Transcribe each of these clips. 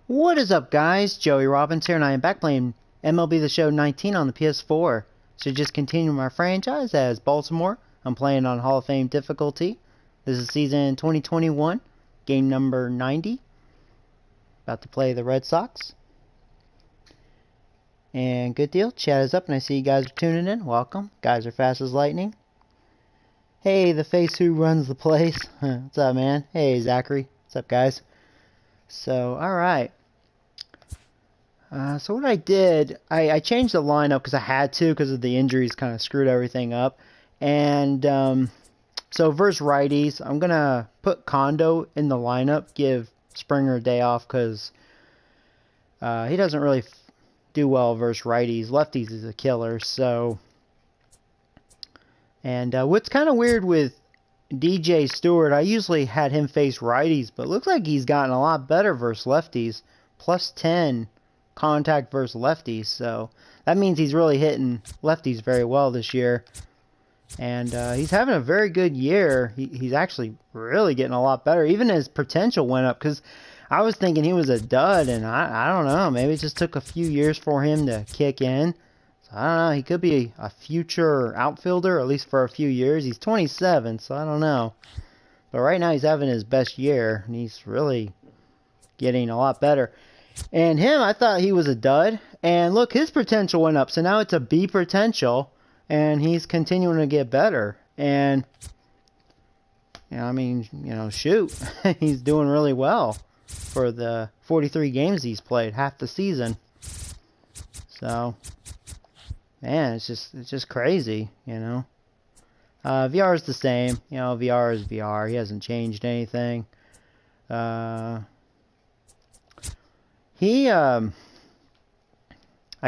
What is up, guys? Joey Robbins here, and I am back playing MLB The Show 19 on the PS4. So just continue my franchise as Baltimore. I'm playing on Hall of Fame difficulty. This is season 2021, game number 90. About to play the Red Sox. And good deal. Chat is up, and I see you guys are tuning in. Welcome. Guys are fast as lightning. Hey, the face who runs the place. What's up, man? Hey, Zachary. What's up, guys? So, alright. So what I did, I changed the lineup because I had to, because of the injuries kind of screwed everything up. And so versus righties, I'm going to put Kondo in the lineup, give Springer a day off because he doesn't really do well versus righties. Lefties is a killer. So, and what's kind of weird with DJ Stewart, I usually had him face righties, but looks like he's gotten a lot better versus lefties. Plus 10 contact versus lefties, so that means he's really hitting lefties very well this year. And he's having a very good year. He's actually really getting a lot better. Even his potential went up, because I was thinking he was a dud, and I don't know, maybe it just took a few years for him to kick in. I don't know, he could be a future outfielder, at least for a few years. He's 27, so I don't know. But right now he's having his best year, and he's really getting a lot better. And him, I thought he was a dud. And look, his potential went up, so now it's a B potential, and he's continuing to get better. And, you know, I mean, you know, shoot, he's doing really well for the 43 games he's played, half the season. So, man, it's just crazy, you know. VR is the same, you know. VR is VR. He hasn't changed anything. I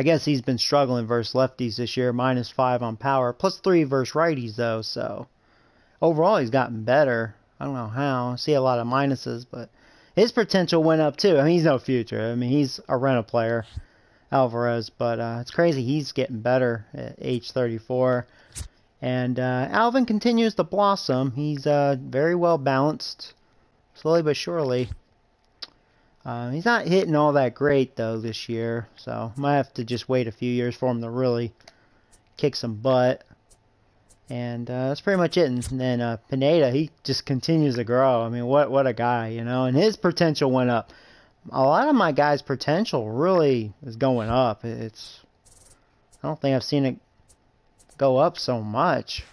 guess he's been struggling versus lefties this year. -5 on power, +3 versus righties though. So overall, he's gotten better. I don't know how. I see a lot of minuses, but his potential went up too. I mean, he's no future. I mean, he's a rental player, Alvarez, but it's crazy. He's getting better at age 34. And Alvin continues to blossom. He's very well balanced, slowly but surely. He's not hitting all that great though this year, so might have to just wait a few years for him to really kick some butt. And that's pretty much it. And then Pineda, he just continues to grow. I mean, what a guy, you know. And his potential went up. A lot of my guys' potential really is going up. I don't think I've seen it go up so much.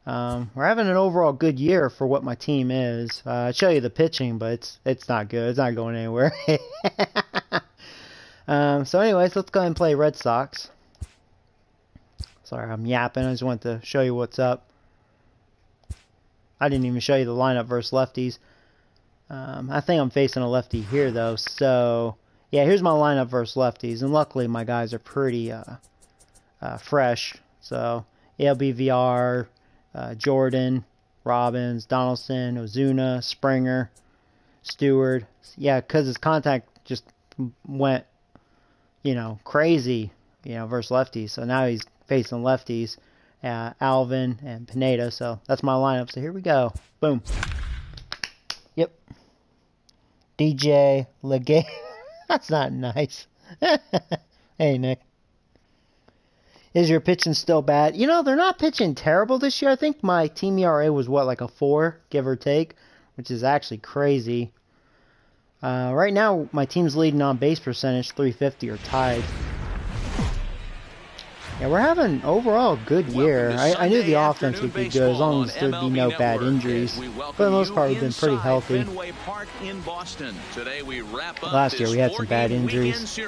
We're having an overall good year for what my team is. I'd show you the pitching, but it's not good. It's not going anywhere. So anyways, let's go ahead and play Red Sox. Sorry, I'm yapping. I just wanted to show you what's up. I didn't even show you the lineup versus lefties. I think I'm facing a lefty here, though. So, yeah, here's my lineup versus lefties. And luckily, my guys are pretty fresh. So, it'll be VR, Jordan, Robbins, Donaldson, Ozuna, Springer, Stewart. Yeah, because his contact just went, you know, crazy, you know, versus lefties. So now he's facing lefties, Alvin and Pineda. So that's my lineup. So here we go. Boom. Yep. DJ Legay. That's not nice. Hey, Nick. Is your pitching still bad? You know, they're not pitching terrible this year. I think my team ERA was, what, like a 4, give or take, which is actually crazy. Right now, my team's leading on base percentage, 350 or tied. Yeah, we're having overall a good year. I knew the offense would be good as long as there'd be no bad injuries. For the most part, we've been pretty healthy. Last year, we had some bad injuries.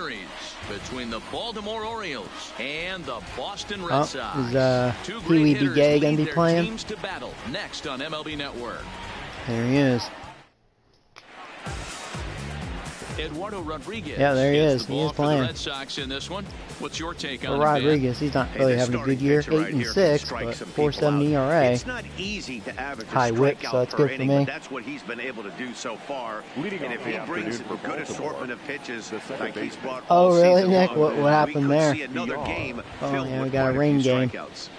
Between the Baltimore Orioles and the Boston Red Sox. Is Pee-wee B. Gay going to be playing? Teams to battle next on MLB Network. There he is. Eduardo Rodriguez. Yeah, there he is. He is playing. Red Sox in this one. What's your take on Rodriguez? He's not really having a good year. 8-6, but 4.70 ERA. It's not easy to average high whip, so that's good for me. That's what he's been able to do so far. And if he brings a good assortment of pitches like he's brought all oh, really, season Nick? long, What happened there? See another game oh, filled yeah, we with got a quite rain few game. strikeouts.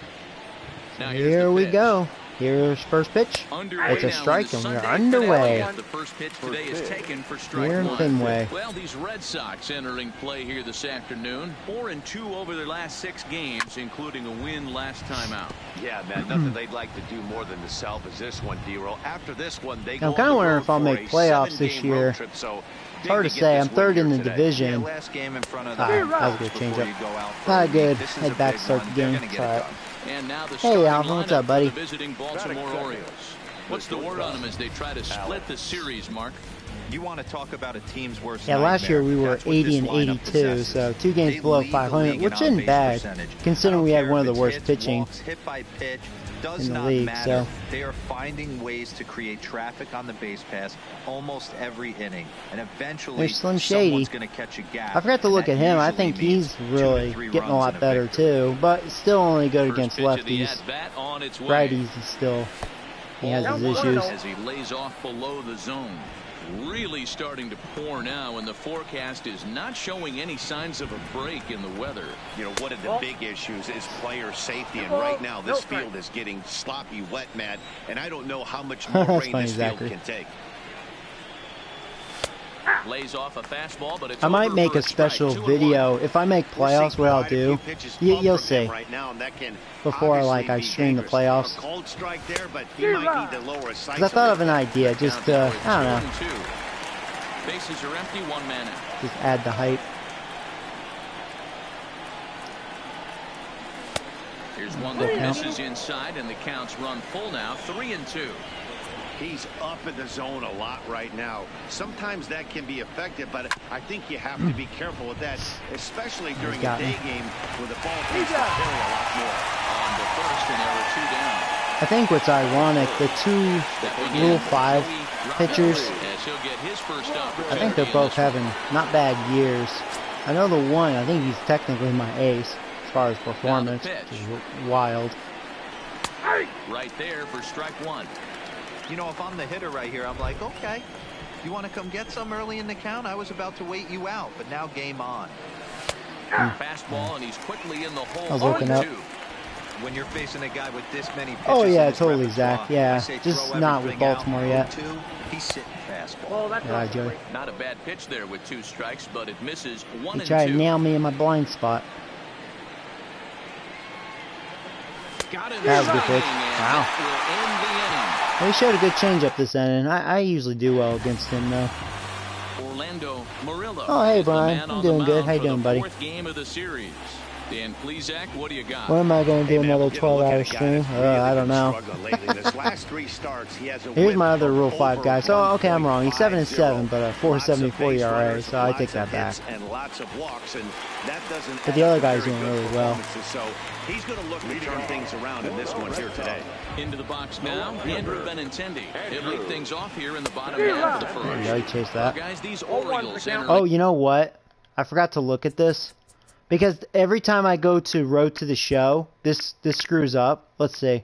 Now Here we go. Here's first pitch. Underway It's a now strike, in the and we're Sunday underway. finale. The first pitch today is taken for strike Here in one. Fenway. Well, these Red Sox entering play here this afternoon. 4-2 over their last 6 games, including a win last time out. Yeah, man, nothing they'd like to do more than to salvage this one, D-Roll. After this one, they go I'm kind of wondering if I'll make playoffs this year. Trip, so it's hard to say. I'm third in the division. Yeah, last game in front of That was a good change-up. Not good. Head back to start the game. It's all right. And now the Hey, Alvin, what's up, lineup buddy? for the visiting Baltimore Orioles. What's the word on them as they try to split the series, Mark? You want to talk about a team's worst Yeah, last year nightmare. we were That's what 80 this and lineup 82, possesses. so 2 games They below lead the 500, league which in isn't on-base bad, percentage. considering we I had don't one of care the if worst it's pitching walks, hit by pitch, does in the not league, matter. so. They are finding ways to create traffic on the base pass almost every inning, and eventually There's Slim Shady. someone's going to catch a gap. I forgot to look and at him. that I think usually means he's 2 to really 3 getting a runs lot and a better victory. too, but still only good First against pitch of the lefties. at-bat on its way. Righties, he's still, he has his issues. As he lays off below the zone. Really starting to pour now, and the forecast is not showing any signs of a break in the weather. You know, one of the big issues is player safety, and right now this field is getting sloppy, wet, Matt, and I don't know how much more That's rain funny, this field Zachary. can take. Lays off a fastball, but it's I might over make for a special 2-1. video. If I make playoffs, what I'll do, you'll see. Right now, and that can Before obviously I be stream the dangerous. playoffs. A cold strike there, but he might need to lower his sights. Because I thought of an idea, just Now I don't we're know, 2-2. Bases are empty, 1 man out. just add the hype. Here's one that misses inside, and the counts run full now, 3-2. He's up in the zone a lot right now. Sometimes that can be effective, but I think you have to be careful with that, especially during a day game where the ball takes to carry a lot more. On the first, and there were 2 down. I think what's ironic, the 2 Rule 5 pitchers, As he'll get his first opportunity I think they're in both this one. having not bad years. I know the one, I think he's technically my ace as far as performance, pitch. which is wild. Right there for strike 1. You know, if I'm the hitter right here, I'm like, okay, you want to come get some early in the count? I was about to wait you out, but now game on. Fastball, and he's quickly in the hole. I was looking up. 0-2. When you're facing a guy with this many pitches Oh, yeah, in his totally, repertoire, Zach. Yeah, I say just throw not with everything out, Baltimore yet. 0-2, he's sitting fastball. Yeah, Joey. Not a bad pitch there with 2 strikes, but it misses 1 He and tried to 2. nail me in my blind spot. Got it That was a good swinging, pitch. and Wow. that will end the inning. He showed a good changeup this inning. I usually do well against him, though. Orlando Murillo. Oh, hey, is the Brian. man I'm on the doing good. mound How you for doing, the buddy? 4th game of the series. Dan Plesac, what do you got? When am I going to do Hey, man, another we're getting a look 12-hour at a guy stream? that's really I don't been know. struggling lately. This last 3 starts, he has a Here's whip my other of Rule 5 guy. So, over okay, I'm wrong. He's 7-7, 1.50. but a 4.74 Lots of ERA, base so I take runners, that lots back. of hits, and lots of walks, and that doesn't But the add other to guy's very doing good really well. performances. So he's going to look to turn things around in this one here today. Into the box now, Andrew Benintendi. He'll lead things off here in the bottom half of the first. Yeah, he chased that. Guys, these Orioles entering Oh, you know what? I forgot to look at this. Because every time I go to Road to the Show, this screws up. Let's see.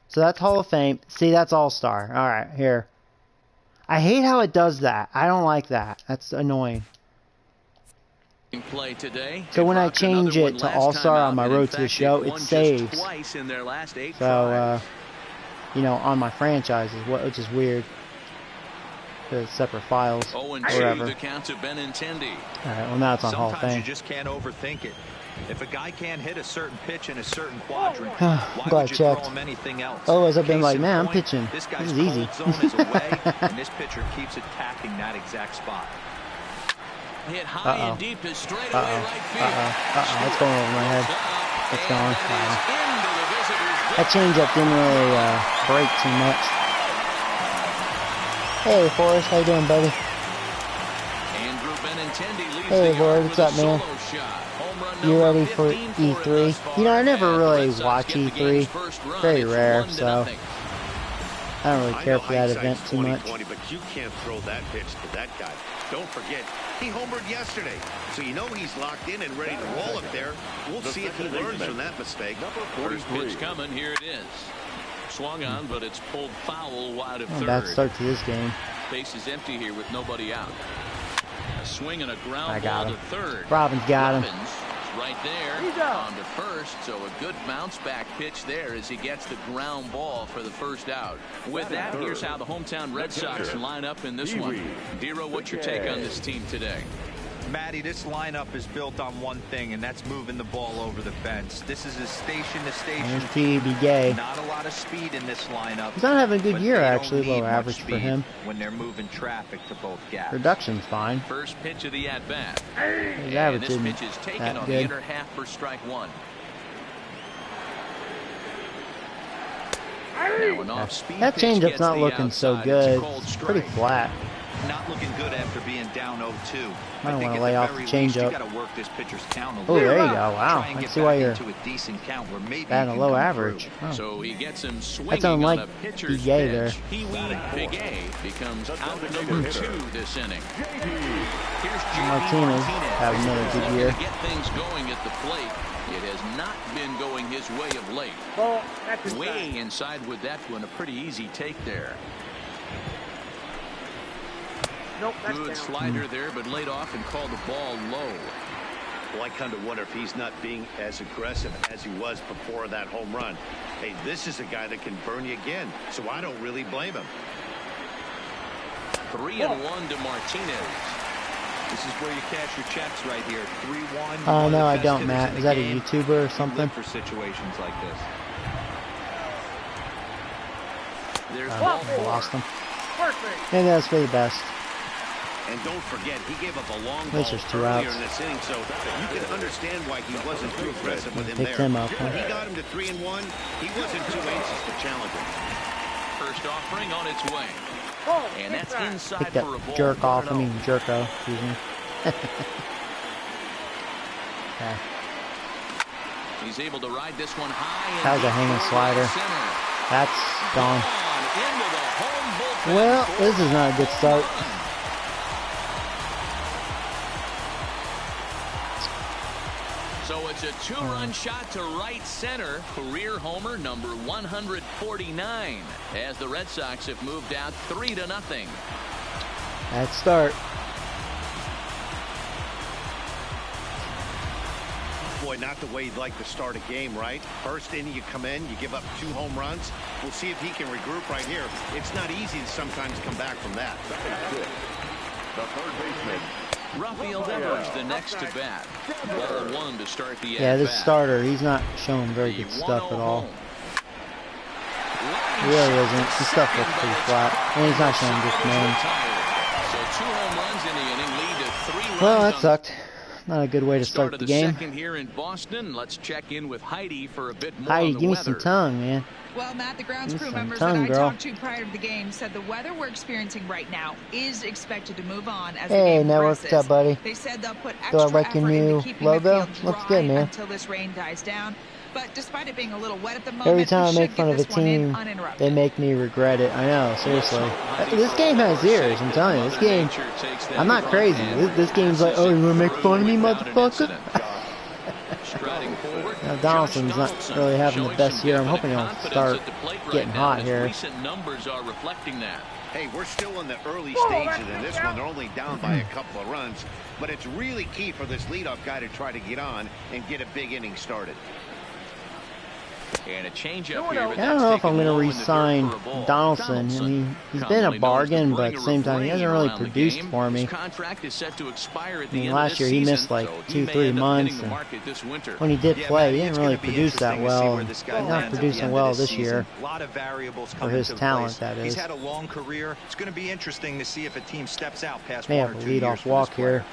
So that's Hall of Fame. See, that's All-Star. All right, here. I hate how it does that. I don't like that. That's annoying. play today. So when I Rocked another change one it to last All-Star time on my out, and in Road to the fact, Show, they've it won just saves. twice in their last 8 So, tries. you know, on my franchises, which is weird. The separate files, 0-2 whatever. the count to Benintendi. All right, well now it's on Hall of Sometimes you Fame. just can't overthink it. If a guy can't hit a certain pitch in a certain quadrant, I'm why glad would you I checked. throw him anything else? Otherwise, I've been Case like, in man, I'm point, pitching. This This guy's is easy. cold zone is away, and this pitcher keeps attacking that exact spot. Hit high and deep to straightaway right field. What's going over my head? What's going on? And that is into the visitors' That changeup didn't really break too much. Hey, Forrest, how you doing, buddy? Andrew Benintendi leads Hey, the Lord, yard what's with a up, man? solo shot. Home run You number ready for 15 him E3? thus far, You know, I never and the really Red Sox watch get the E3. game's first run. Very It's rare, 1-0. so I don't really care for that event too much. 20, but you can't throw that pitch to that guy. Don't forget, he homered yesterday. So you know he's locked in and ready to roll up there. We'll see if he learns from that mistake. First pitch coming. Here it is. Swung on, but it's pulled foul wide of third. Bad start to this game. Base is empty here with nobody out. A swing and a ground I got ball him. to third. Robbins got him. Robbins Right there on to first, so a good bounce back pitch there as he gets the ground ball for the first out. With that, here's how the hometown Red Sox line up in this one. Dero, what's your take on this team today? Matty, this lineup is built on one thing, and that's moving the ball over the fence. This is a station-to-station team. Gay. Not a lot of speed in this lineup. He's not having a good year, actually. Low average for him. When they're moving traffic to both gaps. Production's fine. First pitch of the at-bat. His average this pitch is taken on the inner half for strike one. Now an off-speed that changeup's not looking so good. It's pretty flat. Not looking good after being down 0-2. I don't want to lay off the changeup. Oh, there you go. Wow. I see why you're batting a low average. Oh. So he gets him swinging. That's unlike on a pitcher's Big A there. Big A becomes out number 2 this inning. Here's Martinez have another good year. To get things going at the plate. It has not been going his way of late. Way inside with that one. A pretty easy take there. Nope, good slider there, but laid off and called the ball low. Well, I kind of wonder if he's not being as aggressive as he was before that home run. Hey, this is a guy that can burn you again, so I don't really blame him. 3-1 to Martinez. This is where you cash your checks right here. 3-1. Oh, no, I don't, Matt. Is that a YouTuber or something? For situations like this. There's lost him. Maybe that's for the best. And don't forget, he gave up a long ball earlier in this inning, so you can understand why he wasn't too aggressive with him Picked there. him up, huh? When he got him to 3-1, he wasn't too anxious to challenge him. First offering on its way. And that's inside Pick that for a ball. jerk off. I mean, jerko. Excuse me. Okay. He's able to ride this one high. That was a hanging slider. That's gone. Well, this is not a good start. So it's a 2-run shot to right center. Career homer number 149 as the Red Sox have moved out 3-0. Bad start. Boy, not the way you'd like to start a game, right? First inning, you come in, you give up 2 home runs. We'll see if he can regroup right here. It's not easy to sometimes come back from that. The third baseman. Rafael Devers the next to bat. Ball 1 to start the Yeah, this starter, he's not showing very good stuff at all. He really isn't. His stuff looks pretty flat. And he's not showing good command. So 2 home runs in the inning lead to 3 runs. Well, that sucked. Not a good way to start the game. Second here in Boston. Let's check in with Heidi for a bit more Heidi, on the give me weather. some tongue, man. Well, Matt, the grounds crew some members tongue, that I girl. talked to prior to the game said the weather we're experiencing right now is expected to move on as Hey, the game Network, progresses. what's up, buddy? They said they'll put Do I extra like your effort new into keeping logo? the field Looks dry good, man. until this rain dies down. But despite it being a little wet at the moment, Every time I we make should fun get of a this one in team, uninterrupted. they make me regret it. I know, seriously. This game has ears, I'm telling you. This game, I'm not crazy. This game's like, oh, you want to make fun of me, motherfucker? Now, Donaldson's not really having the best year. I'm hoping he'll start getting hot here. Recent numbers are reflecting that. Hey, we're still in the early stages in this one. They're only down by a couple of runs, but it's really key for this leadoff guy to try to get on and get a big inning started. And a change up here. I don't know if I'm going to re-sign Donaldson. I mean, he's been a bargain, but at the same time, he hasn't really produced for me. Contract is set to expire at I the mean, end last of year this he missed season, like so 2-3 months. And when he did play, he didn't really produce that well. He's not producing well this year. A lot of variables for his talent, that is. He's had a long career. It's going to be interesting to see if a team steps out past May 1 have or a 2 years leadoff for walk this player.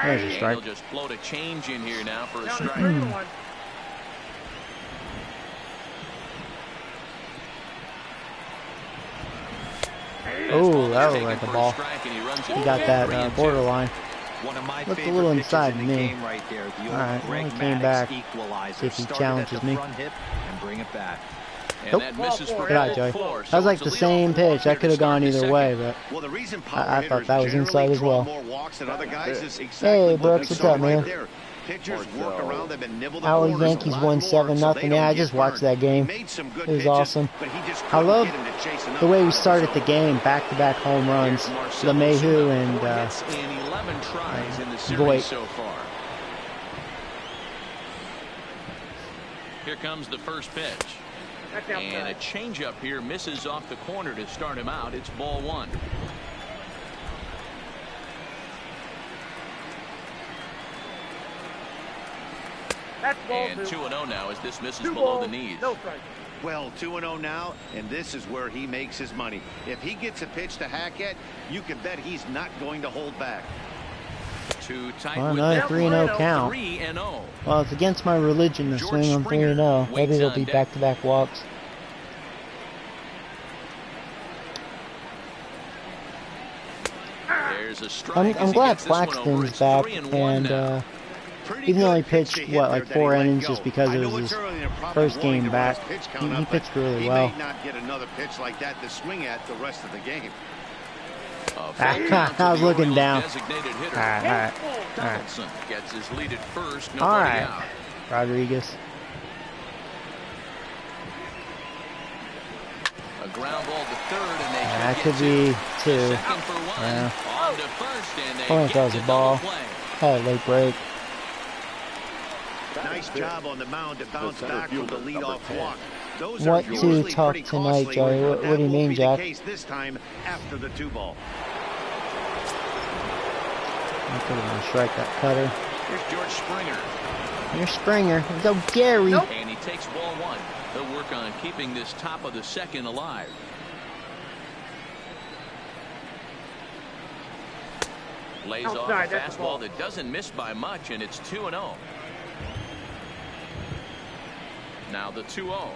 here. There's a strike. He'll just float a change in here now for a strike. Oh, that was like a ball. He got that borderline. Looked a little inside to me. Alright, well, he came back. See if he challenges me. Nope. Good eye, Joey. That was like the same pitch. That could have gone either way, but I thought that was inside as well. Hey, Brooks, what's up, man? Our Yankees won 7-0. Yeah, I just watched that game. It was awesome. I love the way we started the game. Back-to-back home runs. LeMahieu and Voit. Here comes the first pitch. And a changeup here misses off the corner to start him out. It's ball one. And 2-0 now as this misses below the knees. Well, 2-0 now, and this is where he makes his money. If he gets a pitch to hack at, you can bet he's not going to hold back. Too tight Well, with another that 3-0 count. 3-0. Well, it's against my religion to George swing on Springer 3-0. Maybe waits it'll on be deck. back-to-back walks. There's a strike as I'm he glad gets this one over. Plaxton's It's back, 3-1 now. and Pretty even though he good pitch pitched, to hit what, there like that 4 he let innings go. just because I it know was it's his early and probably first wanting game to run back. his pitch He count up, pitched but really he well. may not get another pitch like that to swing at the rest of the game. I was looking down. Designated hitter. All right. Donaldson gets his lead at first. All Nobody right. out. Rodriguez. A ground ball to third, and they That could could get two. be 2. Second for one. Yeah. On to first, and they I think that get was the a ball. double play. Had a late break. Nice job on the mound to bounce back from the leadoff walk. Those What are to usually talk pretty tonight, costly, Joey? but What that do you won't mean, be Jack? the case this time after the 2-ball. I could have strike that cutter. Here's George Springer. Here's Springer. Go Gary. And he takes ball one. They'll work on keeping this top of the second alive. Lays off a fastball that doesn't miss by much, and it's 2-0. Now the 2-0.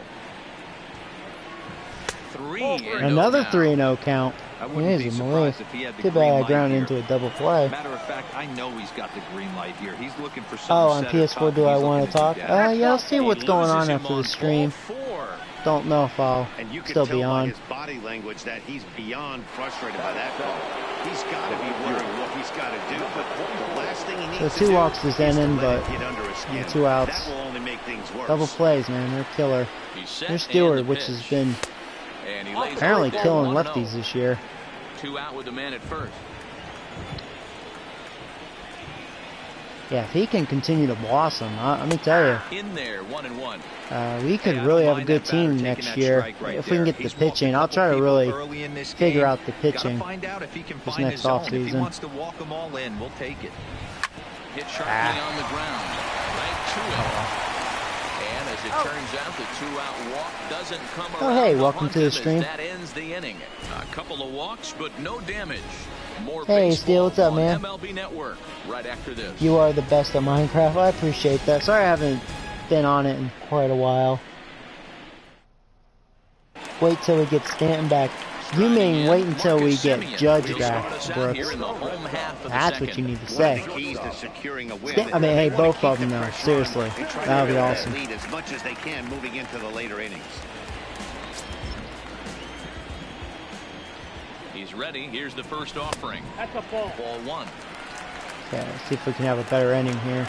3-0 Another now. 3-0 count. I wouldn't be Easy, surprised Malay. if he had the Too green bad I light ground here. into a double play. Matter of fact, I know he's got the green light here. He's looking for some. Oh, on PS4, do I want to talk? Yeah, I'll see what's He going loses on him after the on stream. ball 4. Don't know if I'll And you can still tell be by on. his body language that he's beyond frustrated by that call. He's got to be wondering what he's got to do, but the last thing he needs So to 2 do walks this is to inning, let but it get under his skin. 2 outs. That will only make things worse. Double plays, man. They're killer. He's set Here's and Stewart, the which has pitch. been And he lays apparently off killing ball lefties 1-0. this year. 2 out with the man at first. Yeah, if he can continue to blossom, let me tell you, In there, 1-1. we could Hey, I really don't have a mind good that batter team taking next that year strike right if we can there. get the He's walked pitching. a I'll couple try to people really early in this figure game. out the Gotta pitching find out if he can this find next his zone. If he offseason. wants to walk them all in, we'll take it. Hit sharply on the ground. Right to it. And as it turns out, the 2-out walk doesn't come around. Oh, hey, to welcome haunt to the him as stream. That ends the inning. A couple of walks, but no damage. More Hey, baseball Steel, what's up, on man? MLB Network right after this. You are the best at Minecraft. I appreciate that. Sorry I haven't been on it in quite a while. Wait till we get Stanton back. You mean wait until we get Judge back, Brooks. That's what you need to One of say. the keys to securing a win. I mean, hey, They wanna both keep of them, the though. pressure on Seriously. and try to That would be get that awesome. lead as much as they can moving into the later innings. He's ready. Here's the first offering. That's a ball. Ball 1. Okay, let's see if we can have a better ending here.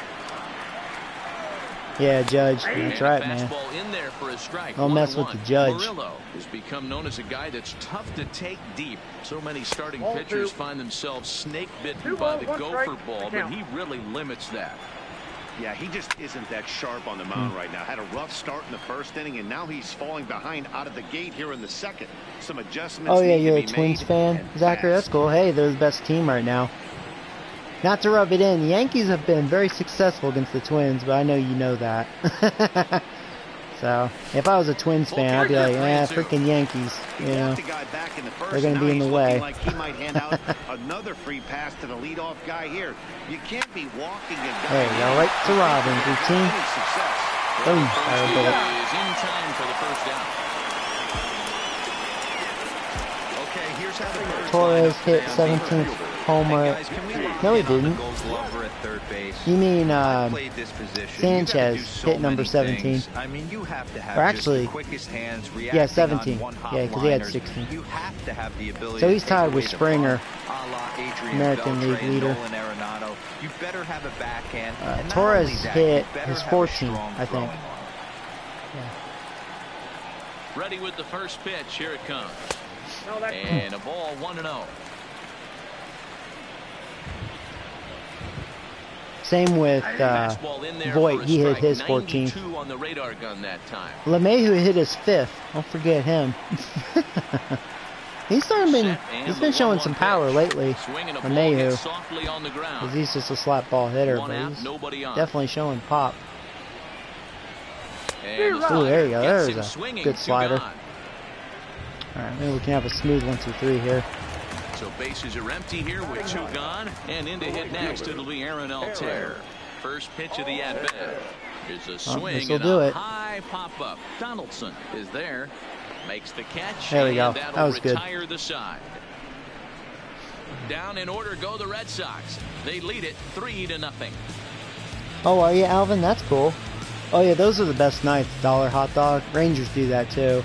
Yeah, Judge. That's right, man. Fastball in there for a strike. Don't mess with the judge. Murillo has become known as a guy that's tough to take deep. So many starting pitchers find themselves snake bitten by the gopher ball, but he really limits that. Yeah, he just isn't that sharp on the mound right now. Had a rough start in the first inning, and now he's falling behind out of the gate here in the second. Some adjustments. Oh, yeah, need you're to a be Twins made, fan, and Zachary. That's fast. cool. Hey, they're the best team right now. Not to rub it in, the Yankees have been very successful against the Twins, but I know you know that. So, if I was a Twins fan, I'd be like, freaking Yankees. He You know, walked the guy back in the first, they're going to and be in now the he's way. looking like he might hand out another free pass to the leadoff guy here. You can't be walking a guy. There you go, right to Robbins, routine. Any success. Boom, First fire bullet. is in time for the first down. Okay, here's how the Birds Torres line up hit today. 17th homer. Hey guys, can we lock No, he in on the didn't. Gold Glover at third base? You mean I played this position. Sanchez You gotta do so hit number many 17. things. I mean, you have to have Or just actually, the quickest hands, yeah, reacting 17. on one-hop Yeah, because he had liners. 16. You have to have the ability So to he's take tied away with the Springer, bunt, a la Adrian American League Beltre and leader. Nolan Arenado. You better have a backhand. and not Torres only that, hit you better his have a 14, strong I think. throwing arm. Ready with the first pitch. Here it comes. And a ball 1-0. Same with Fastball in there Voigt. for a He hit strike. his 14th. 92 on the radar gun that time. LeMahieu hit his 5th. Don't forget him. He's been showing some power lately. LeMahieu. Softly on the ground. Because he's just a slap ball hitter, One but out, he's nobody on. definitely showing pop. And the Ooh, there you go. gets There's him a swinging, good 2 slider. gone. Alright, maybe we can have a smooth 1-2-3 here. So bases are empty here with 2 gone. And in to hit next, it'll be Aaron Altair. First pitch of the at-bat is a swing and a high pop-up. Donaldson is there. Makes the catch. There we go. And That was good. retire the side. Down in order go the Red Sox. They lead it 3-0. Oh, are you, Alvin? That's cool. Oh, yeah, those are the best nights. $1 hot dog. Rangers do that, too.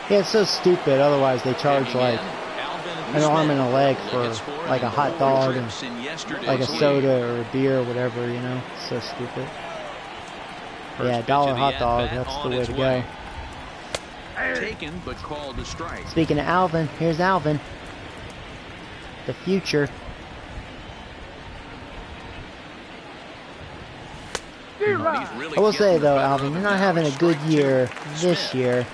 Yeah, it's so stupid. Otherwise, they charge, like, an arm and a leg for, like, a hot dog and, like, a soda or a beer or whatever, you know? It's so stupid. Yeah, $1 hot dog. That's the way to go. Taken, but called a strike. Speaking of Alvin, here's Alvin. The future. I will say though, Alvin, you're not having a good year this year.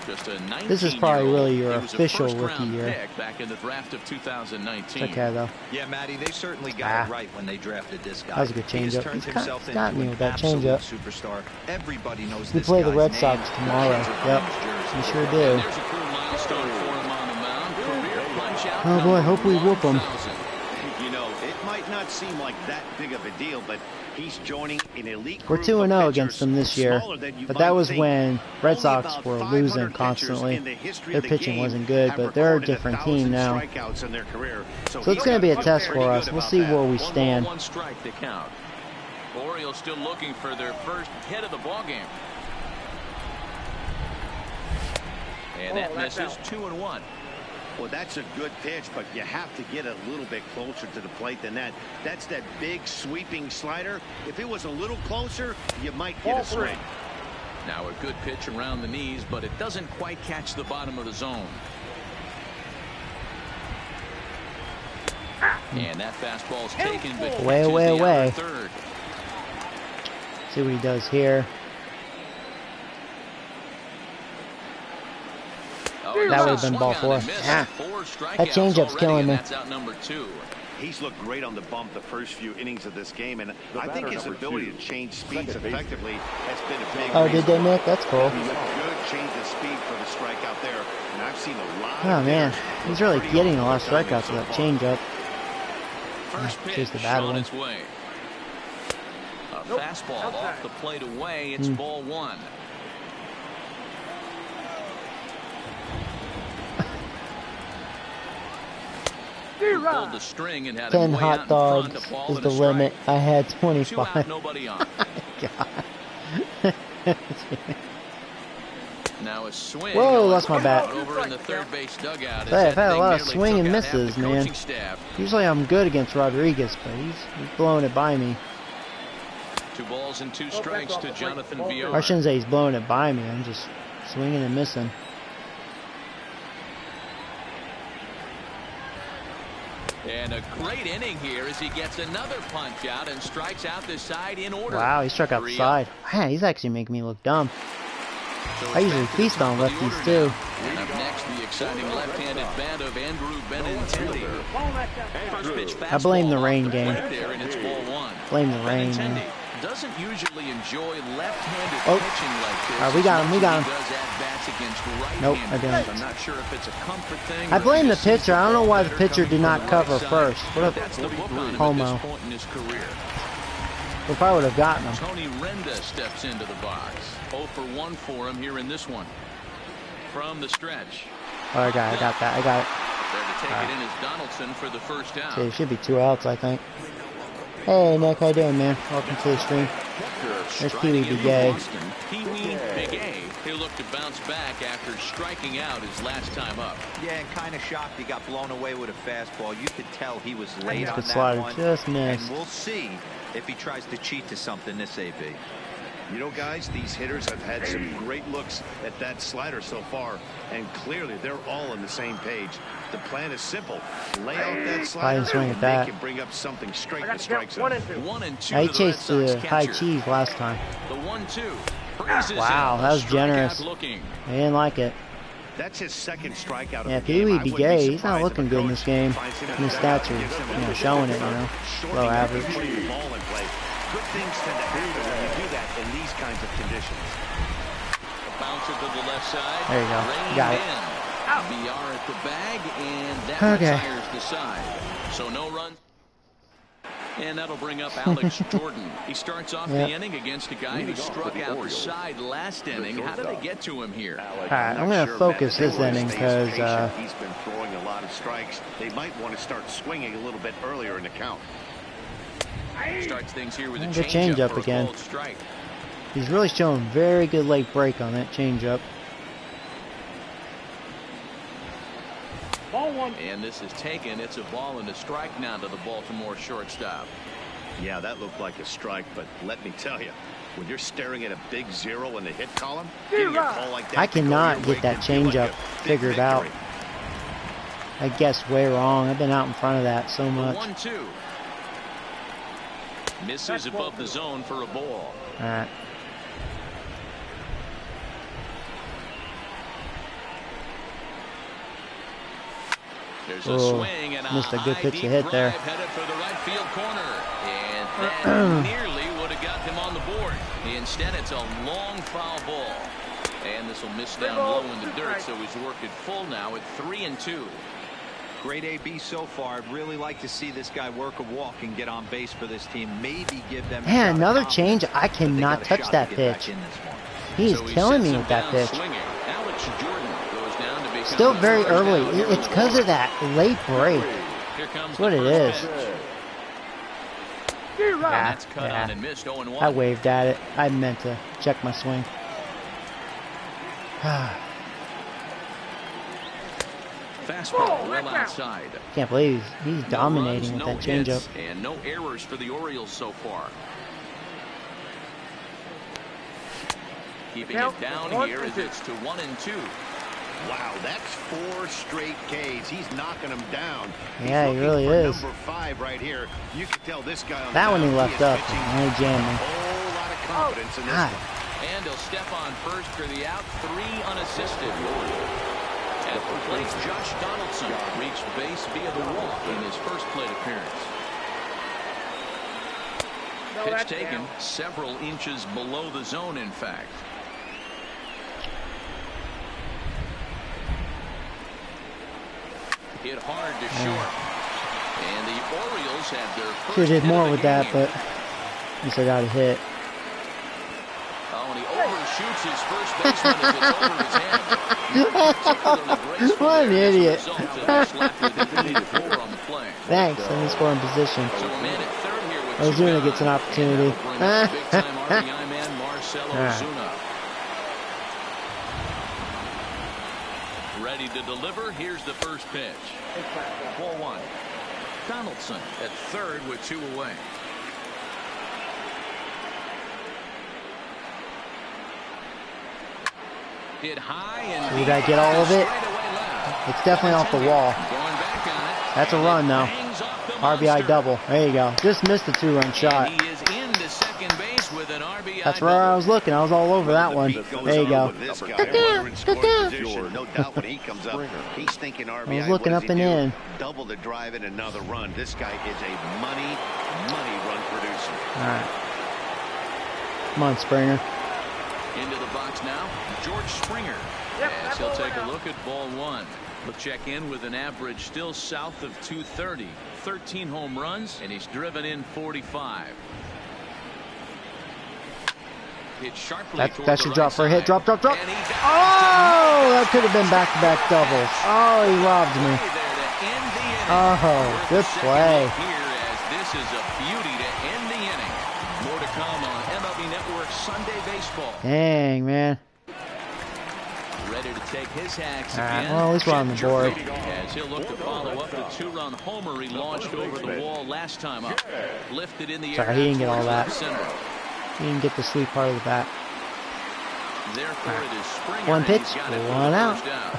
This is probably really your official rookie year. Back in the draft of 2019. It's okay though. Yeah, Matty, they certainly got it right when they drafted this guy. That was a good changeup. He's got me with that changeup. Superstar. Everybody knows We play the Red Sox tomorrow. Yep, we sure do. Oh boy, hope we whoop them. You know, it might not seem like that big of a deal, but he's joining an elite We're group 2-0 of against them this pitchers, year, smaller than you but that might was think. when Red Only Sox about were 500 losing pitchers constantly. in the history Their of the pitching game wasn't good, have but they're a recorded different 1,000 team now. strikeouts in their career. So it's going to be a test for us. We'll see where we stand. 1 strike to count. Orioles still looking for their first hit of the ballgame. And that misses 2-1. Well, that's a good pitch, but you have to get a little bit closer to the plate than that. That's that big sweeping slider. If it was a little closer, you might get a swing. Now a good pitch around the knees, but it doesn't quite catch the bottom of the zone. And that fastball's taken, but Away. third. See what he does here. That would have been ball 4. Yeah. That changeup's killing me. That's out number 2. He's looked great on the bump the first few innings of this game, and I think his ability to change speeds effectively has been a big Oh, did they, Nick? That's cool. He's a good change of speed for the strikeout there, and I've seen a lot Oh, of man. hitters He's really pretty getting a open lot of with strikeouts with that so changeup. First pitch Here's the bad on one. its way. A fastball off the plate away. It's ball 1. Pulled the string and had 10 him way hot out in front, dogs a ball is and a the limit. strike. I had 2 25. out, nobody on. God. Now a swing. Whoa, lost my bat. Over in the third base dugout. Hey, I've had a lot of swing and misses, man. Staff. Usually I'm good against Rodriguez, but he's blowing it by me. 2 balls and 2 strikes to Jonathan Villar. I shouldn't say he's blowing it by me. I'm just swinging and missing. And a great inning here as he gets another punch out and strikes out this side in order. Wow, he struck out the side. Man, he's actually making me look dumb. I usually feast on lefties too. And up next, the exciting left-handed bat of Andrew Benintendi. First pitch I blame the fastball rain off the game. plate there, and it's ball 1. Blame the rain, Benintendi man. doesn't usually enjoy left-handed Oh. pitching like this. All right, we got him, we got him. He does at-bats against Nope, I right-handers. didn't. I'm not sure if it's a comfort thing. I or blame if the he just pitcher. I don't know why the sees pitcher did not better cover coming from the first. right What side. a That's the book on him homo. at this point in his career. We probably would have gotten him. Tony Renda steps into the box. 0 for 1 for him here in this one. From the stretch. Oh, I got that. I got it. There to take it in is Donaldson for the first out. See, there should be 2 outs, I think. Hey, Nick, how you doing, man? Welcome to the stream. There's Pee-wee Striking in Big Boston, Pee-wee Big A. He'll look to bounce back after striking out his last time up. Yeah, and kind of shocked he got blown away with a fastball. You could tell he was late That's on good that slider, one. just missed. And we'll see if he tries to cheat to something this AB. You know, guys, these hitters have had some great looks at that slider so far, and clearly they're all on the same page. The plan is simple. Lay out that slider, swing at and that. they can bring up something straight in the strike zone. 1 and 2 He to the Red chased the Sox high catcher. cheese last time. The 1-2. Freezes Wow, him. that was Strikeout generous. looking. I didn't like it. That's his second strikeout of Yeah, the game. Pee-wee I wouldn't be Gay, he's not surprised looking if a good in this coach game. finds him And his a stats better are, showing it, shortening low up average. and putting the ball in play. Good things tend to happen when you do that in these kinds of conditions. Bouncer to the left side. There you go. Reined Got it. in. VR at the bag, and that Okay. retires the side. So no run. And that'll bring up Alex Jordan. He starts off the inning against a guy who struck out the side last inning. How did they get to him here? Alright, I'm going to focus this inning because he's been throwing a lot of strikes. They might want to start swinging a little bit earlier in the count. Starts things here with a Good changeup changeup again. Strike. he's really showing very good late break on that changeup. And this is taken. It's a ball and a strike now to the Baltimore shortstop. Yeah, that looked like a strike, but let me tell you, when you're staring at a big 0 in the hit column, getting a call like that I to go cannot your get way that can feel like changeup a big figured out. victory. I guessed way wrong. I've been out in front of that so The much. 1-2. Misses above the zone for a ball. Alright. There's a swing and missed a good high, pitch deep to hit there. drive headed for the right field corner. And that nearly would have got him on the board. Instead, it's a long foul ball. And this will miss down low in the dirt, so he's worked it full now at 3-2. Great AB so far. I'd really like to see this guy work a walk and get on base for this team. Maybe give them a Man, shot of another confidence, change. I but they cannot got a touch shot that to get back pitch. in this one. He's So he killing sets me him with that down pitch. swinging. Alex Jordan goes down to become Still the very first early. out here It's in because the of that late break. Here comes That's what the it first is. pitch. Yeah, That's cut yeah. on and missed 0-1. I waved at it. I meant to check my swing. Fastball well outside. Can't believe he's dominating with No that runs, changeup. no hits, and no errors for the Orioles so far. Keeping it down here as it's to 1-2. Wow, that's 4 straight Ks. He's knocking them down. Yeah, He's he looking really for is. number 5 right here. You can tell this guy on That the one he mound, left is up. pitching Only a jamming. whole lot of confidence in this God. one. And he'll step on first for the out, 3 unassisted. At the plate, Josh Donaldson reached base via the walk in his first plate appearance. Pitch taken several inches below the zone, in fact. Hit hard to short. And the Orioles have their first Should have did hit more of the with that, game. but at least I got a hit. Oh, and he overshoots his first baseman as it's over his head. Particularly graceful What an there as a idiot. result of that slap with the 4 on the play. Thanks, let me score in position. So a man at third here with Ozuna 2 gets an down. opportunity. And that'll bring up big-time RBI man Marcelo Ah. Ozuna. Ready to deliver. Here's the first pitch. Ball 1. Donaldson at third with 2 away. Hit high and We gotta get all of it. straightaway left. It's definitely off the wall. Going back on it. That's a run, though. Hangs off the RBI monster. double. There you go. Just missed a 2-run shot. And he is into second base with an RBI That's where I double. was looking. I was all over that one. There you go. This guy, runner in scoring position. No doubt when he comes up, he's thinking RBI. I was looking What up does he and do? in. Double the drive and another run. This guy is a money run producer. All right. Come on, Springer. Into the box now, George Springer. As he'll take a look at ball 1. He'll check in with an average still south of 230. 13 home runs, and he's driven in 45. Hit sharply That toward should the drop right for a hit. side. Drop, drop, drop. And he dives Oh, that could have been back-to-back doubles. Oh, he robbed me. there to end the inning. Oh, Worth good a second play. look here as this is a beauty to end the inning. More to come on MLB Network Sunday Baseball. Dang, man. Ready to take his hacks All right, again. well, at least we're on the board. As he'll look to follow up the 2-run homer he launched over the wall last time up. Lifted in the air. Sorry, he didn't get all towards that. left center. He didn't get the sweet part of the bat. Therefore, it is Springer, One pitch, and he's got it for one the out. first out.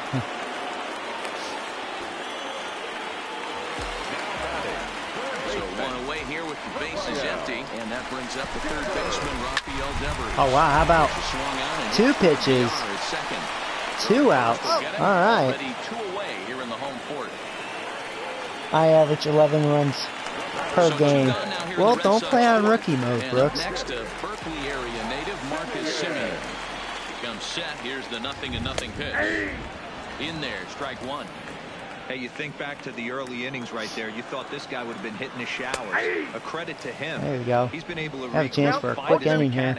So one away here with the bases empty, and that brings up the third baseman, Rafael Devers. Oh wow, how about Swung on and 2 pitches, second. 2 outs? All right. Already 2 away here in the home fourth. I average 11 runs per game. Well, don't play on rookie mode, Brooks. Next to Berkeley area native Marcus Simeon. Comes set. Here's the 0-0 pitch. In there, strike one. Hey, you think back to the early innings right there. You thought this guy would have been hitting his showers. A credit to him. There we go. He's been able to have a chance for a quick inning here.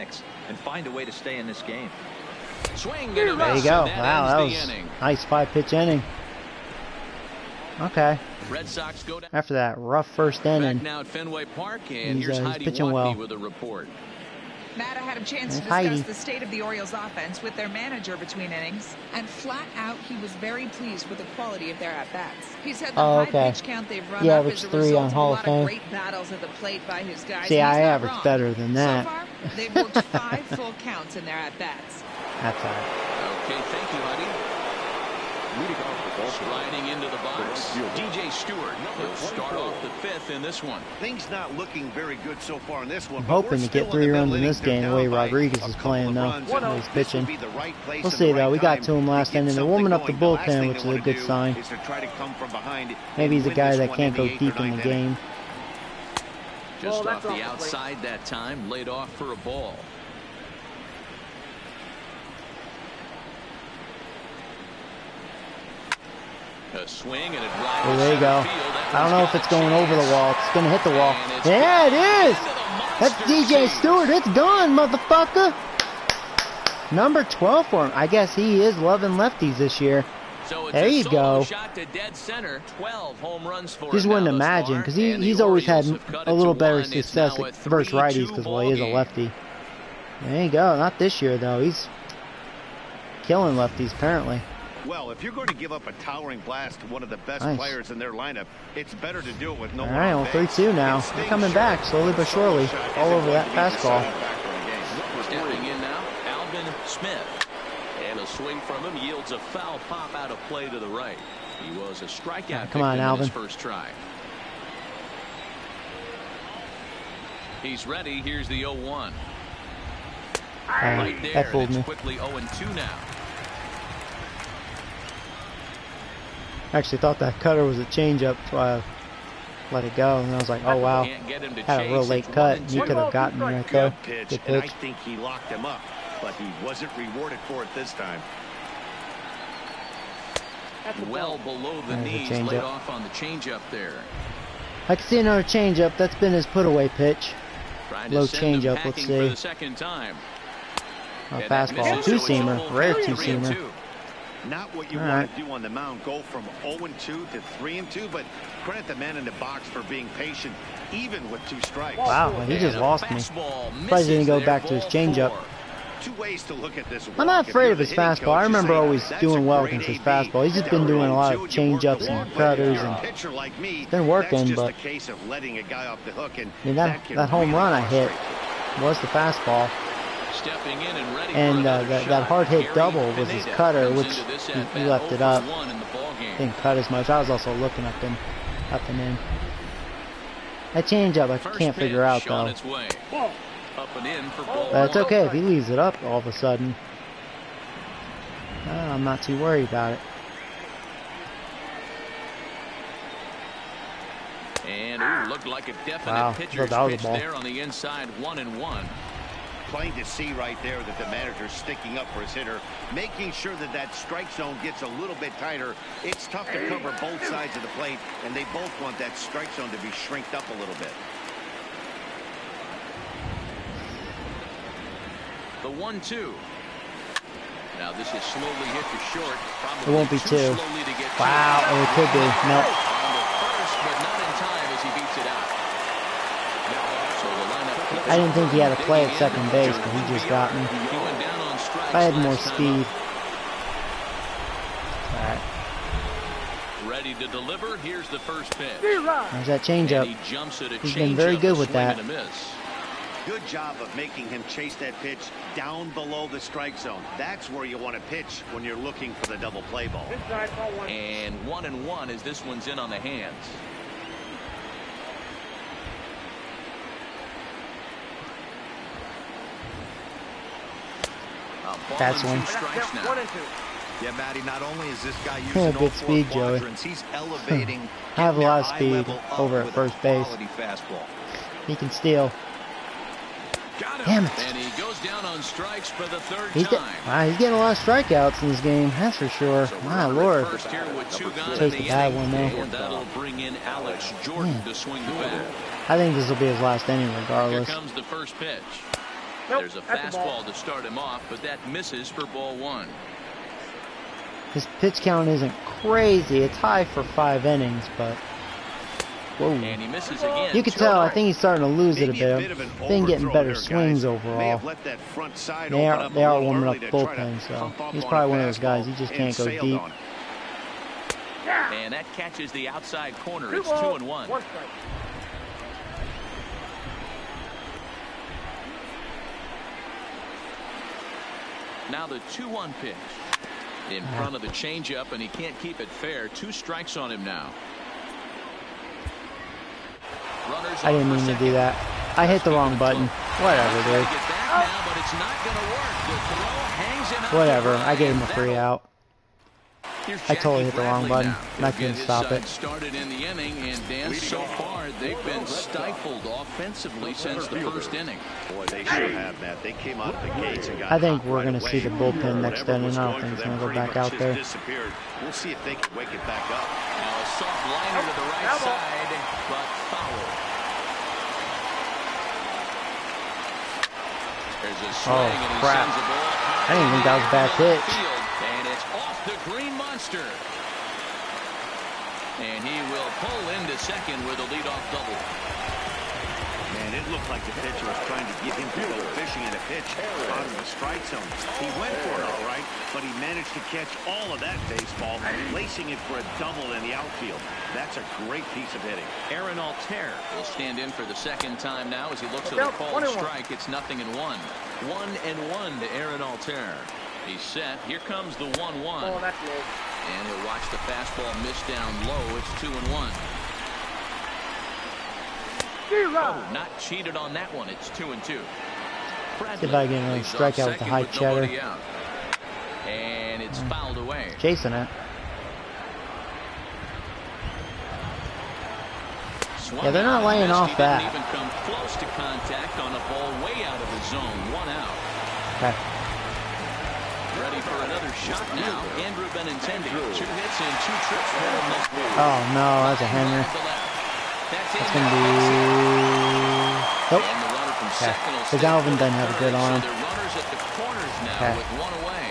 And find a way to stay in this game. Swing there you go. Wow, that was nice 5-pitch inning. Okay. Red Sox go down. After that rough first inning, Back now at Fenway Park, and he's here's Heidi pitching Watney well. with a report. Matt, I had a chance to Heidi. discuss the state of the Orioles offense with their manager between innings, and flat out, he was very pleased with the quality of their at-bats. He said the high pitch count they've run up is a averaged 3 result on of a Hall lot of Fame. of great battles at the plate by his guys. See, and I he's not average wrong. better than that. So far, they've worked 5 full counts in their at-bats. That's all right. Okay, thank you, Heidi. Sliding into the box, DJ Stewart. He'll start off the 5th in this one. Things not looking very good so far in this one. I'm hoping to get 3 runs in this game the way Rodriguez is playing, though. He's pitching. We'll see, though. We got to him last inning. They're warming up the bullpen, which is a good sign. Maybe he's a guy that can't go deep in the game. Just off the outside that time, laid off for a ball. A swing and a drive. Oh, there you go. I don't know if it's going over the wall. It's going to hit the wall. Yeah, it is. That's DJ Stewart. It's gone, motherfucker. Number 12 for him. I guess he is loving lefties this year. There you go. Shot to dead center. 12 home runs for Just wouldn't imagine, because he's always had a little better success versus righties because, well, he is a lefty. There you go. Not this year, though. He's killing lefties, apparently. Well, if you're going to give up a towering blast to one of the best players in their lineup, it's better to do it with no one. All right, on 3-2 now. They're coming back slowly but surely. All over that fastball. Stepping in now, Alvin Smith. And a swing from him yields a foul pop out of play to the right. He was a strikeout Come on, Alvin. in his first try. He's ready. Here's the 0-1. Right there. That fooled me. Quickly 0-2 now. Actually thought that cutter was a changeup, so I let it go, and I was like, oh wow, had a real late cut, and he could have gotten me right there. Good pitch. And I think he locked him up, but he wasn't rewarded for it this time. Well below the knees, laid off on the changeup there. I can see another changeup. That's been his put-away pitch. Low changeup. Let's see. The second time. A fastball, two-seamer, rare two-seamer. Not what you want to do on the mound, go from 0-2 to 3-2, but credit the man in the box for being patient, even with 2 strikes. Wow, well, he just lost me. Surprised he didn't go back to his changeup. 2 ways to look at this. I'm not afraid of his fastball. I remember always doing well against his fastball. He's just been doing a lot of changeups and cutters, and it's been working, but I mean, that home run I hit was the fastball. Stepping in and ready and that hard hit double was his cutter, which he left it up. Didn't cut as much. I was also looking up and in. That changeup I can't figure out though. It's okay if he leaves it up all of a sudden. I'm not too worried about it. And looked like a definite pitcher's pitch there on the inside, 1-1. Plain to see right there that the manager's sticking up for his hitter, making sure that that strike zone gets a little bit tighter. It's tough to cover both sides of the plate, and they both want that strike zone to be shrinked up a little bit. The 1-2. Now this is slowly hit to short. It won't be 2. Wow, or it could be. Nope. I didn't think he had to play at second base, but he just got me. If I had more speed. Alright. Ready to deliver. Here's the first pitch. There's that changeup. He's been very good with that. good job of making him chase that pitch down below the strike zone. That's where you want to pitch when you're looking for the double play ball. And 1-1 as this one's in on the hands. That's one. Yeah, Matty, not only is this guy using all good speed, four Joey. quadrants, he's elevating. I have a lot of eye speed level up over at with first a base. quality fastball. He can steal. Got him. Damn it. And he goes down on strikes for the third He's time. he's getting a lot of strikeouts in this game, that's for sure. So My runner at lord. first here with two gone Takes in the the bad inning, one, though. and that'll bring in Alex Jordan to swing the bat. I think this will be his last inning Here regardless. comes the first pitch. There's a fastball to start him off, but that misses for ball one. His pitch count isn't crazy. It's high for 5 innings, but whoa. And he misses again. You can tell, I think he's starting to lose it a Maybe bit. bit of an Been getting overthrow better there, swings guys. May overall. have let that front side They open are up a they are little warming up early the to try to bullpen, so pump up he's on probably a one of those guys. He fastball just and can't go sailed deep. on it. And that catches the outside corner. It's 2-1. Now the 2-1 pitch. In front of the changeup, and he can't keep it fair. 2 strikes on him now. Runners I didn't on mean to second. do that. I hit the wrong button. Whatever, Trying to dude. get back now, but it's not going to work. The throw hangs him out Whatever. to I gave him a right. free out. Here's I totally hit Jackie the wrong Bradley button, now. and I He'll couldn't get his stop side it. started in the inning, and Dan, so far they've been stifled offensively since the first inning. Boy, they sure have, Matt. They came out of the gates and got I think hot we're right going to away. see the bullpen next Whatever inning. was I don't going think for it's them going to go pretty back much out just there. disappeared. We'll see if they can wake it back up. Now a soft liner to the right side, but foul. There's a swing, and he crap. sends a ball I didn't think that was a bad pitch. field, and it's off the green monster. And he will pull into second with a leadoff double. Man, it looked like the pitcher was trying to get him to go fishing in a pitch out of the strike zone. He went for it all right, but he managed to catch all of that baseball, placing it for a double in the outfield. That's a great piece of hitting. Aaron Altair will stand in for the second time now as he looks at the called strike. It's 0-1. 1-1 to Aaron Altair. He's set. Here comes the 1-1. Oh, that's low. And he'll watch the fastball miss down low. It's 2-1. Oh, not cheated on that one. It's 2-2. See if I get another strikeout with the high cheddar. And it's fouled away. Chasing it. Yeah, they're not laying off that. He didn't even come close to contact on a ball way out of the zone. 1 out. Okay. Ready for another shot now. Andrew Benintendi. 2 hits and 2 trips for him this week. Oh no, that's a hanger. That's going to be... Nope. And the runner from Okay. second will Because stay Alvin for doesn't have a good third, arm. So they're runners at the corners now Okay. with 1 away.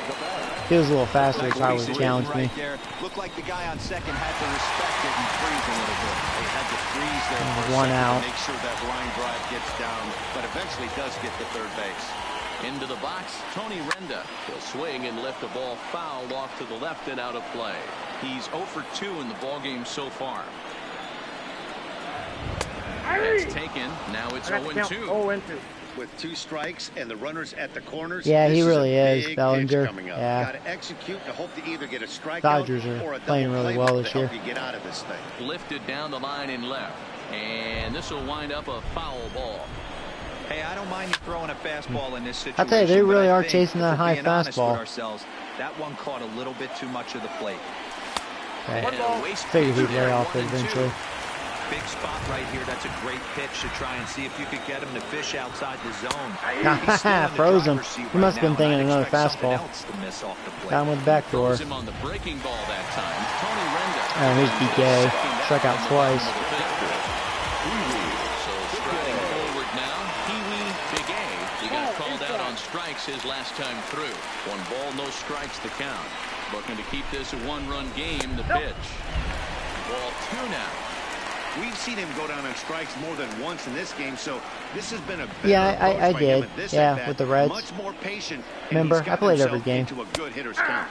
If he was a little faster, he probably would challenge me. Looked like the guy on second had to respect it and freeze a little bit. He had to freeze there for a 1 second out. to make sure that line drive gets down, but eventually does get to third base. Into the box, Tony Renda. He'll swing and lift the ball fouled off to the left and out of play. He's 0 for 2 in the ballgame so far. That's taken. Now it's 0-2. 0-2. With 2 strikes and the runners at the corners. Yeah, he this really a is, big Bellinger. pitch coming up. Yeah. Got to execute to hope to either get a strikeout Dodgers are or a playing double really play well to this help year. you get out of this thing. Lifted down the line in left. And this will wind up a foul ball. Hey, I don't mind you throwing a fastball in this situation. I'll tell you, they but really I are think chasing that if we're high being honest with fastball. ourselves, that one caught a little bit too much of the plate. Okay. And a waste Figured pitch he'd lay there, off it 1-2. eventually. Big spot right here. That's a great pitch to try and see if you could get him to fish outside the zone. Froze him. He must have been thinking another fastball. Got him with the back door. Throws him on the breaking ball that time. Tony Renda. Oh, here's DK. Struck out twice. So striding forward now, Pee-wee Big A. He got called out on strikes his last time through. 1 ball, no strikes to count. Looking to keep this a 1-run game. The pitch. Ball 2 now. We've seen him go down on strikes more than once in this game, so this has been a better Yeah, approach I by did. him at this Yeah, at-bat. with the Reds. Much more patient. and Remember, he's got I played every himself game. into a good hitter's count.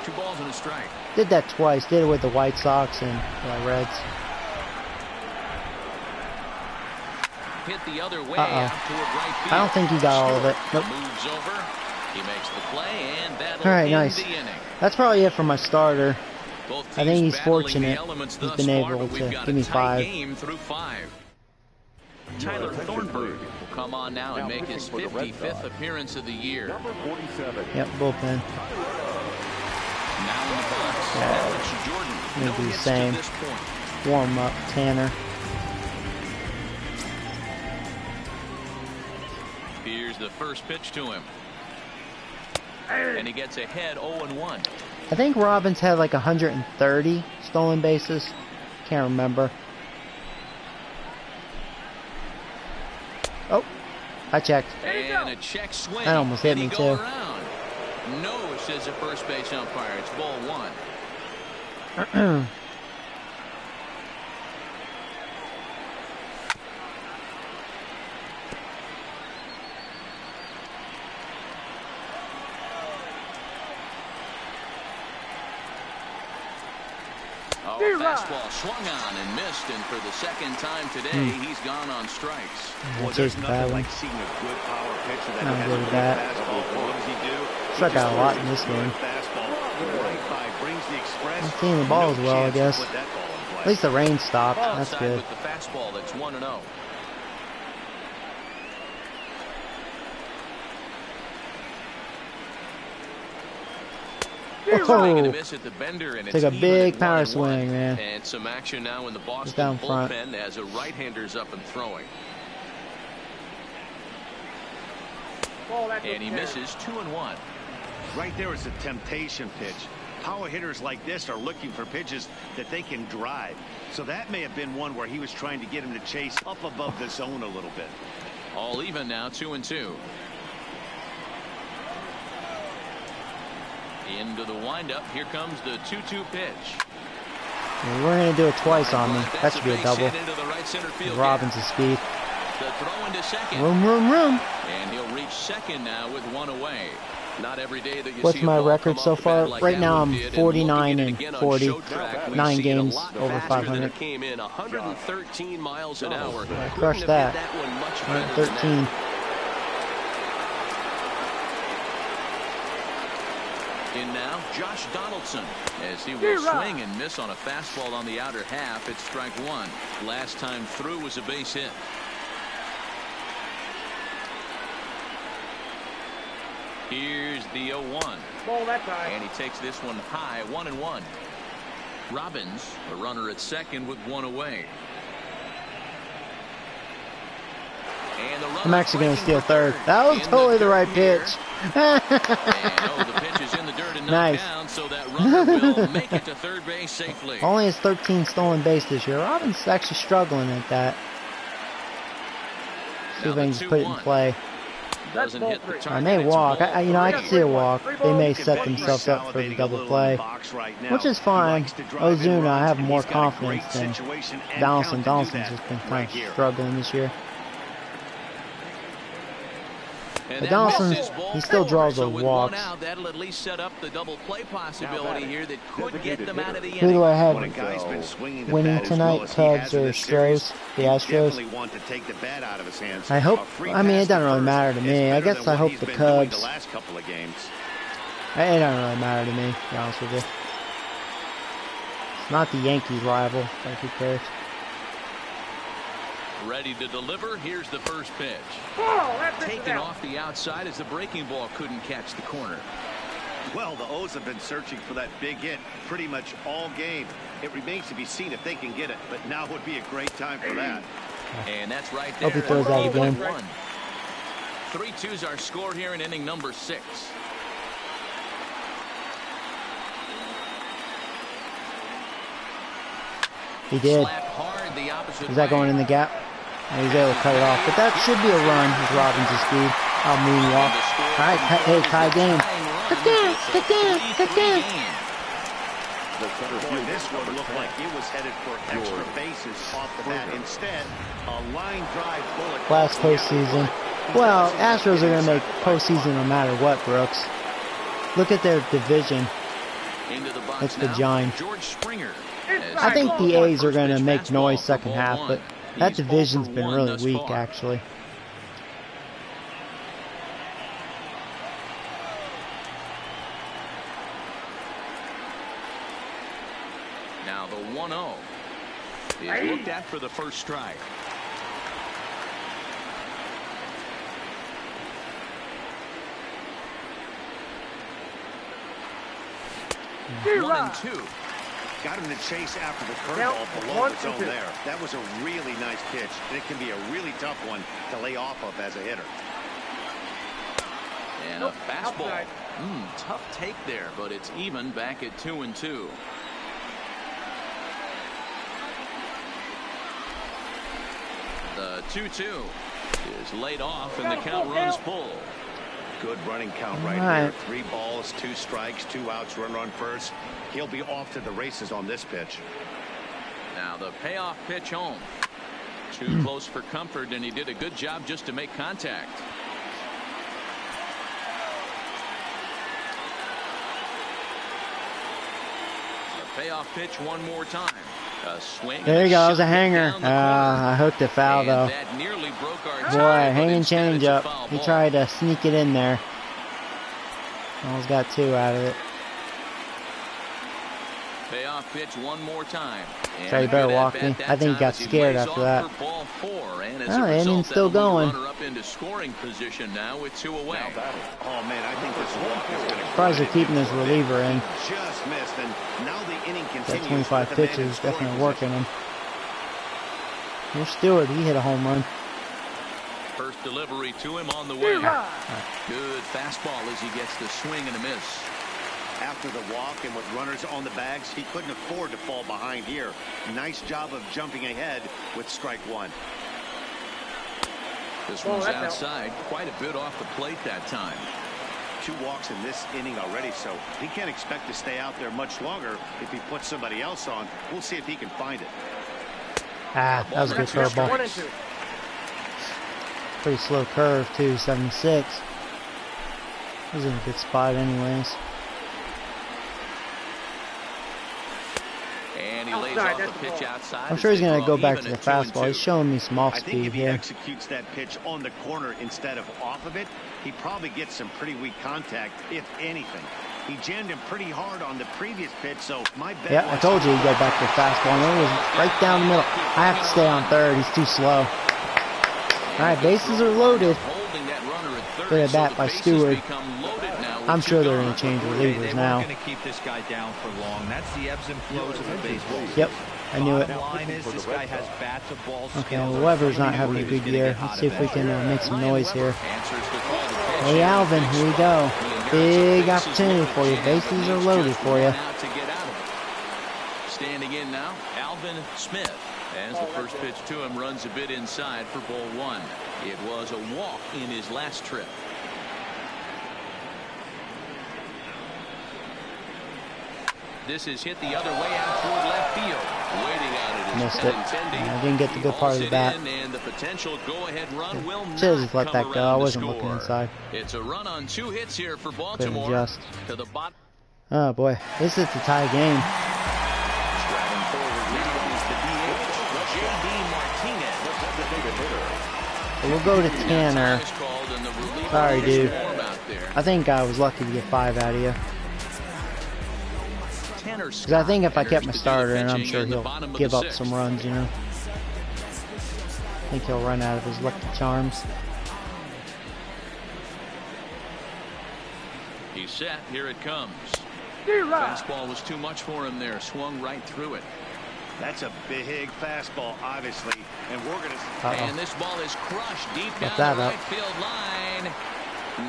2 balls and a strike. Did that twice. Did it with the White Sox and Reds. hit the other way Uh-oh. out toward right field. I don't think he got all of it. Nope. Moves over. He makes the play, and that'll All right, end nice. the inning. That's probably it for my starter. Both I think teams he's battling fortunate. the elements He's thus been far, able but to we've got give a me tight 5. game through 5. Tyler Thornburg will come on now and make his 55th appearance of the year. Number 47. Yep, bullpen. Now in the box, Alex Jordan. Gonna No do the hits same. to this point. Warm up, Tanner. Here's the first pitch to him. And he gets ahead 0-1. I think Robbins had like 130 stolen bases. Can't remember. Oh, I checked. And a check swing. That almost hit Did he me, go too. around? No, says the first base umpire. It's ball 1. Oh, fastball swung on and missed, and for the second time today, he's gone on strikes. Well, That's there's his nothing bad one. like seeing a good power pitcher that Not has good a at good that. fastball. What does he do? Struck out a lot in this game. Fastball right by, brings the express. I'm seeing the ball as well, I chance to guess. put that ball in play. At least the rain stopped. That's Outside good. with the fastball, that's 1-0. Swing and a Oh, miss at the bender, and took it's a even big at power 1-1. swing, man. And some action now in the Boston down front. bullpen as a right-hander's up and throwing. And he misses 2-1. Right there is a temptation pitch. Power hitters like this are looking for pitches that they can drive. So that may have been one where he was trying to get him to chase up above the zone a little bit. All even now, 2-2. Into the windup. Here comes the 2-2 pitch. And we're gonna do it twice on me. That That's should be a base double. hit into the right center field Robbins' gap. speed. The throw into second. Room, room, room. And he'll reach second now with 1 away. Not every day that you What's see a my ball record come so off the far? bat like Right that now one I'm did, and 49 looking at it and again on 40. Showtrack, we 9 see it a games lot over faster 500. than it came in, 113 miles an hour. I crushed Couldn't have that. hit that one much better than 13. that. In now, Josh Donaldson, as he will swing and miss on a fastball on the outer half. It's strike 1. Last time through was a base hit. Here's the 0-1. And he takes this one high, 1-1. Robbins, a runner at second with 1 away. And the I'm actually gonna steal third. That was totally the right pitch. And the pitch is in the dirt and Nice. knocked down, so that runner will make it to third base safely. Only has 13 stolen base this year. Robbins is actually struggling at that. See if I can just put it in play. Doesn't hit the I target. may It's walk. ball I can see a walk. They may set He's themselves up for the salivating a double little play, in the box right now. which is He fine. likes to drive in Ozuna, I runs, have and more he's got a confidence great than situation and Donaldson. count to do Donaldson's that just been right kind here. of struggling this year. And But that Donaldson, misses ball he still 4. draws So those with walks. one out, that'll at least set up the double play possibility here that could get them out of the Who do inning. I When a have guy's been swinging the winning bat as tonight? well as he has Cubs in or this series, Stros? The you Astros? definitely want to take the bat out of his hands. I hope. A free I mean, pass it doesn't to really first matter to is me. I better guess than I what hope he's the been doing Cubs. the last couple of games. It doesn't really matter to me, to be honest with you. It's not the Yankees rival. Like, who cares? Ready to deliver. Here's the first pitch. Taken off the outside as the breaking ball couldn't catch the corner. Well, the O's have been searching for that big hit pretty much all game. It remains to be seen if they can get it, but now would be a great time for that. And that's right there. Hope he throws out Even again. 1. 3-2's our score here in inning number 6. He did. Slapped hard the opposite Is that going in the gap? And he's able to cut it off. But that should be a run with Robbins' speed. I'll moonwalk. All right, hey, tie game. Cut down. Boy, this one looked like it was headed for extra bases off the bat. Instead, a line drive bullet. Last postseason. Well, Astros are going to make postseason no matter what, Brooks. Look at their division. Into the box It's the now, giant. George Springer. I think the A's are going to make noise second half, but That division's been really weak, actually. Now the 1-0 is looked at for the first strike. One and two. Got him to chase after the curveball below the zone there. That was a really nice pitch, and it can be a really tough one to lay off of as a hitter. And a fastball. Tough take there, but it's even back at 2-2. The 2-2 is laid off, and the count runs full. Good running count right here. 3 balls, 2 strikes, 2 outs, runner on first. He'll be off to the races on this pitch. Now the payoff pitch home. Too close for comfort, and he did a good job just to make contact. The payoff pitch one more time. A swing. There you go. It was a hanger. I hooked it foul, though. That nearly broke our Boy, hanging change up. He tried to sneak it in there. Almost got 2 out of it. Payoff pitch one more time. So you better walk me. I think he got scared after that. Oh, the inning's still going. Up into scoring position now with 2 away. Oh man, I think this walk is going to. Surprised they're keeping this reliever in. Just missed, and now the inning continues. That 25 pitches definitely working him. Here's Stewart. He hit a home run. First delivery to him on the way. Good fastball as he gets the swing and a miss. After the walk and with runners on the bags, he couldn't afford to fall behind here. Nice job of jumping ahead with strike 1. This one's outside, quite a bit off the plate that time. 2 walks in this inning already, so he can't expect to stay out there much longer if he puts somebody else on. We'll see if he can find it. That was a good curveball. Pretty slow curve, too, 76. Was in a good spot anyways. And he lays off the pitch outside. I'm sure he's going to go back to the fastball. He's showing me some off speed here. I think if he executes that pitch on the corner instead of off of it, he probably gets some pretty weak contact, if anything. He jammed him pretty hard on the previous pitch, so my bet. Yeah, I told you he'd go back to the fastball. And it was right down the middle. I have to stay on third. He's too slow. All right, bases are loaded. Good at bat by Stewart. I'm sure they're going to change relievers now. They weren't going to keep this guy down for long. That's the ebbs and flows of the baseball. Yep, I knew it. The line is this guy has bat to ball skills. Okay, well, Weber's not having a good year. Let's see if we can make some noise here. Hey, Alvin, here we go. Big opportunity for you. Bases are loaded for you. Standing in now, Alvin Smith. As the first pitch to him runs a bit inside for ball 1. It was a walk in his last trip. This is hit the other way out toward left field. Waiting on it is missed it. I didn't get the good part of the bat. And the potential go-ahead run will not just let that go. I wasn't looking inside. It's a run on 2 hits here for Couldn't Baltimore. adjust. To the bottom. Oh boy, this is the tie game. Driving forward now is the DH, J.D. Martinez. We'll go to Tanner. Sorry, dude. I think I was lucky to get 5 out of you. Because I think if I kept my starter, and I'm sure he'll give up some runs, you know. I think he'll run out of his lucky charms. He's set. Here it comes. Fastball was too much for him there. Swung right through it. That's a big fastball, obviously, and we're going to. And this ball is crushed deep down the right field line.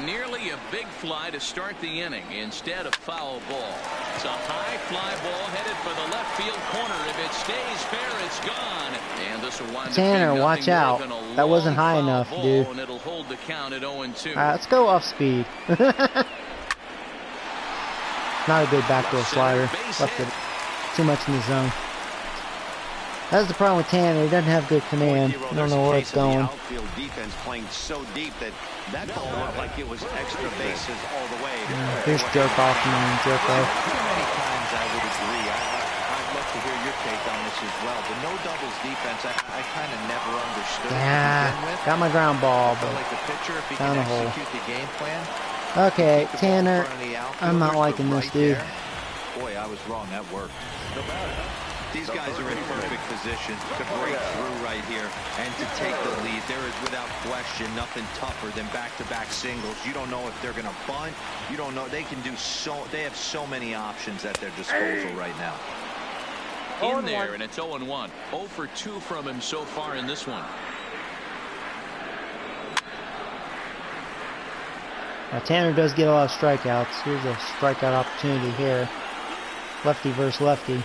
Nearly a big fly to start the inning instead of foul ball. It's a high fly ball headed for the left field corner. If it stays fair, it's gone. And this will wind Tanner, watch out. That wasn't high enough, dude. And it'll hold the count at 0-2. Let's go off speed. Not a good backdoor slider. Left it too much in the zone. That's the problem with Tanner. He doesn't have good command. I don't know where it's going. Outfield defense playing so deep that ball looked like it was extra bases all the way. Here's jerk off and jerk off. Too many times I would agree. I'd love to hear your take on this as well. The no doubles defense, I kind of never understood it to Yeah, begin with. got my ground ball, but Like the pitcher, if he down can the hole. execute the game plan. Okay, keep the ball in Tanner, front of the I'm not outfielders, liking but this, right dude. there, boy, I was wrong. That worked. These guys are in perfect position to break through right here and to take the lead. There is, without question, nothing tougher than back-to-back singles. You don't know if they're going to bunt. You don't know. They can do so. They have so many options at their disposal right now. In there, and it's 0-1. 0 for 2 from him so far in this one. Now, Tanner does get a lot of strikeouts. Here's a strikeout opportunity here. Lefty versus lefty.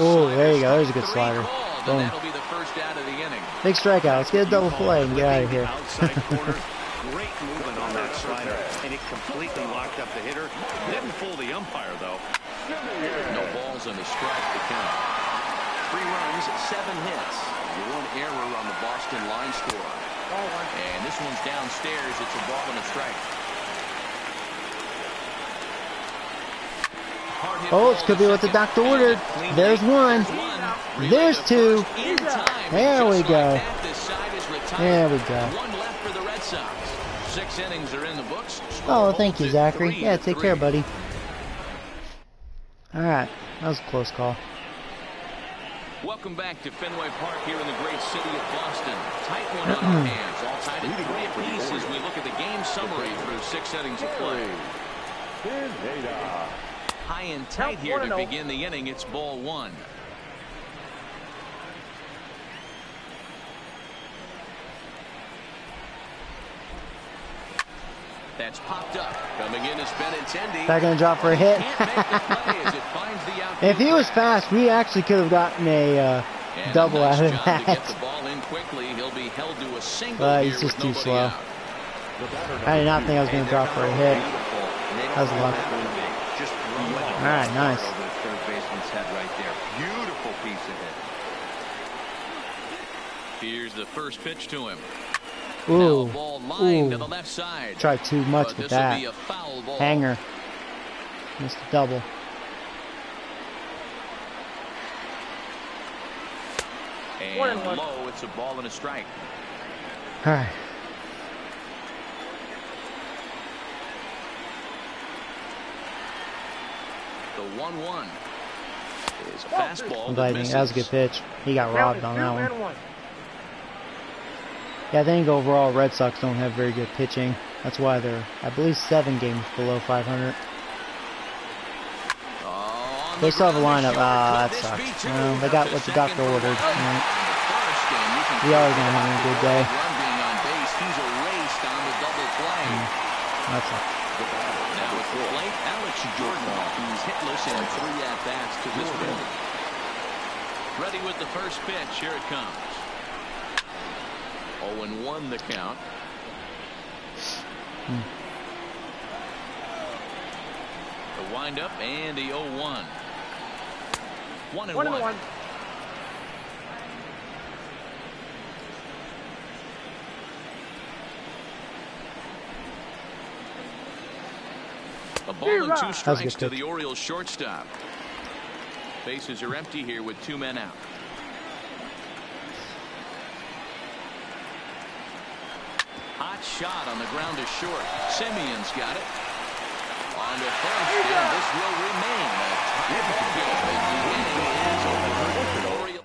Oh, there you go. There's a good slider. Boom. That'll be the first out of the inning. Big strikeout. Let's get a double play and get out of here. Great movement on that slider, and it completely locked up the hitter. Didn't fool the umpire, though. No balls and a strike to count. 3 runs, 7 hits. 1 error on the Boston line score. And this one's downstairs. It's a ball and a strike. Oh, this could be what the doctor ordered. There's one. There's 2. There we go. There we go. 1 left for the Red Sox. 6 innings are in the books. Oh, thank you, Zachary. Yeah, take care, buddy. All right, that was a close call. Welcome back to Fenway Park here in the great city of Boston. Tight one on our hands. All tied at 3 apiece as we look at the game summary through 6 innings of play. High and tight here to begin the inning. It's ball 1. That's popped up. Coming in is Benintendi. Back gonna drop for a hit. If he was fast, we actually could have gotten a double out of that. But he's just too slow. I did not think I was gonna drop for a hit. That was luck. All right, nice. Third baseman's head right there. Beautiful piece of hit. Here's the first pitch to him. Ooh, ball lined to the left side. Tried too much with that. Hanger. Missed a double. And low, it's a ball and a strike. All right. The 1-1 is a fastball. I'm glad that was a good pitch. He got robbed on that one. Yeah, I think overall Red Sox don't have very good pitching. That's why they're, I believe, 7 games below 500. They still have a lineup. Ah, that sucks. Well, they got what the doctor ordered. Right. We are going to have a good day. That sucks. Now at the plate, Alex Jordan. He's hitless in 3 at-bats to this point. Ready with the first pitch. Here it comes. 0-1 the count. The windup and the 0-1. 1-1. A ball and 2 strikes to the Orioles shortstop. Bases are empty here with 2 men out. Hot shot on the ground is short. Simeon's got it. On to first, and this will remain a tie ball game. The inning is over.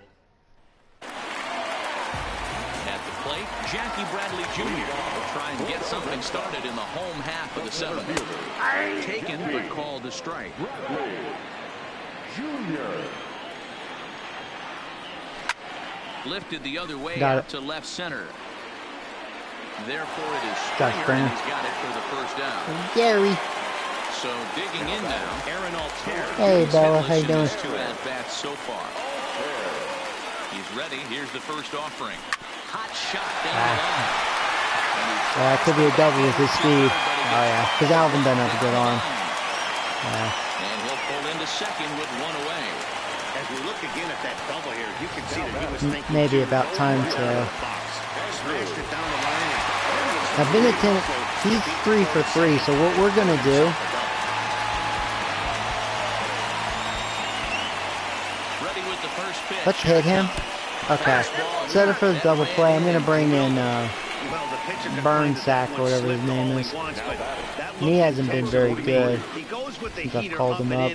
At the plate, Jackie Bradley Jr. will try and get something started in the home half of the 7th. Taken but called a strike. Lifted the other way out to left center. Therefore, it is Springer, and he's got it for the first down. Gary. So digging in now, Aaron Altherr. Hey, Bella, how you doing? 2 at-bats so far. He's ready. Here's the first offering. Hot shot down the line. Yeah, it could be a double with his speed. Oh, yeah, because Alvin doesn't have a good arm. Yeah. And he'll pull into second with 1 away. As we look again at that double here, you can see that he was thinking maybe about time to... Smashed it down the line. I've been attending. He's 3 for 3. So what we're gonna do? Ready with the First pitch. Let's hit him. Okay. Set it for the double play. I'm going to bring in Burns-Sack, or whatever his name is. And he hasn't been very good since I've called him up.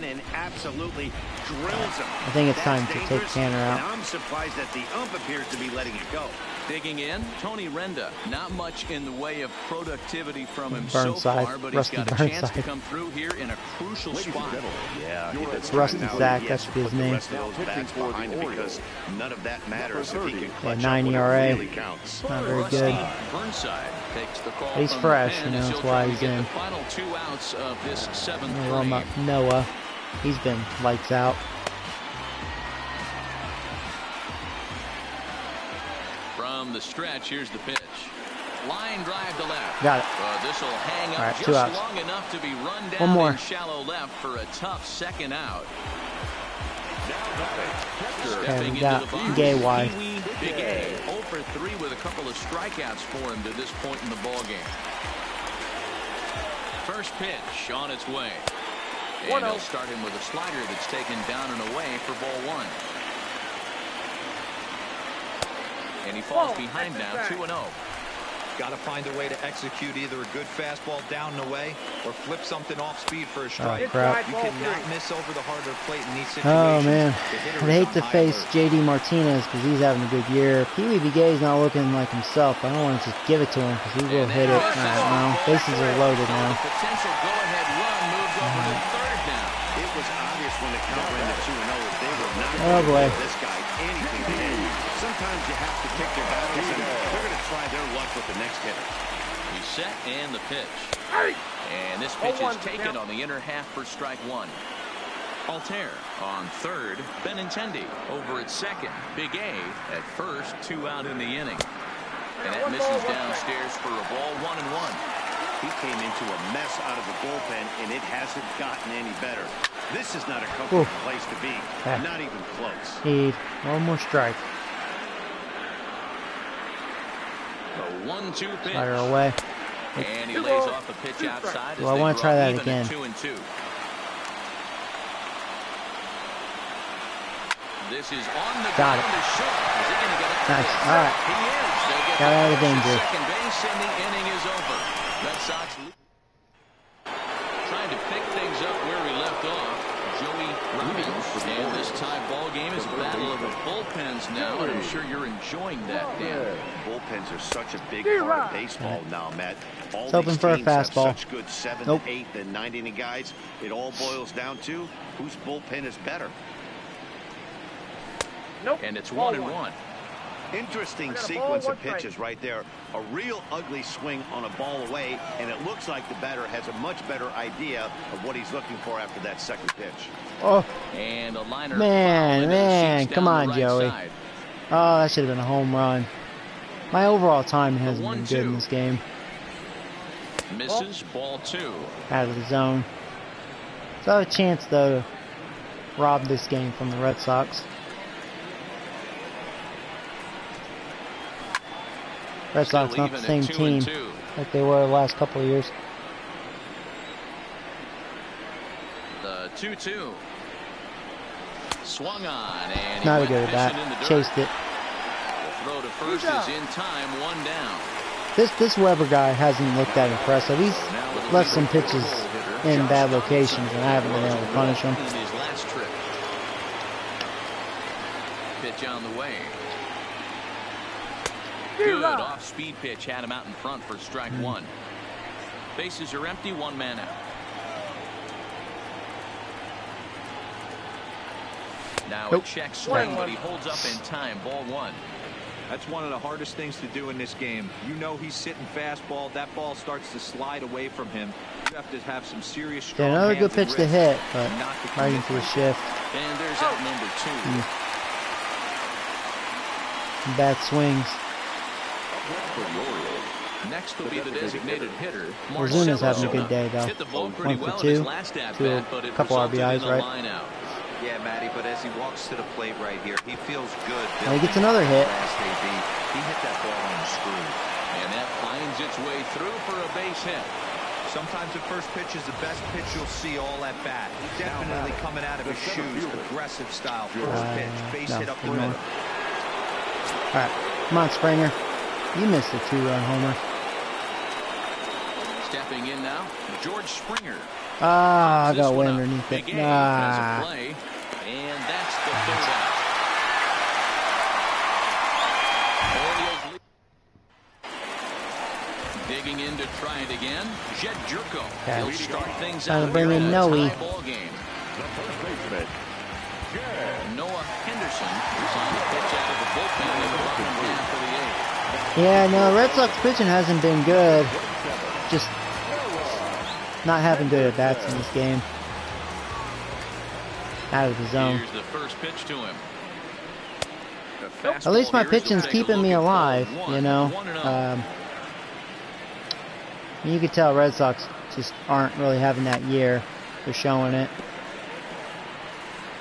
I think it's time to take Tanner out. I'm surprised that the ump appears to be letting it go. Digging in, Tony Renda. Not much in the way of productivity from him Burnside. so far, but he's Rusty got a chance to Burnside. come through here in a crucial spot. Yeah, It's Rusty Zach, that should be his name. Because none of that matters if he can Yeah, 9 ERA. really counts. Not very good. Burnside takes the call. He's from fresh, the you know, pen as that's he'll why try to he's get in. the final 2 outs of this 7th Warm frame. up Noah. He's been lights out. From the stretch, here's the pitch. Line drive to left. Got it. This will hang up All right, just 2 outs. long enough to be run down One more. in shallow left for a tough second out. Okay, we got Gay wide. Big A, 0 for 3 with a couple of strikeouts for him to this point in the ball game. First pitch on its way. And he'll start him with a slider that's taken down and away for ball 1. And he falls behind now, 2-0. Got to find a way to execute either a good fastball down and away or flip something off speed for a strike. Oh, crap. You cannot miss over the harder plate in these Oh, situations. man. The hitter I'd is hate on to high face alert. JD Martinez because he's having a good year. Pee-wee Begay's not looking like himself. I don't want to just give it to him because he will hit it. All right, now bases are loaded now. Potential go-ahead run moves over to third now. It was obvious when the count ran to 2-0 that they were not Oh, going to boy. give this guy anything to hit. Sometimes you have to pick your battles, and they're going to try their luck with the next hitter. He's set and the pitch. And this pitch is taken on the inner half for strike 1. Altair on third. Benintendi over at second. Big A at first. 2 out in the inning. And that misses downstairs for a ball, 1-1. He came into a mess out of the bullpen, and it hasn't gotten any better. This is not a comfortable place to be. Okay. Not even close. Need one more strike. The 1-2 pitch. Slider away. And he lays off a pitch outside. Well, I want to try that again. 2-2. This is on the Got ground it. to short. Is he going to get it? Nice. All right. He is. They get Got the out of rush at danger. second base, and the inning is over. Red Sox trying to pick things up where we left off. Joey Robbins. And this tie ball game is a battle of the bullpens now, and I'm sure you're enjoying that, Dan. Bullpens are such a big part of baseball now, Matt. All It's hoping these for a teams have fastball. such good 7th, Nope. 8th, and 9th inning guys. It all boils down to whose bullpen is better. And it's 1-1. Interesting sequence of pitches right there. A real ugly swing on a ball away, and it looks like the batter has a much better idea of what he's looking for after that second pitch. Oh, And a liner. man, come on, right Joey. side. Oh, that should have been a home run. My overall timing hasn't been 1-2. good in this game. Misses, ball 2. Out of the zone. So I have a chance, though, to rob this game from the Red Sox. Red Sox not the same team like they were the last couple of years. The 2-2. Swung on, and Not he a good went at fishing in the that. dirt. Chased it. The throw to first is in time, 1 down. This Weber guy hasn't looked that impressive. He's left some pitches in bad locations, and I haven't been able to punish him. In his last trip. Pitch on the way. Good off-speed pitch had him out in front for strike 1. Bases are empty, 1 man out. Now a check swing, but he holds up in time. Ball 1. That's one of the hardest things to do in this game. You know he's sitting fastball. That ball starts to slide away from him. You have to have some serious strong Yeah, another good hands and pitch to wrists hit, but not to right commit into the right. shift. And there's out number 2. Bad swings. For the Orioles. Next will be the designated hitter. Ozuna's having a good day, though. Hit the ball pretty 1 for well in his 2. last at Two, bat, but it couple resulted RBIs, in a right? line out. Yeah, Matty, but as he walks to the plate right here, he feels good. And he gets another hit. Last AB. He hit that ball on the screw. And that finds its way through for a base hit. Sometimes the first pitch is the best pitch you'll see all at bat. Definitely coming out of his shoes. Aggressive style. First pitch. Base hit up the middle. All right. Come on, Springer. You missed a 2-run homer. Stepping in now, George Springer. Ah, I got way underneath it. And that's the third out. Orioles digging in to try it again. Jed Jerko. Okay. He'll start things Trying out to bring here in in a Noe. tie ball game. Noah Henderson is on the pitch out of the bullpen in the bottom half of the 8th. Yeah, no, Red Sox pitching hasn't been good. Just not having good at bats in this game. Out of the zone. Here's the first pitch to him. At least my pitching's keeping me alive, you know. You could tell Red Sox just aren't really having that year. They're showing it.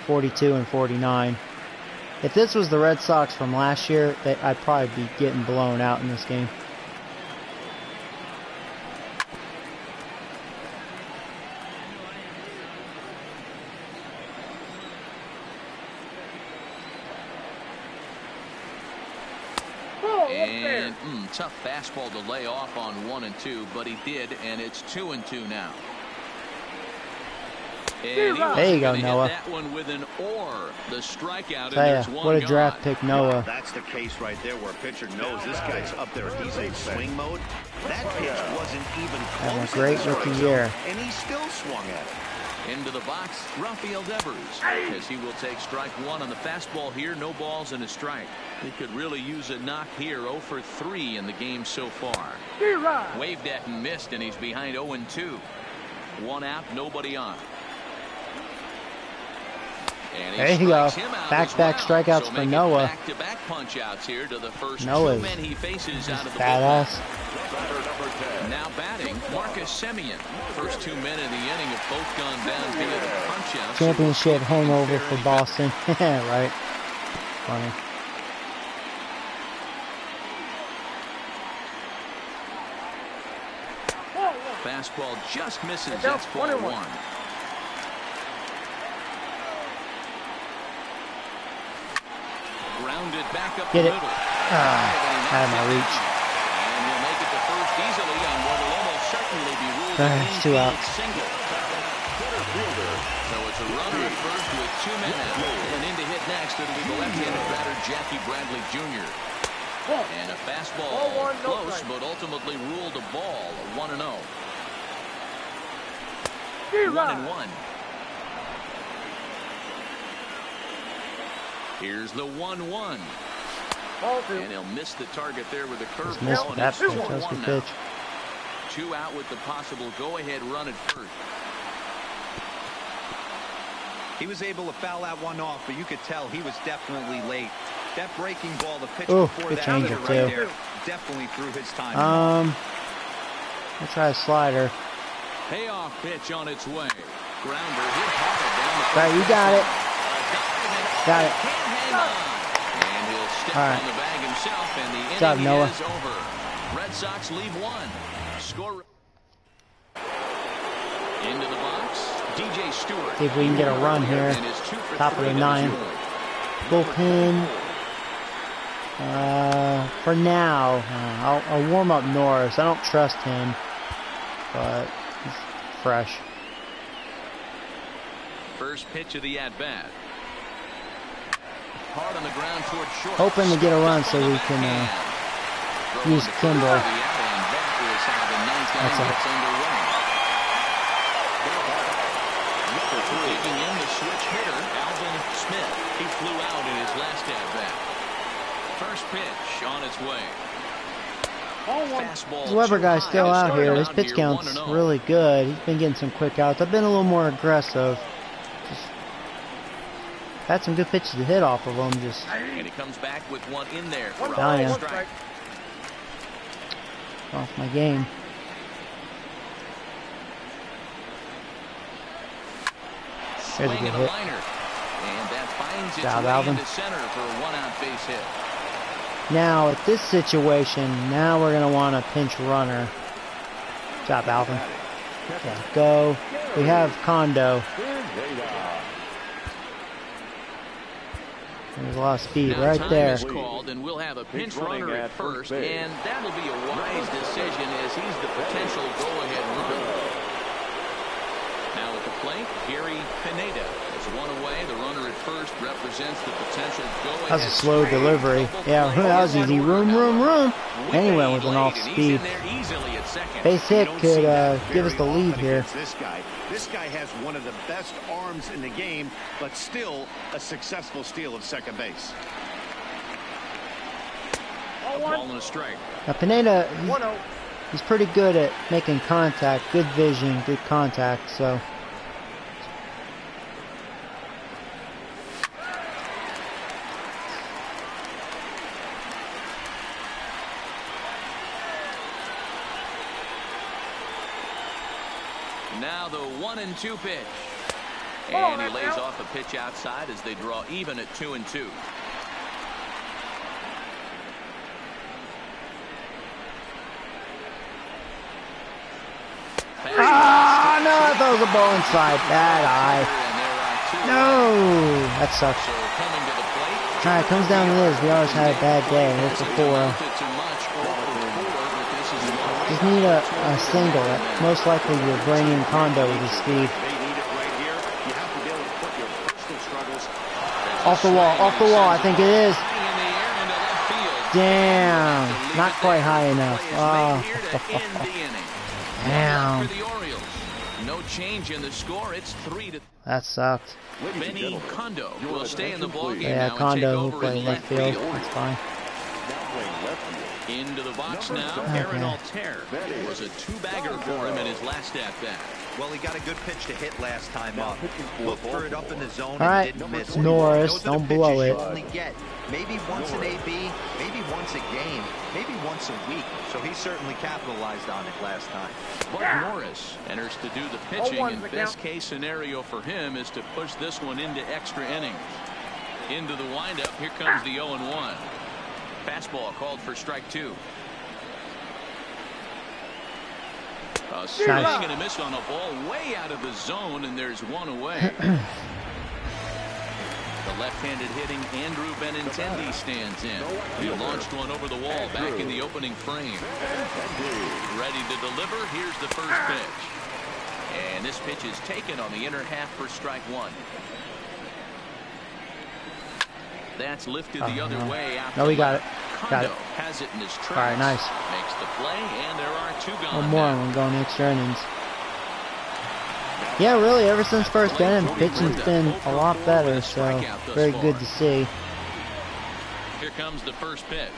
42 and 49. If this was the Red Sox from last year, I'd probably be getting blown out in this game. And tough fastball to lay off on 1 and 2, but he did, and it's 2 and 2 now. And there you go, Noah. That one with an or the strikeout. Tell ya, what a draft pick, Noah. That's the case right there where a pitcher knows this guy's up there. He's in swing mode. That pitch wasn't even close. Having a great rookie year. And he still swung at it. Into the box, Rafael Devers, as he will take strike 1 on the fastball here. No balls and a strike. He could really use a knock here. 0 for 3 in the game so far. Waved at and missed, and he's behind 0 and 2. 1 out, nobody on. And there you go. Back-to-back strikeouts so for Noah. Back-to-back punch-outs here to the first Noah's 2 men he faces out of the badass. Now batting, Marcus Semien. First 2 men in the inning have both gone down via the punch-outs. Championship hangover for Boston. Right. Funny. Fastball just misses. That's ball 1. Grounded back up Get the it. middle. Out of my reach. And he'll make it to first easily on what will almost certainly be ruled an It's 2 outs. single. So it's a runner at first with 2 men out. And in to hit next, it'll be the left-handed batter Jackie Bradley Jr. And a fastball close, but ultimately ruled a ball. 1-0. 1-1. Here's the 1-1. And he'll miss the target there with a curveball. That pitch. That was a good pitch. 2 out with the possible go-ahead run at first. He was able to foul that one off, but you could tell he was definitely late. That breaking ball, the pitch before good that changer right too. there, definitely threw his time. I'll try a slider. Payoff pitch on its way. Grounder hit hard down the Right, you got it. Got it. And he'll step on the bag himself, and the inning Noah. is over. Red Sox lead 1. Score into the box. DJ Stewart. See if we can get a run here. Top of the 9th. Bullpen. For now, I'll warm up Norris. I don't trust him, but he's fresh. First pitch of the at-bat. Hard on the ground toward short. Hoping to get a run so we can use Kimbrel. That's it. Taking in the switch hitter, Alvin Smith. He flew out in his last at-bat. First pitch on its way. Fastball. This Weber guy's still out here. His pitch count's really good. He's been getting some quick outs. I've been a little more aggressive. Just had some good pitches to hit off of him. Just and he comes back with one in there for dying. a strike. Off my game. There's a good hit. And that finds its Job, way Alvin. into center for a 1-out base hit. Now, at this situation, now we're going to want a pinch runner. Job, Alvin. Yeah, go. We have Kondo. There's a lot of speed now right there. Time is called, and we'll have a pinch runner at first, and that'll be a wise decision as he's the potential go-ahead runner. Now at the plate, Gary Pineda is one away. The runner at first represents the potential go-ahead. That's a slow delivery. Yeah, that was easy. Room. And he went with an off-speed. Base hit could give us the lead here. This guy has one of the best arms in the game, but still a successful steal of second base. A ball and a strike. Now Pineda, he's pretty good at making contact. Good vision, good contact. So. Now the 1-2 pitch. And he lays off a pitch outside as they draw even at 2-2. Ah, no, that was a ball inside. Bad eye. No, that sucks. Alright, comes down to this. We always had a bad day. It's a 4. Just need a single. Most likely you're bringing Kondo with his speed. Off the wall, I think it is. Damn, not quite high enough. Oh. Damn. No change in the score. It's 3-3. That sucked. Benny Kondo will stay in the ballgame yeah, now Kondo and will take over play in left field. That's fine. Into the box now, Aaron Altair. It was a two-bagger for him in his last at-bat. Well, he got a good pitch to hit last time up. Looked for it up in the zone and didn't miss it. Norris, don't blow it. You only get maybe once an AB, maybe once a game, maybe once a week. So he certainly capitalized on it last time. But Norris enters to do the pitching, and best case scenario for him is to push this one into extra innings. Into the windup, here comes the 0-1. Fastball called for strike 2. A swing and a miss on a ball way out of the zone, and there's one away. The left-handed hitting Andrew Benintendi stands in. He launched one over the wall back in the opening frame. Ready to deliver. Here's the first pitch. And this pitch is taken on the inner half for strike 1. That's lifted the other way. No, we got it. Got it. Has it in his tracks. All right, nice. Makes the play, and there are 2 gone. One more, and we're going extra innings. Yeah, really, ever since first been, pitching's been a lot better, so very good to see. Here comes the first pitch.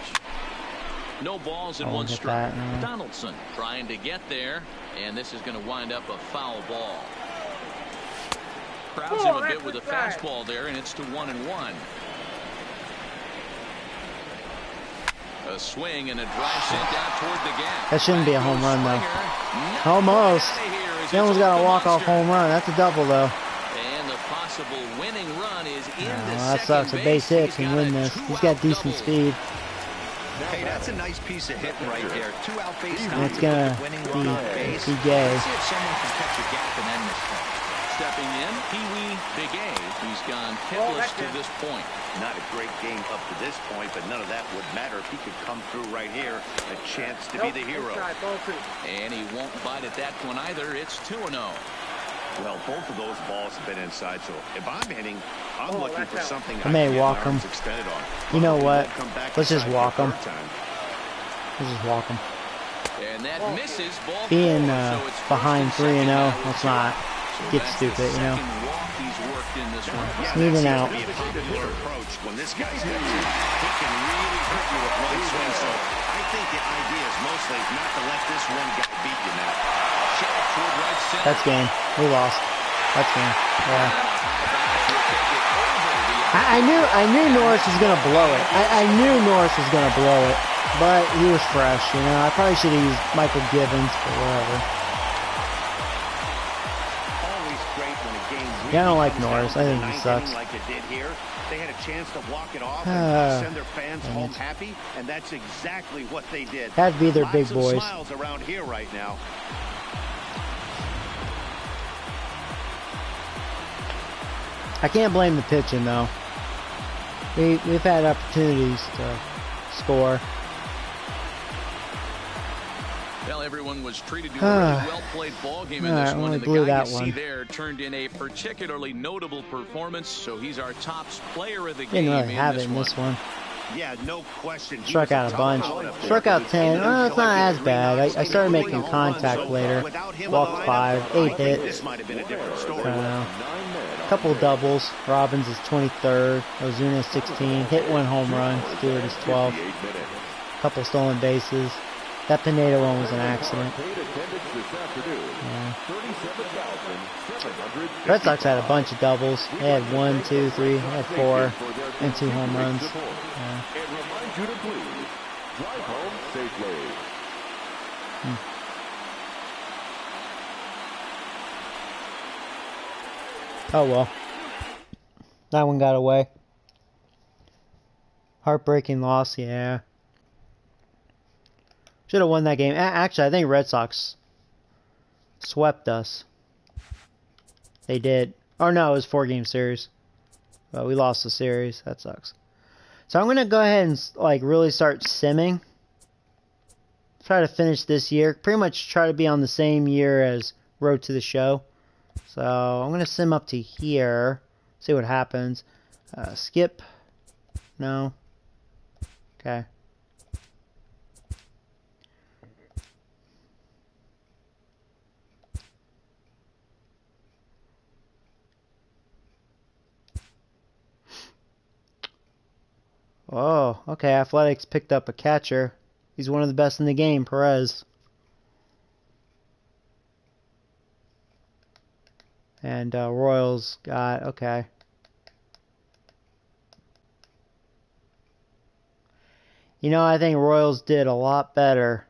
No balls and 1 strike. Donaldson trying to get there, and this is going to wind up a foul ball. Crowds him a bit with a fastball there, and it's to 1-1. A swing and a drive sent out toward the gap. That shouldn't be a home run, though. Almost. He almost got a walk-off home run. That's a double, though. And the possible winning run is in the that sucks. A base hit can win this. He's got decent speed. Hey, that's a nice piece of hitting right there. 2 out base and it's gonna be gay. Let's see if someone can catch a gap and end this thing. Stepping in, Pee-wee Big A. He's gone hitless to this point. Not a great game up to this point, but none of that would matter if he could come through right here. A chance to be the hero. And he won't bite at that one either. It's 2-0. Well, both of those balls have been inside, so if I'm hitting, I'm looking for something I may walk him. You know what? Let's just walk him. Let's just walk him. And that misses. Ball being behind 3-0, let's not get stupid, you know. Smoothing out. When this guy's he can really hurt you with one swing. So I think the idea is mostly not to let this one guy beat you now. That's game. We lost. That's game. Yeah. I knew Norris was gonna blow it. I knew Norris was gonna blow it, but he was fresh. You know, I probably should have used Michael Gibbons, but whatever. Yeah, I don't like Norris. I think he sucks. Like it did here. They had a chance to walk it off and send their fans home happy, and that's exactly what they did. Had to be their big boys. Smiles around here right now. I can't blame the pitching though. We've had opportunities to score. Well, everyone was treated to a really well-played ball game in this one, and the guy you see there turned in a particularly notable performance, so he's our top player of the game. Didn't really have it in this one. Yeah, no question. Struck out a bunch. Struck out 10. Well, it's not as bad. I started making contact later. Walked 5. 8 hits. Couple doubles. Robbins is 23rd. Ozuna is 16. Hit 1 home run. Stewart is 12. Couple stolen bases. That Pineda one was an accident. Yeah. Red Sox had a bunch of doubles. They had 1, 2, 3, they had 4, and 2 home runs. Yeah. Oh well. That one got away. Heartbreaking loss, yeah. Should have won that game. Actually, I think Red Sox swept us. They did. Or no, it was a 4-game series. Well, we lost the series. That sucks. So I'm going to go ahead and like really start simming. Try to finish this year. Pretty much try to be on the same year as Road to the Show. So I'm going to sim up to here. See what happens. Skip. No. Okay. Oh, okay. Athletics picked up a catcher. He's one of the best in the game, Perez. And Royals got, okay. You know, I think Royals did a lot better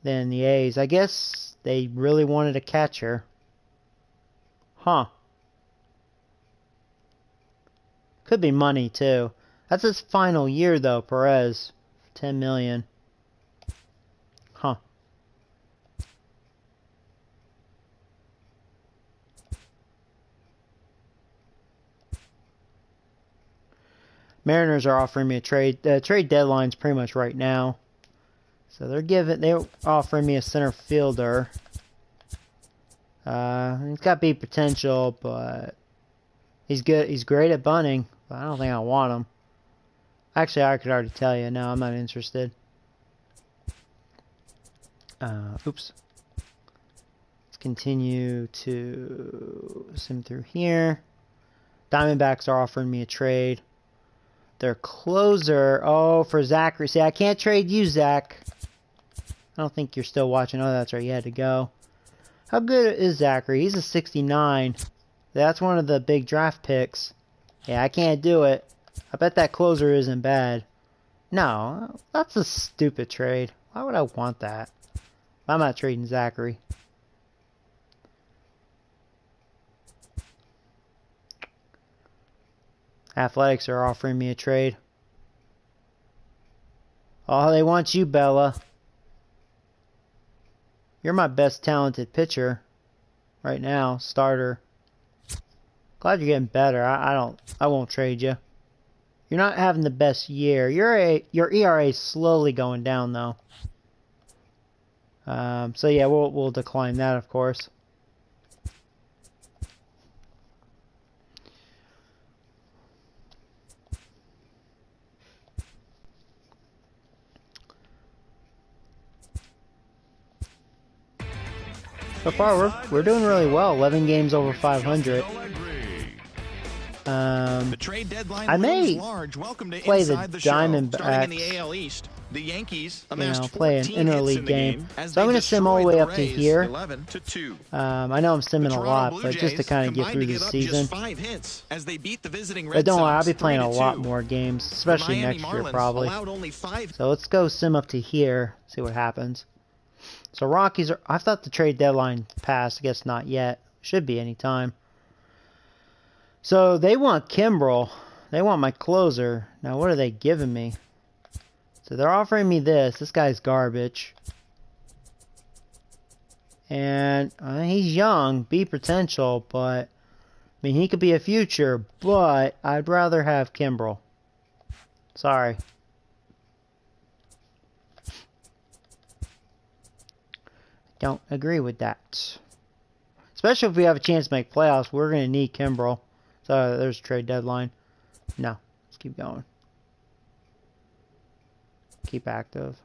than the A's. I guess they really wanted a catcher. Huh. Could be money, too. That's his final year, though, Perez. $10 million. Huh. Mariners are offering me a trade. The trade deadline's pretty much right now. So they're offering me a center fielder. He's got big potential, but he's good. He's great at bunting, but I don't think I want him. Actually, I could already tell you. No, I'm not interested. Oops. Let's continue to sim through here. Diamondbacks are offering me a trade. Their closer, oh, for Zachary. See, I can't trade you, Zach. I don't think you're still watching. Oh, that's right. You had to go. How good is Zachary? He's a 69. That's one of the big draft picks. Yeah, I can't do it. I bet that closer isn't bad. No, that's a stupid trade. Why would I want that? I'm not trading Zachary. Athletics are offering me a trade. Oh, they want you, Bella. You're my best talented pitcher right now, starter. Glad you're getting better. I won't trade you. You're not having the best year. Your ERA is slowly going down, though. So yeah, we'll decline that, of course. So far, we're doing really well. 11 games over 500. I may play the Diamondbacks. The Yankees play an interleague game. So I'm going to sim all the way up to here. I know I'm simming a lot, but just to kind of get through the season. But don't worry, I'll be playing a lot more games, especially next year probably. So let's go sim up to here, see what happens. So Rockies are, I thought the trade deadline passed. I guess not yet. Should be any time. So they want Kimbrel. They want my closer. Now what are they giving me? So they're offering me this. This guy's garbage. And he's young, B potential, but mean, he could be a future, but I'd rather have Kimbrel. Sorry. Don't agree with that. Especially if we have a chance to make playoffs, we're going to need Kimbrel. So there's a trade deadline. No, let's keep going. Keep active.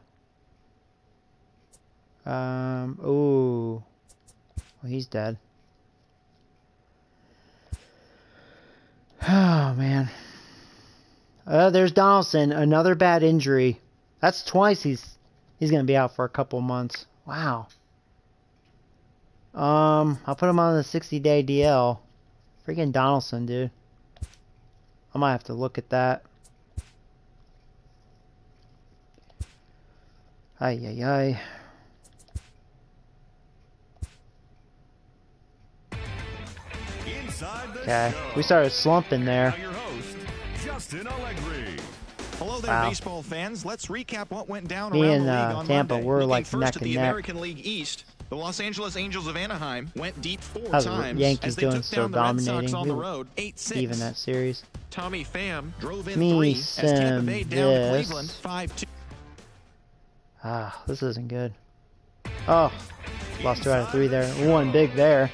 Ooh. Well, he's dead. Oh, man. There's Donaldson. Another bad injury. That's twice he's going to be out for a couple months. Wow. I'll put him on the 60-day DL. Freaking Donaldson, dude. I might have to look at that. Ay, ay, ay. Okay, we started slumping there. Hello there, Wow. baseball fans. Let's recap what went down Me around and the league on Tampa Monday. were Looking like first neck at and the neck. American League East. The Los Angeles Angels of Anaheim went deep 4 How's the times Yankees as they doing took so down the Red dominating? Sox on the We road 8-6. even that series. Tommy Pham drove in Me 3 as Tampa Bay sim down to this. Cleveland 5-2. Ah, this isn't good. Oh, lost 2 out of 3 there. One big there.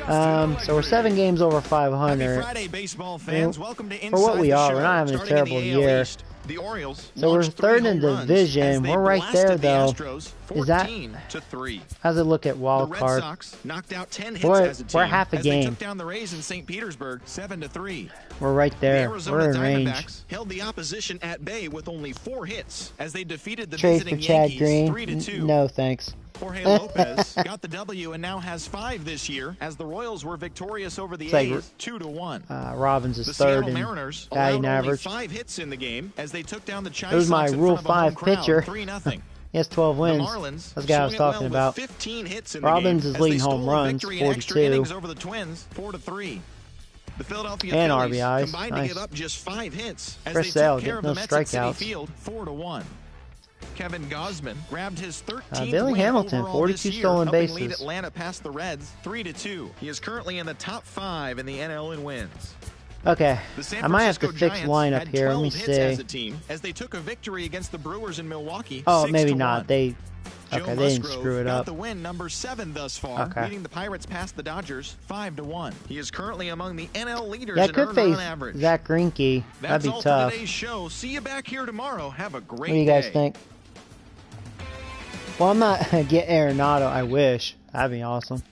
So we're 7 games over Happy 500. Friday, baseball fans. Welcome to For what Inside we the are, Show. we're not having a Starting in terrible the AL year. East, the Orioles So we're launched 3rd 3 in home runs division. as they We're right there, blasted the though. Astros Is that- 14-3. How's it look at The wild Red card? Sox knocked out 10 hits We're- as a team we're half a as they game. took down the Rays in St. Petersburg 7-3. We're right The there. Arizona We're in range. Diamondbacks held the opposition at bay with only 4 hits as they defeated the Trade for visiting Chad Yankees Green? 3-2. No, thanks. Jorge Lopez got the W and now has 5 this year as the Royals were victorious over the It's like, A's 2-1. Robbins is The 3rd Seattle in Mariners batting allowed only average. 5 hits in the game as they took down the Chi It was my Sox in Rule front of a 5 home crowd, pitcher. 3-0. He has 12 The wins. Marlins That's the guy I was swung it talking well about. with 15 hits in the Robbins game is as leading they home stole a runs, victory in extra 42. innings over the Twins, 4-3. The Philadelphia And Phillies RBIs. combined Nice. to give up just 5 hits as Chris they Sale took care of getting the those Mets at Citi strikeouts. Field 4-1. Kevin Gausman grabbed his 13th Billy win Hamilton, overall 42 this year, stolen helping lead bases. Atlanta past the Reds 3-2. He is currently in the top 5 in the NL in wins. Okay, The San I might have to Francisco fix Giants lineup had here. Let me 12 hits as a see. team as they took a victory against the Brewers in Milwaukee. Oh, 6-1. maybe not. They Joe okay, they didn't Musgrove screw it got up. the win, number 7 thus far, Okay. leading the Pirates past the Dodgers 5-1. He is currently among the NL leaders Yeah, I in could earned face run average. Zach Greinke. That's That'd be all tough. for today's show. See you back here tomorrow. Have a great What do you guys day. think? Well, I'm not get Arenado. I wish. That'd be awesome.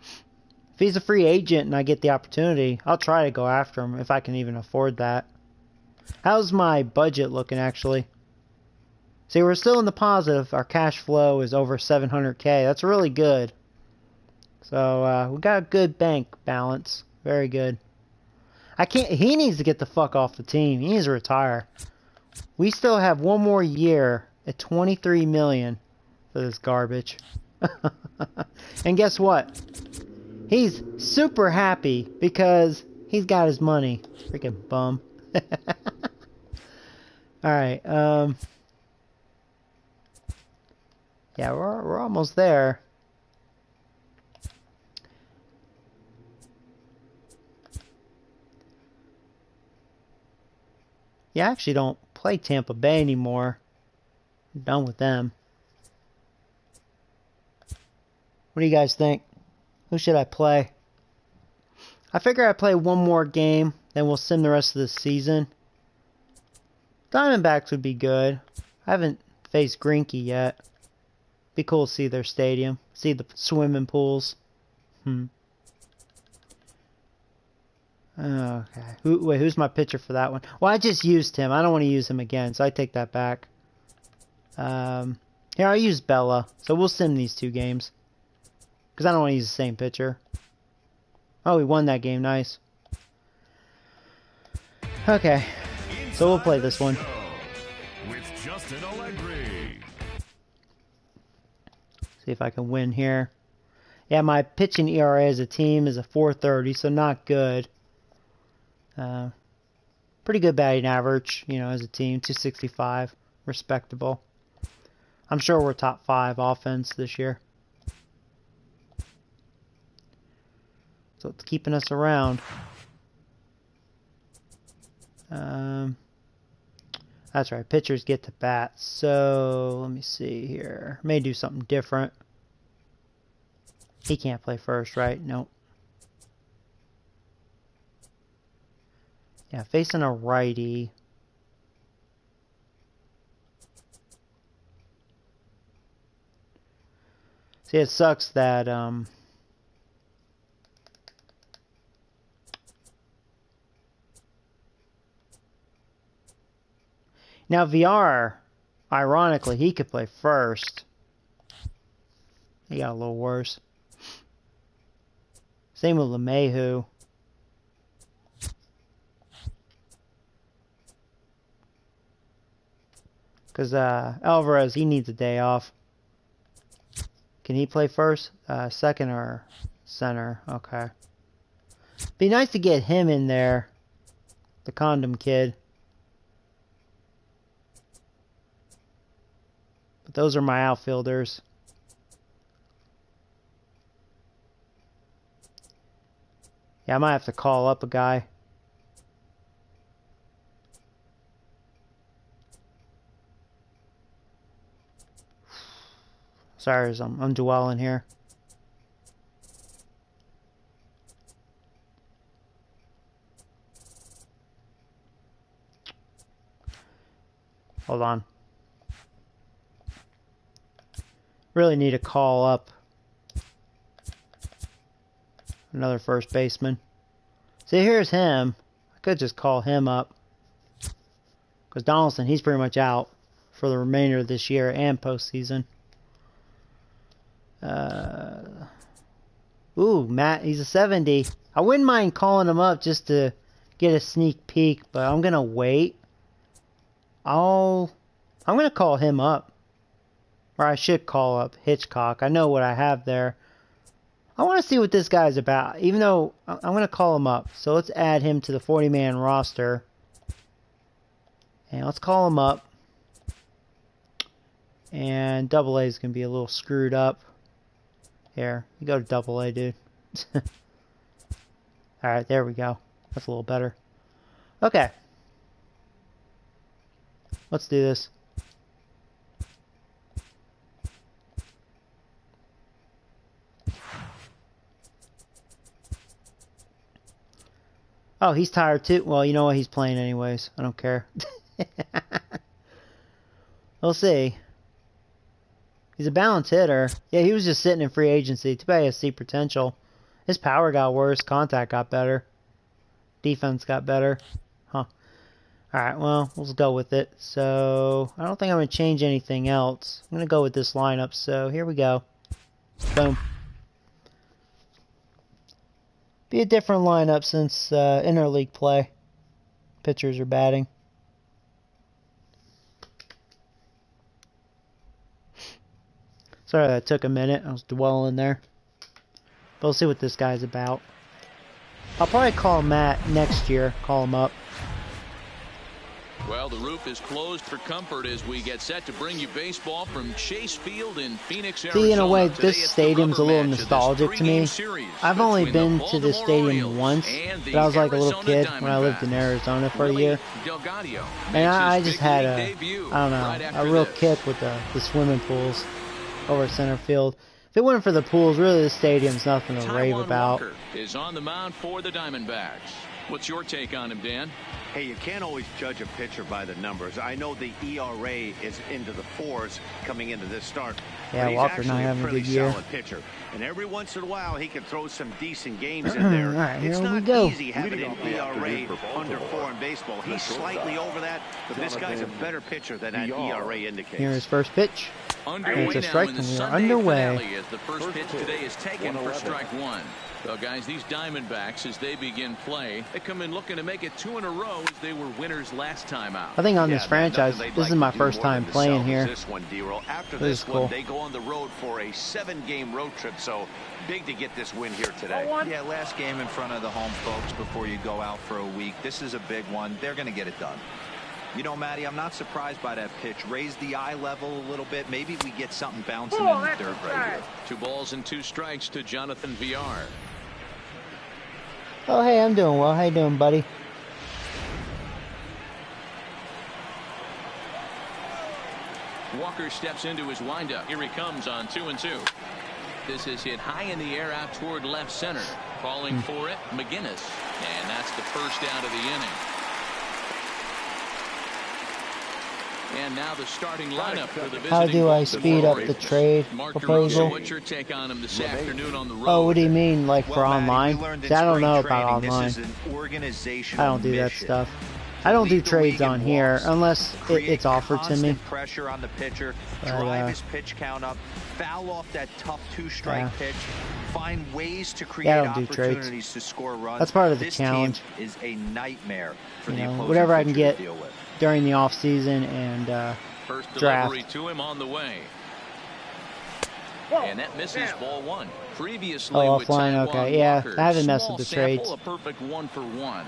If he's a free agent and I get the opportunity, I'll try to go after him if I can even afford that. How's my budget looking, actually? See, we're still in the positive. Our cash flow is over 700K. That's really good. So, we got a good bank balance. Very good. He needs to get the fuck off the team. He needs to retire. We still have one more year at $23 million for this garbage. And guess what? He's super happy because he's got his money. Freaking bum. Alright, yeah, we're almost there. Yeah, I actually don't play Tampa Bay anymore. I'm done with them. What do you guys think? Who should I play? I figure I'd play one more game, then we'll sim the rest of the season. Diamondbacks would be good. I haven't faced Greinke yet. Be cool to see their stadium. See the swimming pools. Okay. Wait, who's my pitcher for that one? Well, I just used him. I don't want to use him again, so I take that back. Here, I'll use Bella. So we'll sim these 2 games. Because I don't want to use the same pitcher. Oh, we won that game. Nice. Okay. So we'll play this one. See if I can win here. Yeah, my pitching ERA as a team is a 4.30, so not good. Pretty good batting average, you know, as a team. 265. Respectable. I'm sure we're top 5 offense this year. So it's keeping us around. That's right, pitchers get to bat. So let me see here. May do something different. He can't play first, right? Nope. Yeah, facing a righty. See, it sucks that now VR, ironically, he could play first. He got a little worse. Same with LeMahieu. Because Alvarez, he needs a day off. Can he play first? Second or center? Okay. Be nice to get him in there. The condom kid. But those are my outfielders. Yeah, I might have to call up a guy. Sorry, as I'm dwelling here. Hold on. Really need to call up another first baseman. See, here's him. I could just call him up. Because Donaldson, he's pretty much out for the remainder of this year and postseason. Ooh, Matt, he's a 70. I wouldn't mind calling him up just to get a sneak peek, but I'm going to wait. I'm going to call him up. Or I should call up Hitchcock. I know what I have there. I want to see what this guy's about, even though I'm going to call him up. So let's add him to the 40-man roster. And let's call him up. And AA is going to be a little screwed up. Here, you go to AA, dude. Alright, there we go. That's a little better. Okay. Let's do this. Oh, he's tired too. Well, you know what? He's playing anyways. I don't care. We'll see. He's a balanced hitter. Yeah, he was just sitting in free agency. Too bad he has C potential. His power got worse. Contact got better. Defense got better. Huh. Alright, well, let's go with it. So, I don't think I'm going to change anything else. I'm going to go with this lineup. So, here we go. Boom. Be a different lineup since interleague play. Pitchers are batting. Sorry that took a minute. I was dwelling there. But we'll see what this guy's about. I'll probably call Matt next year. Call him up. Well, the roof is closed for comfort as we get set to bring you baseball from Chase Field in Phoenix, Arizona. See, in a way, this stadium's a little nostalgic to me. I've only been to this stadium once, but I was like a little kid when I lived in Arizona for a year. And I just had a, I don't know, a real kick with the swimming pools over center field. If it weren't for the pools, really the stadium's nothing to rave about. Walker is on the mound for the Diamondbacks. What's your take on him, Dan? Hey, you can't always judge a pitcher by the numbers. I know the ERA is into the 4s coming into this start. Yeah, Walker not having a good year. Solid pitcher. And every once in a while, he can throw some decent games in there. All right, it's here not we go. easy having an ERA under 4 in baseball. He's slightly over that, but this guy's a better pitcher than that ERA indicates. Here's his first pitch. Underway it's a now strike, in the and we are Sunday underway. finale as the first pitch today is taken for strike one. Well, guys, these Diamondbacks, as they begin play, they come in looking to make it 2 in a row as they were winners last time out. I think on this franchise, this is my first time playing here. This one, D-Roll. After this this cool. one, they go on the road for a 7-game road trip, so big to get this win here today. Yeah, last game in front of the home folks before you go out for a week. This is a big one. They're going to get it done. You know, Matty, I'm not surprised by that pitch. Raise the eye level a little bit. Maybe we get something bouncing in the dirt right here. 2 balls and 2 strikes to Jonathan VR. Oh, hey, I'm doing well. How you doing, buddy? Walker steps into his windup. Here he comes on 2-2. This is hit high in the air out toward left center. Calling for it, McGinnis. And that's the first out of the inning. And now the starting lineup for the visiting. How do I speed up the trade proposal? What's your take on him this afternoon on the road? Oh, what do you mean, like for online? See, I don't know about online. I don't do that stuff. I don't do trades on here unless it's offered to me. Pressure on the pitcher, drive his pitch count up, foul off that tough two-strike pitch, find ways to create opportunities to score runs. That's part of the challenge. This team is a nightmare for the know, opposing whatever I can get to deal with. during the off season and First draft. delivery to him on the way. And that misses ball one. Previously with offline. Okay, yeah, Walker, I haven't messed small with the sample, trades. A perfect 1-for-1.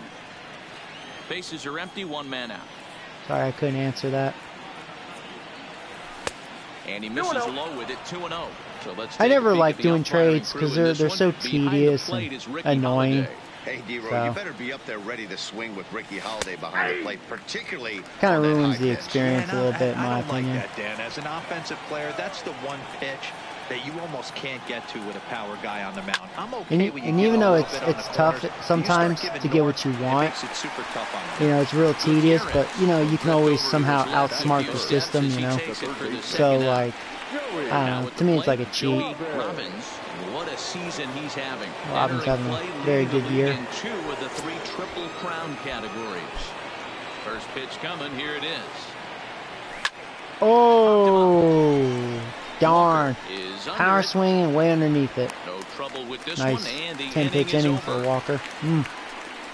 Bases are empty, one man out. Sorry, I couldn't answer that. And he misses low with it, 2-0. So let's I never take a like peek at the doing umpiring trades crew because in they're this so one. Behind the tedious plate and is Ricky annoying. Holiday. Hey, D-Roy, So. you better be up there ready to swing with Ricky Holiday behind the plate, particularly Kind of on that ruins high the pitch. experience a little bit, in my I don't opinion. like that, Dan. As an offensive player, that's the one pitch that you almost can't get to with a power guy on the mound. I'm okay with you And even getting a though little bit on it's the tough corners, sometimes you start to giving get north, what you it want, makes it super tough on you them. know, it's real tedious, but you know, you can always somehow outsmart the system, you know. So like, I don't know, to me it's like a cheat. Robbins, what a season he's having. Robbins having a very good year. In 2 of the 3 Triple Crown categories. First pitch coming, here it is. Oh, darn. Is under Power it. swing and way underneath it. No trouble with this Nice one, and the 10-pitch inning is for over. Walker.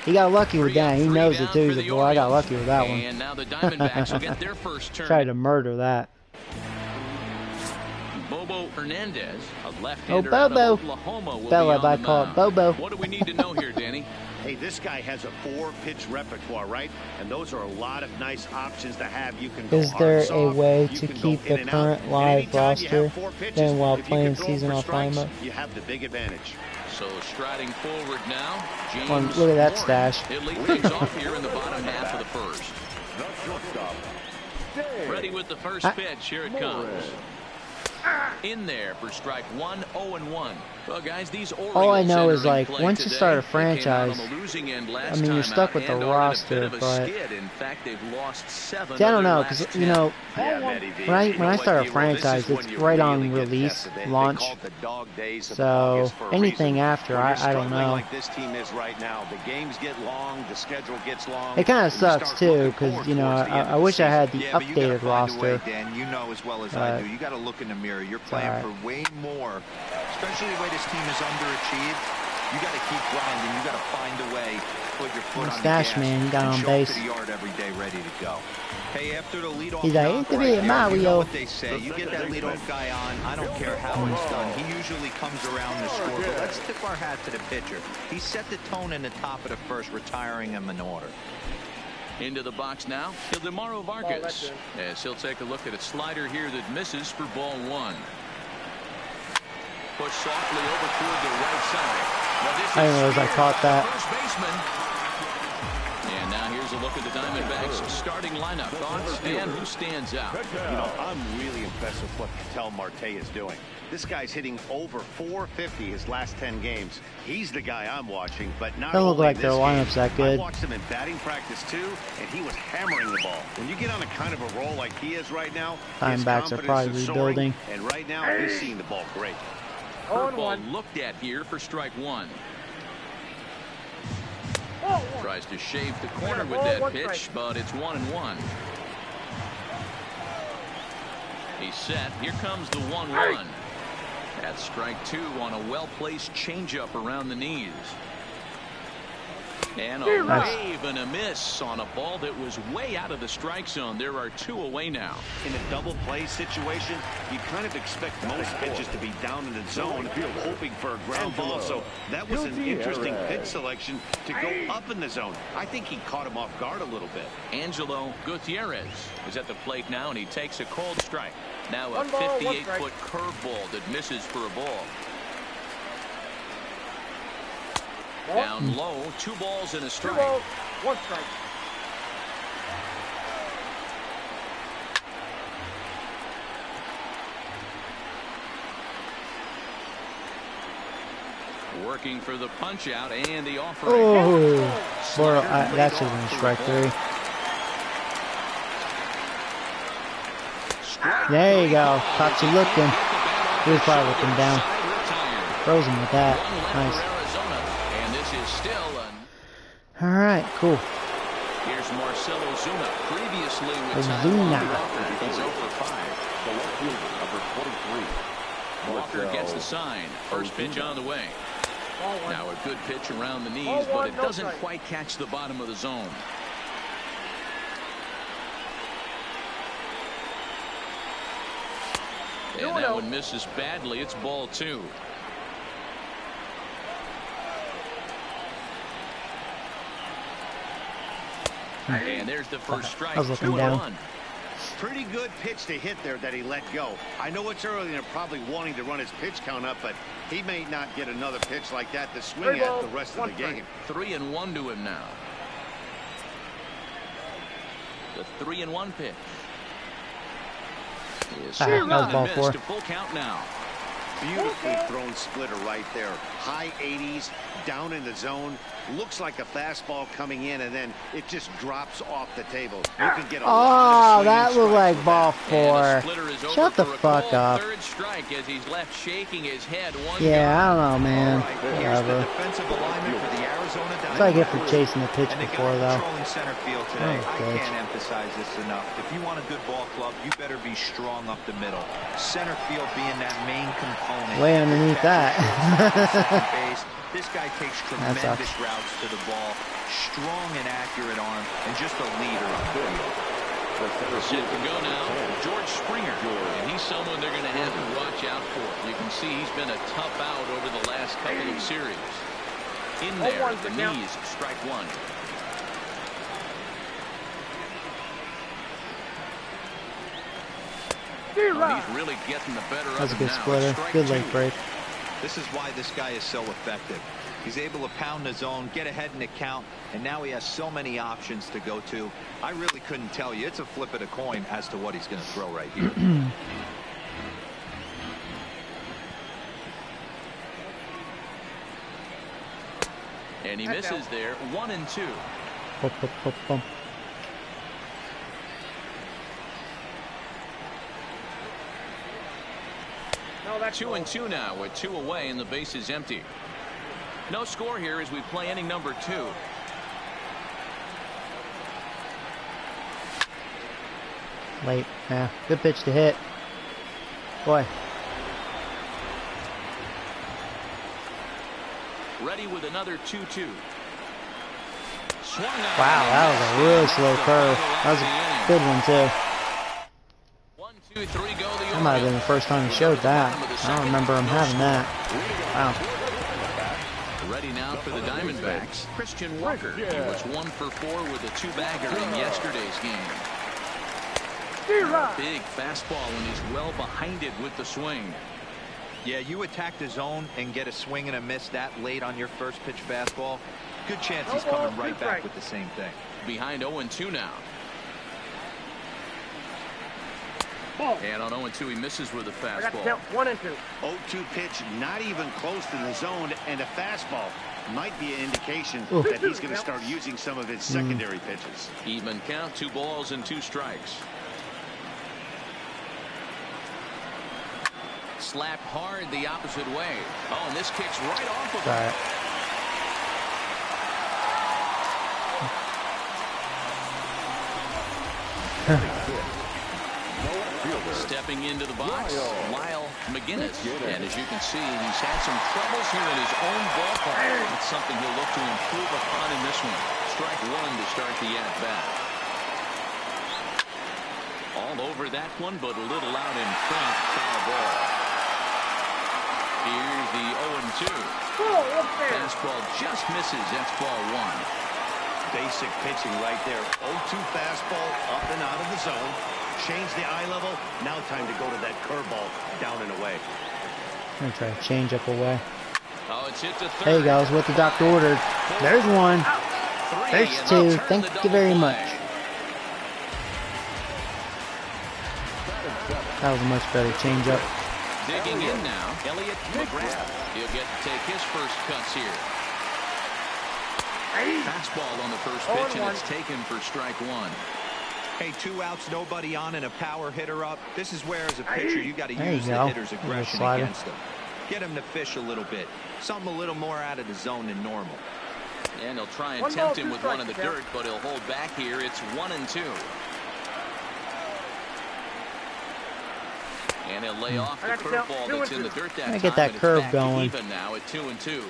He got lucky with that. He knows it too. He's like, boy, I got lucky with that one. And now the Diamondbacks will get their first turn. Tried to murder that. Bobo Hernandez, a left-hander Oh, out of Bobo. Oklahoma, will Bella, be on I the call it mound. Bobo. What do we need to know here, Danny? Hey, this guy has a 4-pitch repertoire, right? And those are a lot of nice options to have. You can go Is there hard, soft, a way you to can go keep in the and current out. And live anytime you have roster 4 pitches, than while if you playing can throw 'em season for offline strikes, mode? you have the big advantage. So striding forward now, James Well, look at that Warren. stash. He'll lead things off here in the bottom half of the first. Ready with the first pitch. Here it comes. In there for strike 1, 0-1. Well, guys, these Orioles All I know is, entering like, play once you today, start a they came out on franchise, the losing end last I mean, you're time stuck out with the and are in a roster, bit of a but skid. In fact, they've lost 7 see, I don't of their know, last because 10. you know, Yeah, when I start a franchise, it's right on release, launch. So anything after, I don't know. Like this team is right now. The games get long, the schedule gets long. It kind and of you sucks start too, looking because forward you know, towards the end I of the wish I season. had the Yeah, but you gotta updated find a way, roster. Dan, you know as well as I do. You got to look in the mirror. You're playing alright. for way more, especially the way this team is underachieved. You got to keep grinding. You got to find a way to put your foot on the Stash gas man, he got and on show base. up to the yard every day ready to go. Hey, after the leadoff He's like, knock "Ain't to right be a there, you Mario." know what they say. You get that leadoff guy on, I don't care how it's done. He usually comes around to score. But let's tip our hat to the pitcher. He set the tone in the top of the first, retiring him in order. Into the box now, Ildemaro Vargas. As he'll take a look at a slider here that misses for ball 1. Push softly over toward the right side. Now this I didn't is realize I speared caught by the that. First baseman. And now here's a look at the Diamondbacks starting lineup. Thoughts, and who stands out? You know, I'm really impressed with what Ketel Marte is doing. This guy's hitting over 450 his last 10 games. He's the guy I'm watching, but not Don't look only like their this lineup's game, that good. I watched him in batting practice too, and he was hammering the ball. When you get on a kind of a roll like he is right now, his Diamondbacks are confidence probably is soaring, rebuilding. and right now he's seeing the ball great. Curveball looked at here for strike 1. Tries to shave the corner with that pitch, but it's 1-1. He's set. Here comes the 1-1. That's strike 2 on a well-placed changeup around the knees. And a wave and a miss on a ball that was way out of the strike zone. There are 2 away now. In a double play situation, you kind of expect most pitches to be down in the zone, hoping for a ground ball. So that was an interesting pitch selection to go up in the zone. I think he caught him off guard a little bit. Angelo Gutierrez is at the plate now, and he takes a cold strike. Now a 58-foot curveball that misses for a ball. Down low, 2 balls and a strike. 2 balls, 1 strike. Working for the punch out and the offering. Oh, that should have been strike 3. There you go. Caught you looking. He was probably looking down. Frozen with that. Nice. And this is still All right, cool. Here's Marcell Ozuna. Previously with Ozuna. He's over 5. The left fielder, number 23. Walker gets the sign. First pitch on the way. Now a good pitch around the knees, but it doesn't quite catch the bottom of the zone. And that one misses badly. It's ball 2. And there's the first strike. I was looking down. Pretty good pitch to hit there that he let go. I know it's early and they're probably wanting to run his pitch count up, but he may not get another pitch like that to swing at the rest of the game. 3-1 to him now. The 3-1 pitch. That was ball 4. To full count now. Beautifully thrown splitter right there. High 80s, down in the zone. Looks like a fastball coming in, and then it just drops off the table. You can get a lot of that looked like ball 4. Shut the for a fuck cold up. Third strike as he's left shaking his head. Yeah, I don't know, man. Here's the Whatever. defensive alignment for the Arizona Diamondbacks. That's what I get for chasing the pitch And the before, guy though. controlling center field today, Oh, I bitch. can't emphasize this enough. If you want a good ball club, you better be strong up the middle. Center field being that main component. Way underneath that. Second base. This guy takes tremendous routes to the ball, strong and accurate arm, and just a leader on the field. Set to go now, George Springer. And he's someone they're going to have to watch out for. You can see he's been a tough out over the last couple of series. In there at the knees, strike 1. He's really getting the better That's a of good him now. splitter. Strike Good 2. leg break. This is why this guy is so effective. He's able to pound the zone, get ahead in the count, and now he has so many options to go to. I really couldn't tell you. It's a flip of the coin as to what he's going to throw right here. And he misses there. 1-2. Bump, bump, bump, bump. No, that's 2-2 now with 2 away and the base is empty. No score here as we play inning number 2. Late. Yeah, good pitch to hit. Boy. Ready with another 2-2. Swung on. Wow, that was a really slow curve. That was a good one, too. 1, 2, 3, go the That might have been the first time he showed that. I don't remember him having that. Wow. Ready now for the Diamondbacks. Christian Walker. He was 1 for 4 with a 2-bagger in yesterday's game. Big fastball and he's well behind it with the swing. Yeah, you attack the zone and get a swing and a miss that late on your first pitch fastball. Good chance he's coming right back with the same thing. Behind 0-2 now. And on 0-2 he misses with a fastball. 1-2. 0-2 pitch, not even close to the zone, and a fastball might be an indication that he's going to start using some of his secondary pitches. Even count, 2 balls and 2 strikes. Slapped hard the opposite way. Oh, and this kicks right off of him. Stepping into the box, Lyle McGinnis. And as you can see, he's had some troubles here in his own ballpark. It's something he'll look to improve upon in this one. Strike 1 to start the at-bat. All over that one, but a little out in front. Foul ball. Here's the 0-2. Fastball just misses. That's ball 1. Basic pitching right there. 0-2 fastball up and out of the zone. Change the eye level. Now time to go to that curveball down and away. I'm going to try to change up away. Oh, it's hit to third. There you go. It's what the doctor ordered. There's one. There's two. Thank you very much. That was a much better changeup. Digging in now, Elliott McGrath. He'll get to take his first cuts here. Fastball on the first pitch, and it's taken for strike one. Hey, 2 outs, nobody on, and a power hitter up. This is where, as a pitcher, you got to use the hitter's aggression against him. Get him to fish a little bit. Something a little more out of the zone than normal. And he'll try and tempt him with one in the dirt, but he'll hold back here. It's 1-2. And he'll lay off the curveball that's in the dirt that time. Get that curve going. Even now at 2-2.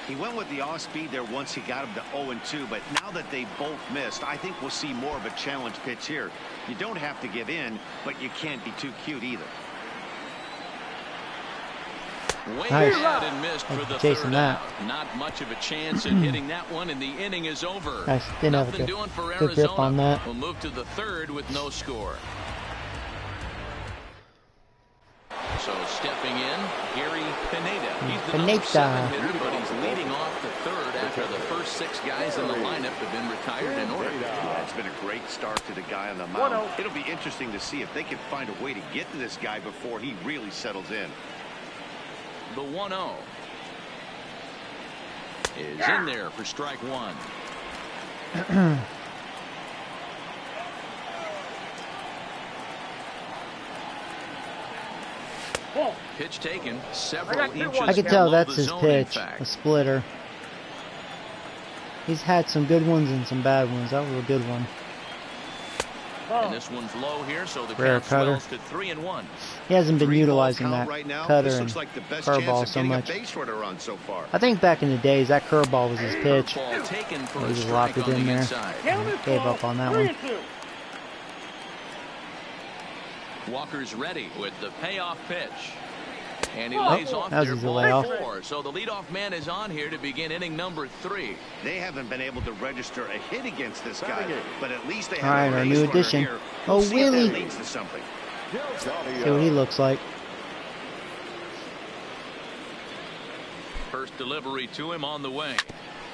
He went with the off-speed there once he got him to 0-2, but now that they both missed, I think we'll see more of a challenge pitch here. You don't have to give in, but you can't be too cute either. Way out and missed for the third out. Not much of a chance at hitting that one, and the inning is over. Nice. Didn't have a good grip on that. We'll move to the third with no score. So stepping in, Gary Pineda. He's the number 7 hitter, but he's leading off the third after the first 6 guys in the lineup have been retired in order. Yeah, it's been a great start to the guy on the mound. It'll be interesting to see if they can find a way to get to this guy before he really settles in. The 1-0 is in there for strike one. Pitch taken several inches. I can tell that's his pitch, a splitter. He's had some good ones and some bad ones. That was a good one. And this one's low here, so the rare count cutter. swells to 3-1. He hasn't been utilizing that right now, cutter this and looks like the best curveball chance so of much. getting a base runner on so far. I think back in the days that curveball was his pitch. Ball taken for He a just strike locked it on in the there. inside. Gave up on that one. Walker's ready with the payoff pitch. And he lays off that was their easy ball layoff. 4. So the leadoff man is on here to begin inning number 3. They haven't been able to register a hit against this guy, but at least they have Alright, a our base new runner addition. here. Oh, We'll see if that Willie. leads to something. See what he looks like. First delivery to him on the way.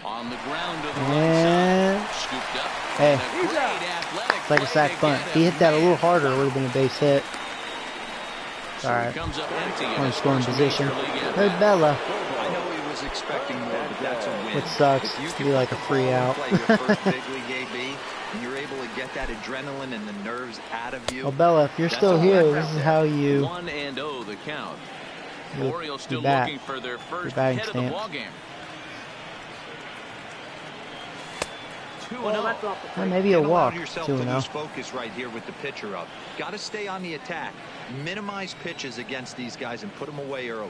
On the ground to the right And side. Scooped up. hey, And a great athletic it's like a play sac to bunt. get If he hit that a little harder, it would have been a base hit. So Alright. he comes up empty in On his scoring first position. major league at There's bat. Bella. I know he was expecting more, but that's a win. Which sucks. If you To can be like put a the free ball in out. play your first big league AB, and you're able to get that adrenaline and the nerves out of you. Well, Bella, if you're That's still a here, win this right is there. how you 1-0 the count. You- Orioles still you bat. looking for their first batting hit of the stance. ball game. 2-0. Well, maybe a Can't allow walk. yourself 2-0. to lose focus right here with the pitcher up. Got to stay on the attack. Minimize pitches against these guys and put them away early.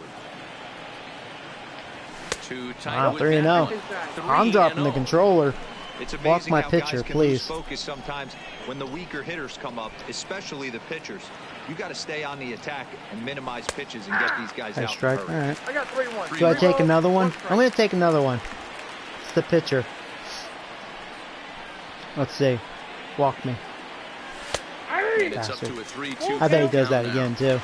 Too tight Wow, with 3-0. that one. I'm dropping the 3-0. controller. It's Walk amazing my how pitcher, guys can please. lose focus sometimes when the weaker hitters come up, especially the pitchers. You got to stay on the attack and minimize pitches and get these guys Nice out. strike. in All a hurry. right. I got 3-1. Do I take another one? I'm going to take another one. It's the pitcher. Let's see. Walk me. And it's up Bastard. to a 3-2 I bet he does count that now. again, too.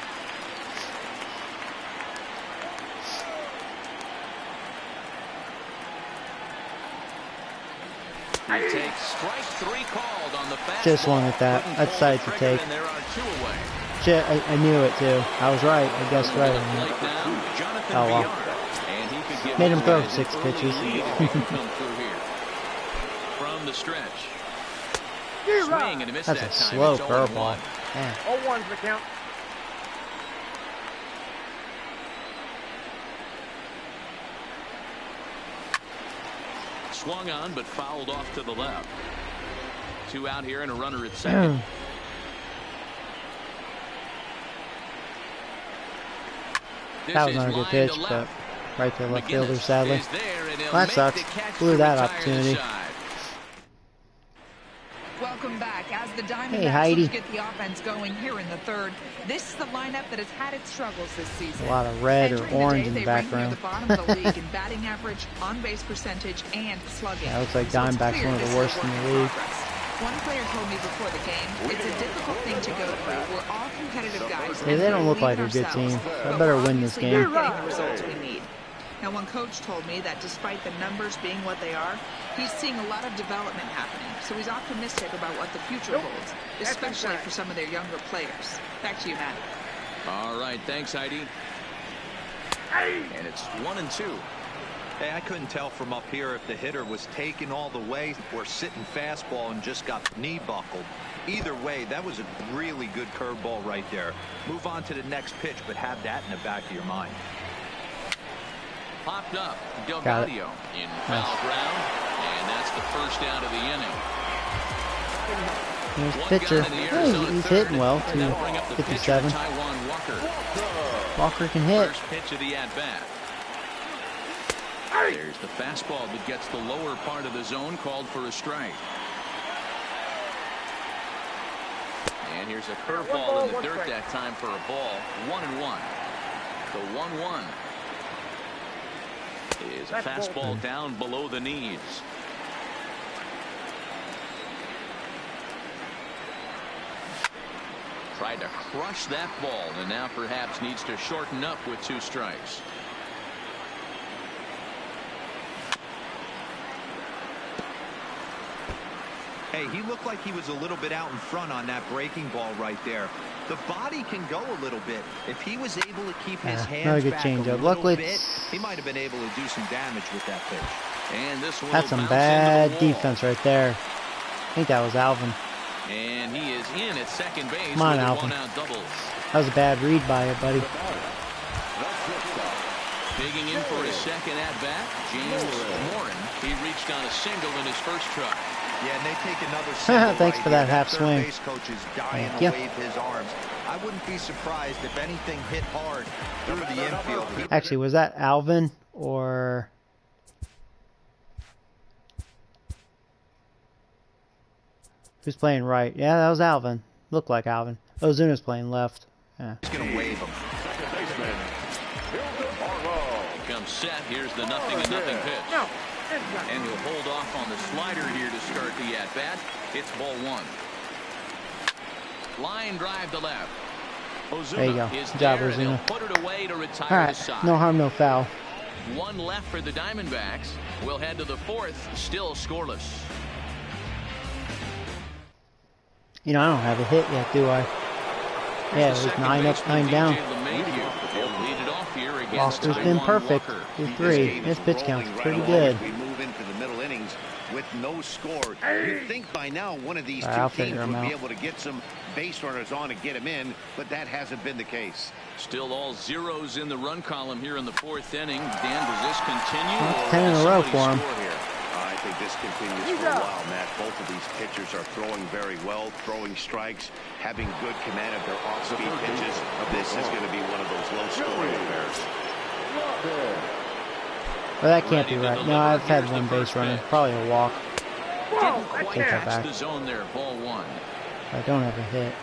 He takes strike 3 called on the fastball. Just swung at that. Couldn't I pull decided the to trigger, take. and there are 2 away. Shit, I knew it, too. I was right. I guessed right on Plate that. now, Jonathan Oh, well. Villar. And he could give Made him these throw guys 6 an early pitches. lead if he can come through here. From the stretch. Swing and a miss That's that a time. slow It's 0-1. curveball. Man. 0-1's the count. Swung on, but fouled off to the left. 2 out here and a runner at second. This That was is not a good line pitch, to but left. right to the left fielder, McGinnis sadly. is there, and he'll That make sucks. the catch Blew to that retire opportunity. the side. Welcome back. As the Diamondbacks Hey, Heidi. look to get the offense going here in the third, this is the lineup that has had its struggles this season. A lot of red or Entering orange day, in the they rank near background. the bottom of the league in batting average, on-base percentage, and slugging. Yeah, it looks like So it's Diamondbacks clear one of the this is a worst in work the in league. progress. One player told me before the game, it's a difficult thing to go through. We're all competitive guys. Yeah, and they don't we look like a believe good in team. ourselves, I but better we're win this obviously game. not getting the results we need. Now, one coach told me that despite the numbers being what they are, he's seeing a lot of development happening. So he's optimistic about what the future holds, especially for some of their younger players. Back to you, Matt. All right, thanks, Heidi. And it's 1-2. Hey, I couldn't tell from up here if the hitter was taking all the way or sitting fastball and just got knee buckled. Either way, that was a really good curveball right there. Move on to the next pitch, but have that in the back of your mind. Popped up, Delgado in foul ground, and that's the first out of the inning. Here's the pitcher. Oh, he's hitting well, 257. Walker can hit. First pitch of the at-bat. There's the fastball that gets the lower part of the zone, called for a strike. And here's a curveball in the dirt that time for a ball. 1-1. The 1-1 is a fastball down below the knees. Tried to crush that ball, and now perhaps needs to shorten up with 2 strikes. Hey, he looked like he was a little bit out in front on that breaking ball right there. The body can go a little bit. If he was able to keep his hands back a little bit, he might have been able to do some damage with that pitch. And this one that's some bad defense right there. I think that was Alvin. And he is in at second base. Come on, Alvin. That was a bad read by you, buddy. Digging in for his second at-bat, James Morin. He reached on a single in his first try. Yeah, and they take another single. Thanks for that half swing. Base coach is dying to wave his arms. I wouldn't be surprised if anything hit hard through the infield. Actually, was that Alvin or... who's playing right? Yeah, that was Alvin. Looked like Alvin. Ozuna's playing left. Yeah. He's going to wave him. Comes set. Here's the 0-0 pitch. And he'll hold off on the slider here to start the at-bat. It's ball 1. Line drive to left. Ozuna there you go. Is Good job, there, Ozuna. Put it away to retire all right. the side. No harm, no foul. 1 left for the Diamondbacks. We'll head to the 4th, still scoreless. You know, I don't have a hit yet, do I? Yeah, it was 9 up, 9 down. Walker's been perfect with 3. His pitch count's pretty good. We move into the middle innings with no score. You'd think by now one of these 2 teams would be able to get some base runners on and get him in, but that hasn't been the case. Still all zeros in the run column here in the 4th inning. Dan, does this continue? Well, 10 in a row for him. I think this continues for a while, Matt. Both of these pitchers are throwing very well, throwing strikes, having good command of their off-speed pitches. This is going to be one of those low-scoring affairs. Well, that can't be right. No, I've had 1 base runner. Probably a walk. Didn't quite catch the zone there. Ball 1. I don't have a hit.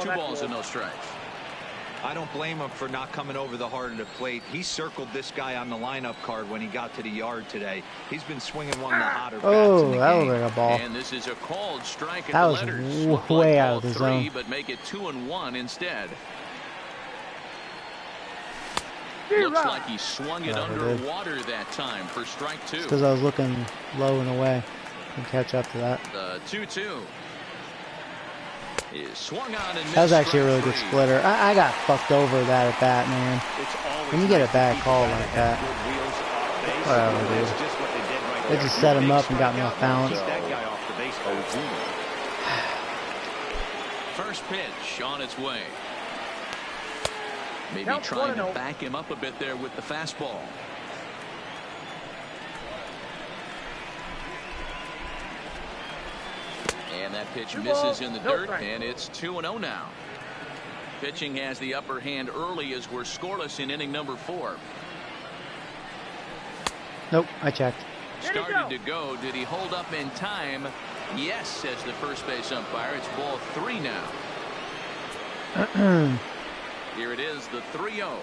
Two balls and no strikes. I don't blame him for not coming over the heart of the plate. He circled this guy on the lineup card when he got to the yard today. He's been swinging one of the hotter bats in the that game. was like a ball. And this is a called strike at that the was letters. way out of the 3, zone. But make it 2-1 instead. Looks like he swung it underwater that time for strike 2. Because I was looking low and away. Can catch up to that. The 2-2. Is swung on and that was actually a really good splitter. I got fucked over that at bat, man. When you get a bad call like that, whatever, dude. They just set him up and got me off balance. First pitch on its way. Maybe trying to back him up a bit there with the fastball. And that pitch misses in the dirt, and it's 2-0 now. Pitching has the upper hand early as we're scoreless in inning number 4. Nope, I checked. Started to go. Did he hold up in time? Yes, says the first base umpire. It's ball 3 now. Here it is, the 3-0.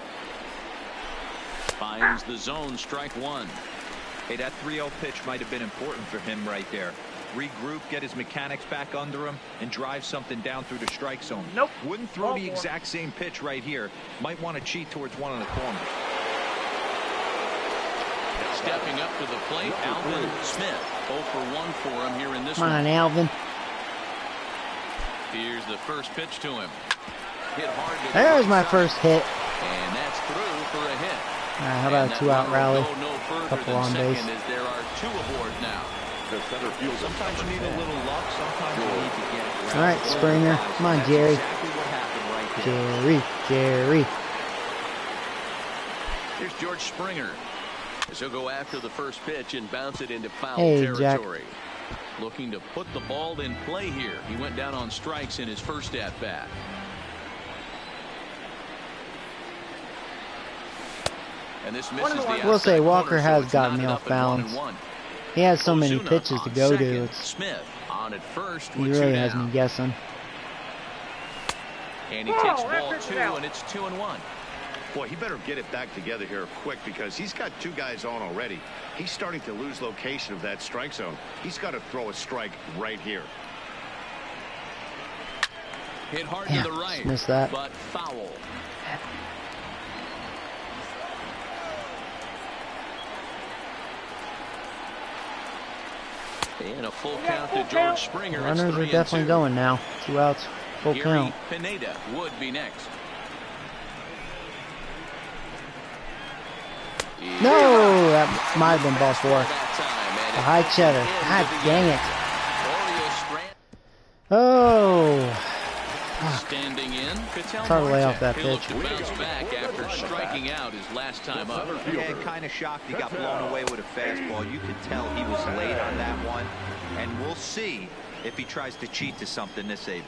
Finds the zone, strike 1. Hey, that 3-0 pitch might have been important for him right there. regroup, get his mechanics back under him, and drive something down through the strike zone. Nope. Wouldn't throw the exact same pitch right here. Might want to cheat towards one in the corner. Stepping up to the plate, Alvin Smith. 0 for 1 for him here in this one. Come on, Alvin. Here's the first pitch to him. Hit hard to There's my first hit. And that's through for a hit. All right, how about a 2-out rally? Couple on base. As there are 2 aboard now. Sometimes you need a little luck. Sometimes you need to get it. All right, Springer. Come on, Jerry. Exactly what happened right there. Jerry. Here's George Springer. He'll go after the first pitch and bounce it into foul Jack. territory. Looking to put the ball in play here. He went down on strikes in his first at-bat. And this misses the We'll say Walker corner, has so gotten me off balance. He has so many pitches to go to. It's, Smith on at first. he really has me guessing. And he takes ball 2, and it's 2-1. Boy, he better get it back together here quick because he's got 2 guys on already. He's starting to lose location of that strike zone. He's got to throw a strike right here. Hit hard to the right, missed that. but foul. And a full count to George Springer. Runners are definitely going now. 2 outs, full count. Pineda would be next. No, that might have been ball 4. A high cheddar. God dang it. Oh. Standing in, It's hard to lay off that pitch. Bounce back after striking out his last time up. Yeah, kind of shocked he got blown away with a fastball. You could tell he was late on that one. And we'll see if he tries to cheat to something this AB.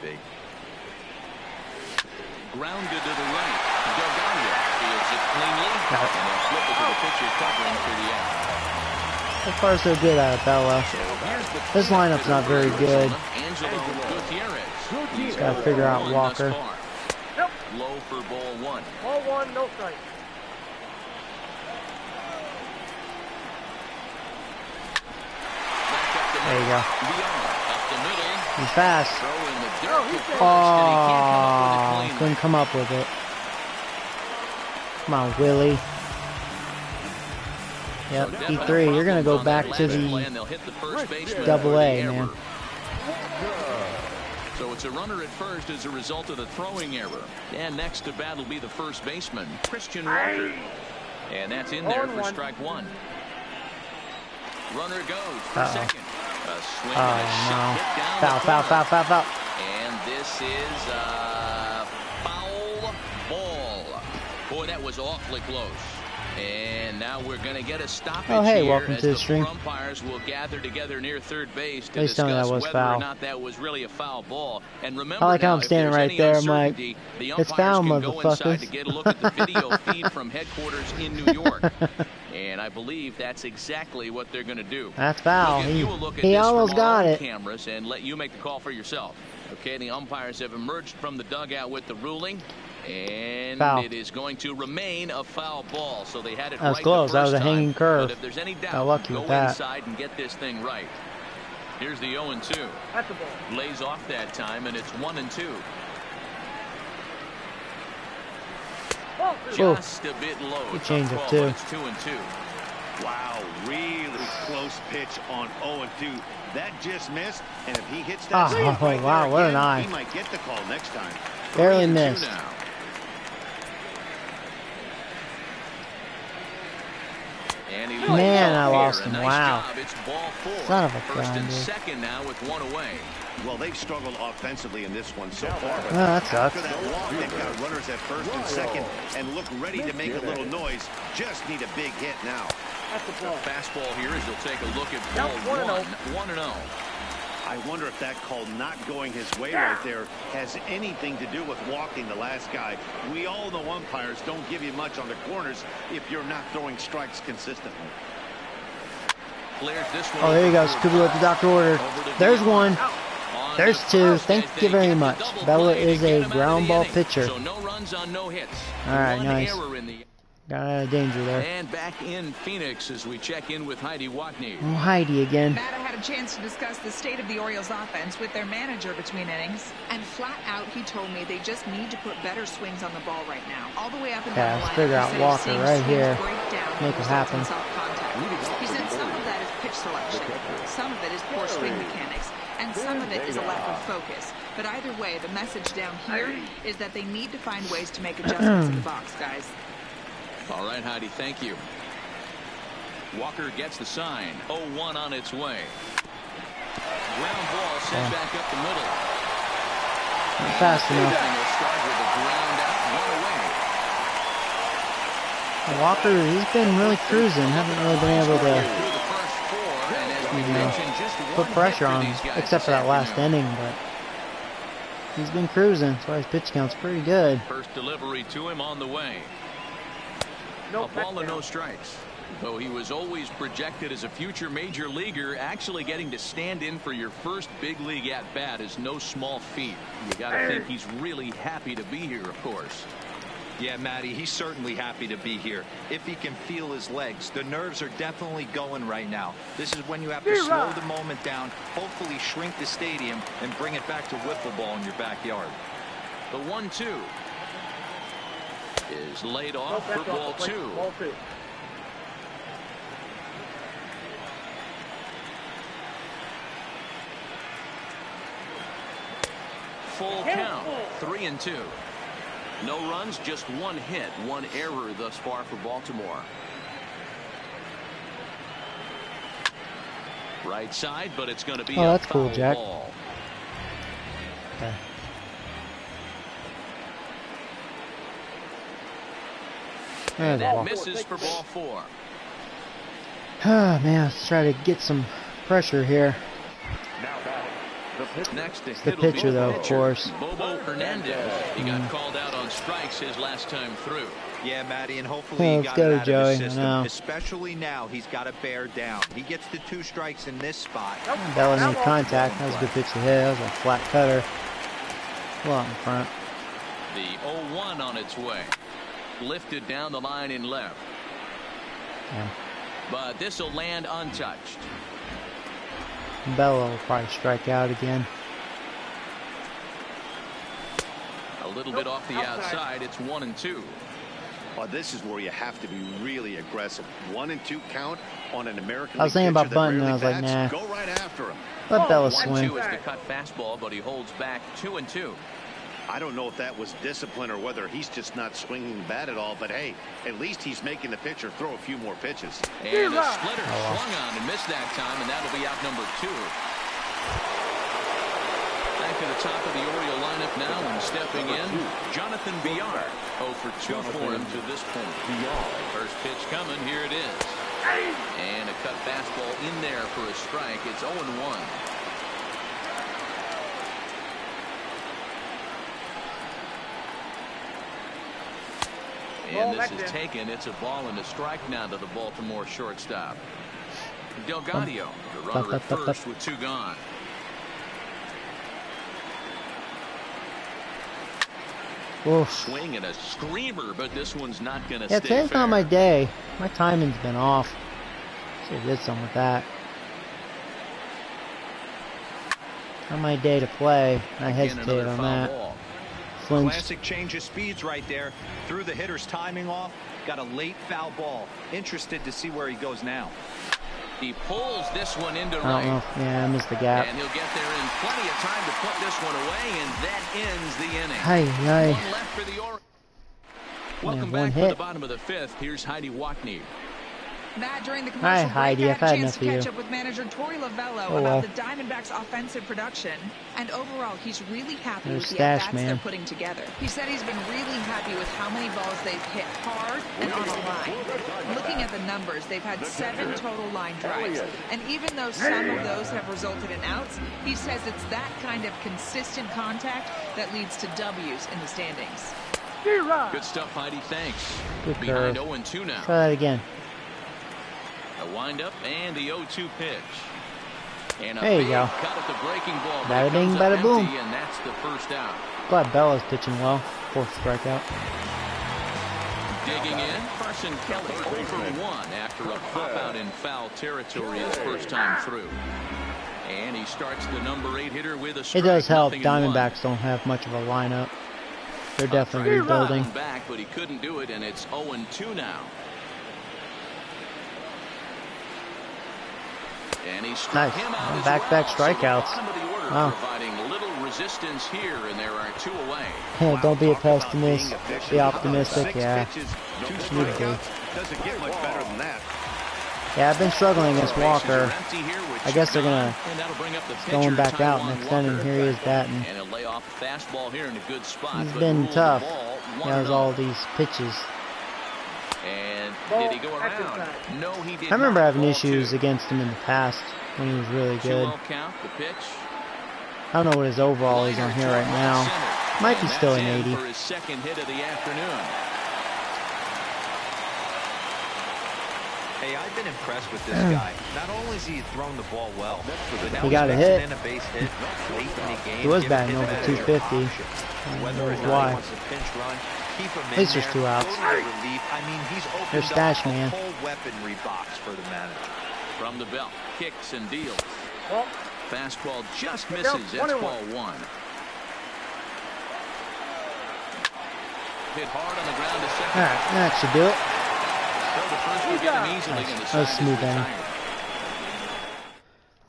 Grounded to the right. Delgado fields it cleanly. And they'll flip it to the pitcher covering for the out. So far so good out of Bella. This lineup's not very good. Just gotta figure out Walker. Low for ball 1. Ball 1, no strike. There you go. Up the middle. He's fast. Throw in the dirt to first, Oh, and he can't come up with it cleanly. couldn't come up with it. Come on, Willie. Yep, P3. You're gonna go back to the Double-A, man. So it's a runner at first as a result of the throwing error. And next to bat will be the first baseman, Christian Walker. And that's in there for strike 1. Runner goes for second. A swing and a shot hit down the corner. Foul. And this is a foul ball. Boy, that was awfully close. And now we're going to get a stoppage here welcome as to the the stream. 4 umpires will gather together near third base to Please tell me that discuss was whether foul. or not that was really a foul ball. And remember, I like how now, I'm if standing there's right any there. I'm like, uncertainty, the it's umpires foul, can go inside motherfuckers. to get a look at the video feed from headquarters in New York. And I believe that's exactly what they're going to do. That's foul. We'll give you a look at He this almost from got our it. cameras and let you make the call for yourself. Okay, the umpires have emerged from the dugout with the ruling. And foul. It is going to remain a foul ball. So they had it That was right close. the That was first a hanging time. curve. But if there's any doubt, Got lucky go with that. inside and get this thing right. Here's the 0-2. That's a ball. Lays off that time, and it's 1-2. Ball 2. Just a bit low. Good Tough change call, up, but too. It's 2-2. Wow, really close pitch on 0-2. That just missed, and if he hits that strike right wow, there what an again, eye. he might get the call next time. Barely 3-2 missed. now. And he lays Man, off I here. lost A him. nice Wow. job. It's ball 4. Son of a First gun, and dude. second now with 1 away. Well, they've struggled offensively in this one so far. But that sucks. after that walk, they've got runners at first and second and look ready to make a little noise. Just need a big hit now. That's a ball. Fastball here as he'll take a look at ball Yep, 1-0. I wonder if that call not going his way right there has anything to do with walking the last guy. We all know umpires don't give you much on the corners if you're not throwing strikes consistently. Clears this one. Oh, there you go. Scooby what the doctor ordered. There's one. There's 2. Thank you very much. Bella is a ground ball pitcher. So no runs on no hits. All right, One nice. error in the Got out of danger there. And back in Phoenix as we check in with Heidi Watney. Oh, Heidi again. Matt, I had a chance to discuss the state of the Orioles offense with their manager between innings. And flat out, he told me they just need to put better swings on the ball right now. All the way up and down the line. Figure out Walker right here. Make it happen. He said some of that is pitch selection. Some of it is poor swing mechanics. And some of it is a lack of focus. But either way, the message down here is that they need to find ways to make adjustments in the box, guys. All right, Heidi, thank you. Walker gets the sign. 0-1 on its way. Ground ball sent back up the middle. Not fast enough. Will start with a ground out, one away. Walker, he's been really cruising. Haven't really been able to put pressure on him, except for that last inning. But he's been cruising, so his pitch count's pretty good. First delivery to him on the way. No a ball and no strikes. Though he was always projected as a future major leaguer, actually getting to stand in for your first big league at bat is no small feat. You got to think he's really happy to be here, of course. Yeah, Matty, he's certainly happy to be here. If he can feel his legs, the nerves are definitely going right now. This is when you have to slow the moment down, hopefully shrink the stadium, and bring it back to wiffle ball in your backyard. The 1-2 is laid off for ball two. Full count, 3-2. No runs, just one hit, one error thus far for Baltimore. Right side, but it's going to be a foul Jack. ball. Okay. And that misses for ball four. Oh, man, let's try to get some pressure here. Next it's the pitcher, though, of course. Bobo Hernandez. He got called out on strikes his last time through. Yeah, Matty, and hopefully he got it out of his system. Especially now, he's got to bear down. He gets the 2 strikes in this spot. That wasn't contact. That was a good pitch to hit. That was a flat cutter. Well out in front. The 0-1 on its way. Lifted down the line in left. Yeah. But this will land untouched. Bello will probably strike out again. A little bit off the outside. It's 1-2. Well, this is where you have to be really aggressive. 1-2 count on an American. I was thinking about bunting, and I was like, nah. Go right after him. Let Bello swing. 1-2 is the cut fastball, but he holds back 2-2. I don't know if that was discipline or whether he's just not swinging the bat at all, but hey, at least he's making the pitcher throw a few more pitches. And a splitter swung on and missed that time, and that'll be out number 2. Back to the top of the Oriole lineup now, and stepping in, Jonathan Villar. 0 for 2 for him to this point. First pitch coming, here it is. And a cut fastball in there for a strike. It's 0-1. And this is taken. It's a ball and a strike now to the Baltimore shortstop. Delgadio, the runner at first with 2 gone. Oof. Swing and a screamer, but this one's not going to stay today's fair. not my day. My timing's been off. Should have did something with that. Not my day to play. I hesitated on that. Flinched. Classic change of speeds right there. Threw the hitter's timing off. Got a late foul ball. Interested to see where he goes now. He pulls this one into I don't know. right. Yeah, I missed the gap. And he'll get there in plenty of time to put this one away, and that ends the inning. Hi. One left for the Orioles. Welcome one back hit. to the bottom of the 5th. Here's Heidi Watney. Matt, during the commercial break, Heidi. I I've had had a chance enough to of catch you. up with manager Torey Lovello Oh, about well. the Diamondbacks' offensive production. And overall, he's really happy There's with the Stash, at-bats man. they're putting together. He said he's been really happy with how many balls they've hit hard and on a line. Looking at the numbers, they've had 7 total line drives. And even though some of those have resulted in outs, he says it's that kind of consistent contact that leads to W's in the standings. Good stuff, Heidi. Thanks. Good Behind curve. 0-2 now. Try that again. A windup and the 0-2 pitch. And a There you big go. cut at the breaking ball. Bada but it bing, comes up bada boom. empty, and that's the first out. Glad Bella's pitching well. 4th strikeout. Digging in, Carson Kelly over 1 after a pop-out in foul territory his first time through. And he starts the number 8 hitter with a strike. It does help. 0-1. Diamondbacks don't have much of a lineup. They're definitely rebuilding. Back, but he couldn't do it, and it's 0-2 now. And he struck him out as Back-to-back strikeouts. Wow. Providing little resistance here, and there are 2 away. Hey, don't be a pessimist. Be optimistic. Yeah. Doesn't get much better than that. Yeah, I've been struggling against Walker. I guess they're gonna going back out next inning. Here he is batting. And a layoff fastball here in a good spot. He's been tough. He has all these pitches. And did he go around? No, he did. I remember having issues against him in the past when he was really good. Count, the pitch. I don't know what his overall is on here right now. Might be still an 80. For his second hit of the afternoon. Hey, I've been impressed with this guy. Not only has he thrown the ball well, but now he got a hit. In a base hit late in the game. He was batting over 250. Whether or not Why? he wants a pinch run, keep him in It's just there, 2 outs. go to relief. I mean, he's They're opened stash, up man. a whole weaponry box for the manager. From the belt, kicks and deals. Well, Fastball just misses. That's ball 1. Hit hard on the ground to second. All right, that should do it. That was smooth inning.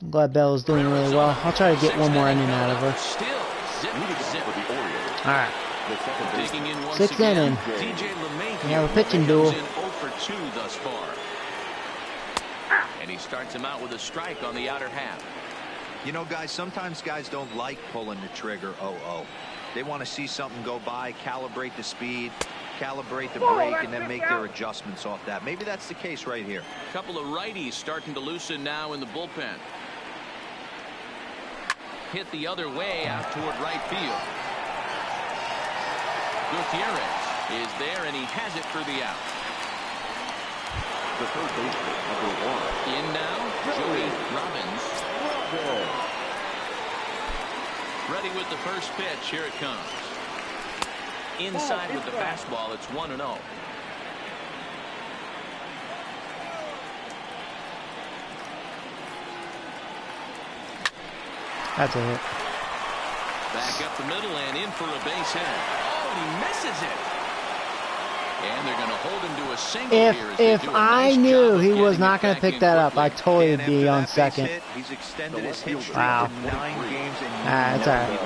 I'm glad Bella's doing really well. I'll try to get one more inning out of her. Still zip. All right. Digging in once 6th again. inning. DJ LeMahieu We have a pitching duel. goes in 0 for 2 thus far. And he starts him out with a strike on the outer half. You know, guys, sometimes guys don't like pulling the trigger 0-0. They want to see something go by, calibrate the speed, calibrate the break, and then make their adjustments off that. Maybe that's the case right here. A couple of righties starting to loosen now in the bullpen. Hit the other way out toward right field. Gutierrez is there, and he has it for the out. The third baseman, number 1. In now, Joey Robbins. Ready with the first pitch. Here it comes. Inside with the fastball. It's 1-0. That's a hit. Back up the middle and in for a base hit. Oh, and he misses it. And they're going to hold him to a single here. If I knew he was not going to pick that up, I totally would be on second. He's extended his hit streak Wow. to 9 games and That's all right.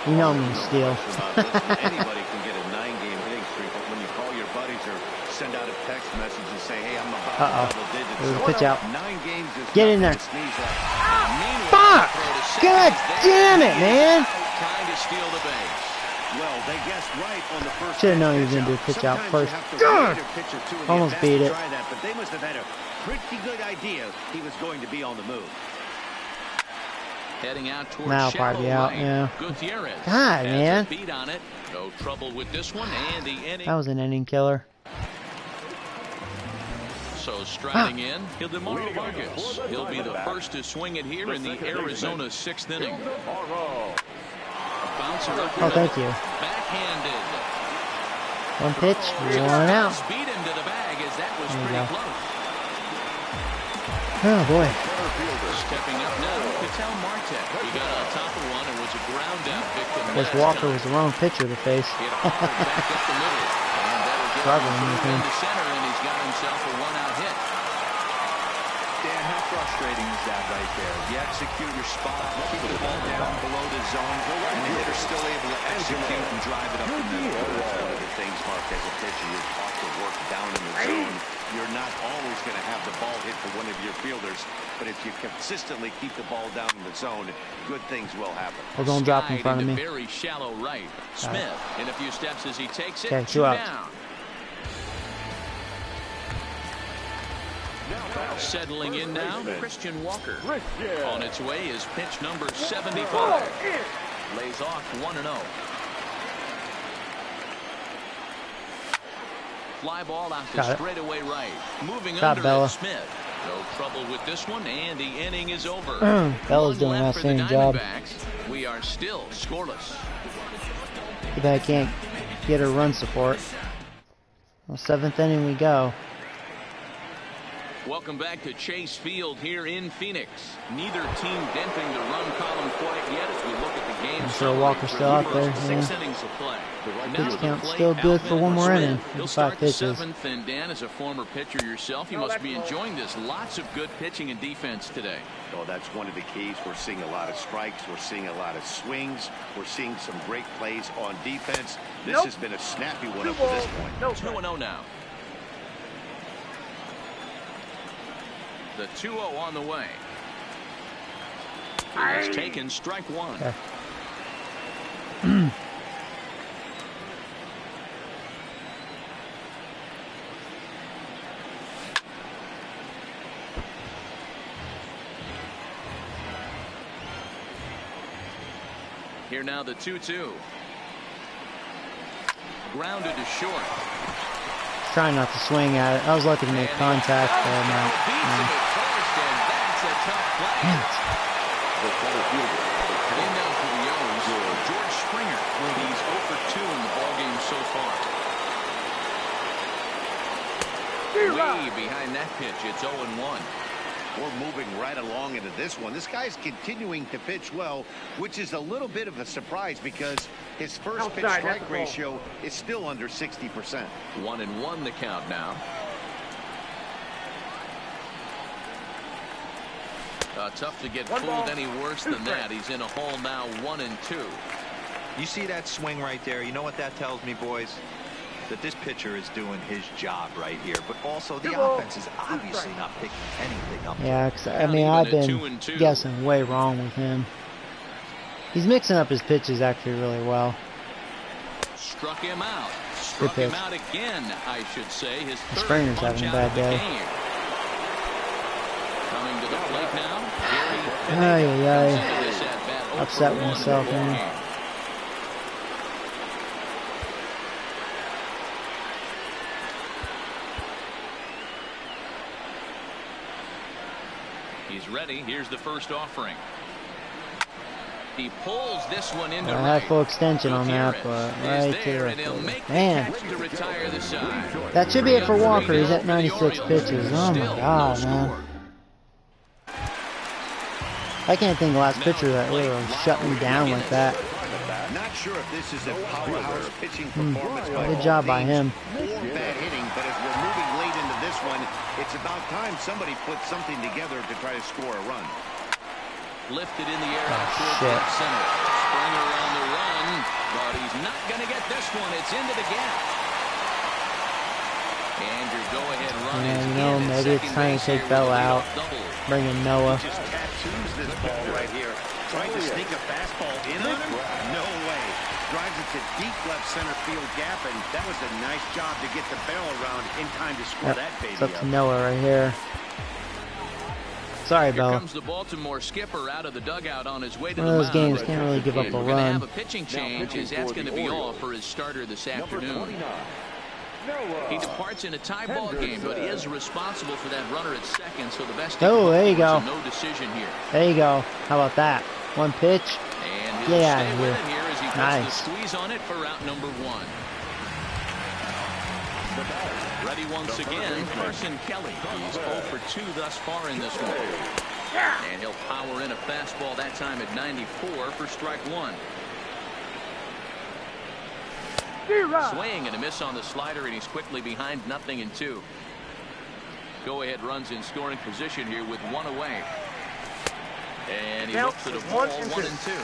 You know me, Steele. Anybody can get a 9-game hitting streak, but when you call your buddies or send out a text message and say, hey, I'm about to double digits. There was a pitch out. 9 games is Get in there. nothing to sneeze at. Fuck! God damn it, man! Trying to steal the base. Well, they guessed right on the first. Should have known he was going to do a pitch out first. Almost beat it. Try that, but they must have had a pretty good idea he was going to be on the move. Heading out towards Now probably out, yeah. Gutierrez God, man. beat on it. No trouble with this one, and the inning. That was an inning killer. So striding in, Hildemaro Vargas. He'll be the first to swing it here in the Arizona 6th inning. Bouncer up Oh, thank you. backhanded. One pitch, 1 out. Speed him to the bag as that was There you pretty go. close. Oh, boy. Stepping up now, Ketel Marte. He got on top of one and was a ground out victim. I guess Walker was the wrong pitcher to face. Hit hard back up the middle. And that'll get Struggling him with through him. into center, and he's got himself a 1-out hit. Dan, how frustrating is that right there? You execute your spot, keep the ball down below the zone, and the hitter's still able to execute and drive it up the middle. That's one of the things, Mark, as a pitcher, you're taught to work down in the zone. You're not always going to have the ball hit for one of your fielders, but if you consistently keep the ball down in the zone, good things will happen. Well, don't drop in front of me. Very shallow right. Smith in a few steps as he takes it. Okay, 2 outs. Down. Settling in now, Christian Walker. On its way is pitch number 75. Lays off 1-0. Fly ball out to Got it. straightaway right. Moving Got under Bella. it, Smith. No trouble with this one, and the inning is over. Bella's One doing an left for the outstanding job. Diamondbacks. We are still scoreless. Too bad I can't get her run support. Well, 7th inning we go. Welcome back to Chase Field here in Phoenix. Neither team denting the run column quite yet as we look at the game. I'm sure Walker's still out there. 6 innings of play. Pitch count still good for one more inning. He'll 5 start the pitches. 7th, and Dan, as a former pitcher yourself, you must be enjoying this. Lots of good pitching and defense today. Oh, that's one of the keys. We're seeing a lot of strikes. We're seeing a lot of swings. We're seeing some great plays on defense. This has been a snappy one up to this point. 2-0 now. The 2-0 on the way. It's taken strike 1. Okay. Here now the 2-2. Grounded to short. Trying not to swing at it. I was lucky to make contact, but I'm not. That's a tough play. In now for the O's, George Springer. He's 0 for 2 in the ballgame so far. Way behind that pitch, it's 0-1. We're moving right along into this one. This guy's continuing to pitch well, which is a little bit of a surprise because his first pitch strike ratio is still under 60%. 1-1 the count now. Tough to get fooled any worse than that. He's in a hole now, 1-2. You see that swing right there? You know what that tells me, boys? That this pitcher is doing his job right here, but also the offense is obviously not picking anything up. Yeah, 'cause, I mean, I've been guessing way wrong with him. He's mixing up his pitches actually really well. Struck him out. Struck him out again, I should say. His third Springer's punch having a out bad of the day. game. Coming to the plate now. Upset myself, man. He's ready. Here's the first offering. He pulls this one into I had full extension on that, but right to the man. That should be it for Walker. He's at 96 pitches. Oh my God, man. I can't think of the last pitcher that really shut me down like that. Not sure if this is a powerhouse pitching performance by Good job by him. or bad hitting, but as we're moving late into this one, it's about time somebody puts something together to try to score a run. Lifted in the air out toward left center. Springer on the run, but he's not going to get this one. It's into the gap. And your go-ahead run is you know, maybe it's time to take Bell out. Bring in Noah. Just tattoos this ball right here. Trying to sneak a fastball in on him? No way. Drives it to deep left center field gap, and that was a nice job to get the barrel around in time to score that baby It's up to Noah right here. Sorry, Bella. Here comes the Baltimore skipper out of the dugout on his way to One of the those mound. games can't really give up a We're going to have run. a pitching change, as that's going to be all for his starter this afternoon. He departs in a tie ball game, but he is responsible for that runner at second, so the best. Oh, there you go. No decision here. There you go. How about that? One pitch. And Get out stay of with here. it here as he puts Nice. the squeeze on it for route number 1. Ready once again, Carson Kelly. He's 0 for 2 thus far in this one. And he'll power in a fastball that time at 94 for strike 1. Swing and a miss on the slider, and he's quickly behind 0-2. Go ahead runs in scoring position here with 1 away. And he looks at a ball 1-2.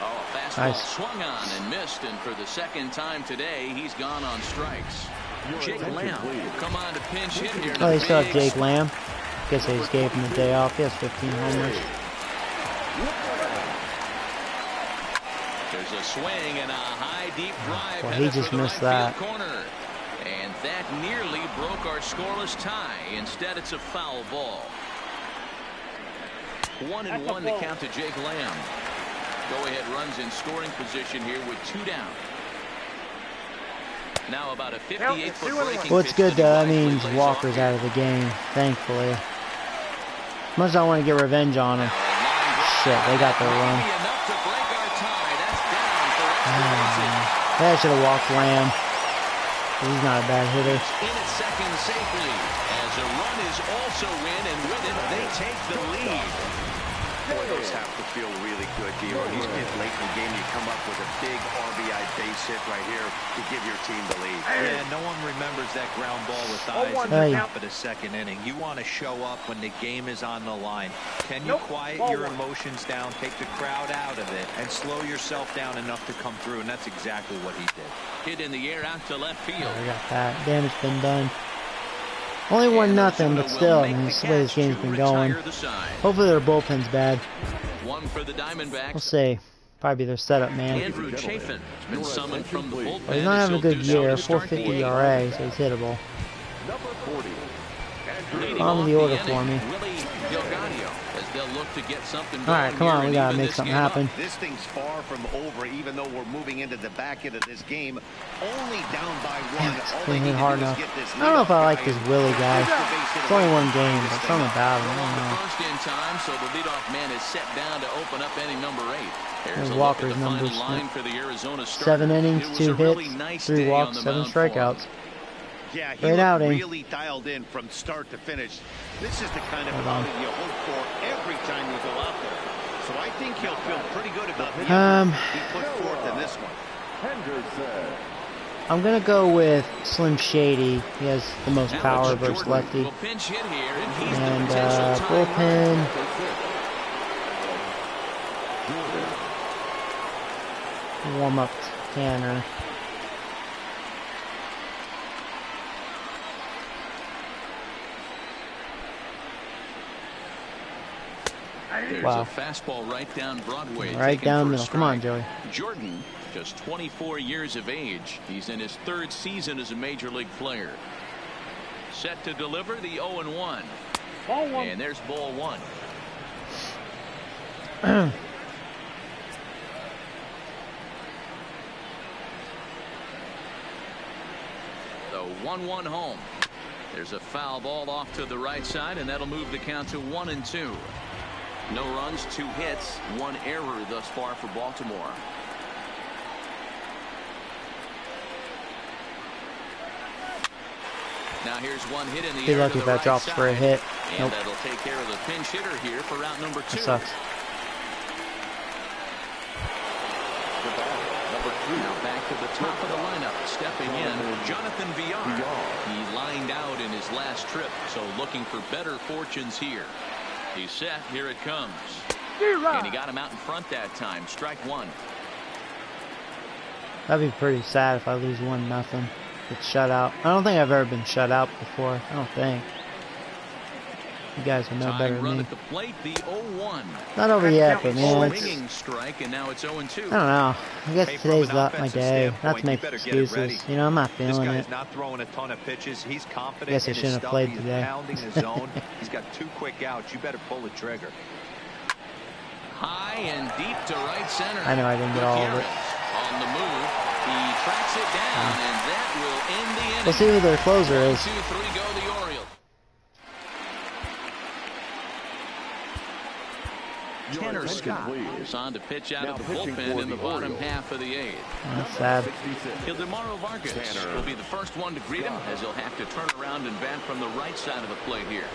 Oh, a fastball swung on and missed, and for the second time today, he's gone on strikes. Jake Lamb will come on to pinch hit here. Oh, they still have Jake Lamb. Guess they just gave him the day off. He has 15 homers. There's a swing and a high deep drive. Well, he just missed that. Corner. And that nearly broke our scoreless tie. Instead, it's a foul ball. 1-1 to count to Jake Lamb. Go-ahead runs in scoring position here with 2 down. Now about a 58-foot breaking Well, it's pitch good to that the means plate Walker's out of the game, thankfully. As much as I want to get revenge on him. Shit, they got their run. I should have walked Lamb. He's not a bad hitter. In at second safely as a run is also in, and with it, they take the lead. Boy, those have to feel really good, D-Row. These kids late in the game, you come up with a big RBI base hit right here to give your team the lead. Yeah, no one remembers that ground ball with eyes at the top of the second inning. You want to show up when the game is on the line. Can you quiet your emotions down, take the crowd out of it, and slow yourself down enough to come through? And that's exactly what he did. Hit in the air out to left field. We got that. Damage been done. Only 1-0, but still, I mean, this is the way this game's been going. Hopefully their bullpen's bad. One for the Diamondbacks. We'll see. Probably their setup, man. Andrew Chafin has been summoned from the bullpen. Well, he's not having a good year. 4.50 ERA, so he's hittable. Bottom of the order for me. Alright, come on, we gotta make something happen. This thing's far from over, even though we're moving into the back end of this game. Only down by one. Can't hit hard enough. I don't know if I like this Willie guy. It's only one game, but something about him. I don't know. First in time, so the leadoff man is set down to open up inning number 8. There's Walker's numbers. 7 innings, 2 hits, 3 walks, 7 strikeouts. Yeah, he really dialed in from start to finish. This is the kind of outing you hope for every time you go out there. So I think he'll feel pretty good about the effort he put forth in this one. I'm gonna go with Slim Shady. He has the most power versus lefty. And bullpen. Warm up Tanner. There's a fastball right down Broadway. Right down middle. Come on, Joey. Jordan, just 24 years of age. He's in his 3rd season as a major league player. Set to deliver the 0-1. And there's ball 1. The 1-1 home. There's a foul ball off to the right side, and that'll move the count to 1-2. No runs, 2 hits, 1 error thus far for Baltimore. Now here's one hit in the Be air lucky to if the that right drops side. for a hit. And Nope. that'll take care of the pinch hitter here for route number 2. That sucks. Now back to the top of the lineup, stepping in, Jonathan Villar. He lined out in his last trip, so looking for better fortunes here. He's set. Here it comes. And he got him out in front that time. Strike 1. That'd be pretty sad if I lose 1-0. Get shut out. I don't think I've ever been shut out before. I don't think. You guys will know better than me. At the plate, the 0-1. Not over yet, but man, Swinging strike, and now it's 0-2. I don't know. I guess today's not my day. Not to make excuses. You know, I'm not feeling it. This guy's not throwing a ton of pitches. He's confident. Guess I shouldn't have played today. He's pounding his zone. He's got 2 quick outs. You better pull the trigger. High and deep to right center. I know I didn't get all of it. On the move, he tracks it down, and that will end the inning. We'll see who their closer is. 1, 2, 3, go the Orioles. Tanner Scott is on to pitch out of the bullpen in the bottom half of the 8th. That's sad. Ildemaro Vargas will be the first one to greet him, as he'll have to turn around and bat from the right side of the plate here.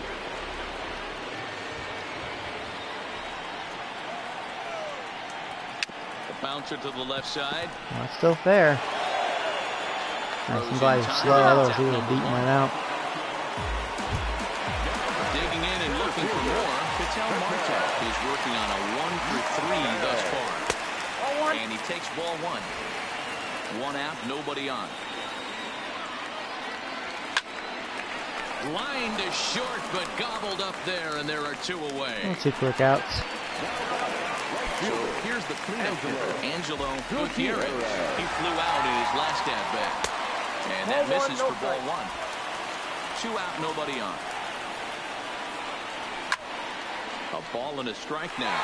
The bouncer to the left side. Well, it's still fair. I'm glad he's slow, otherwise he would have beaten that out. Digging in and looking for more. Ketel Marte is working on a 1-for-3 thus far. And he takes ball 1. 1 out, nobody on. Line to short, but gobbled up there, and there are 2 away. 2 quick outs. So here's the cleanup hitter, Angelo Gutierrez. He flew out in his last at-bat. And that misses for ball 1. 2 out, nobody on. A ball and a strike now.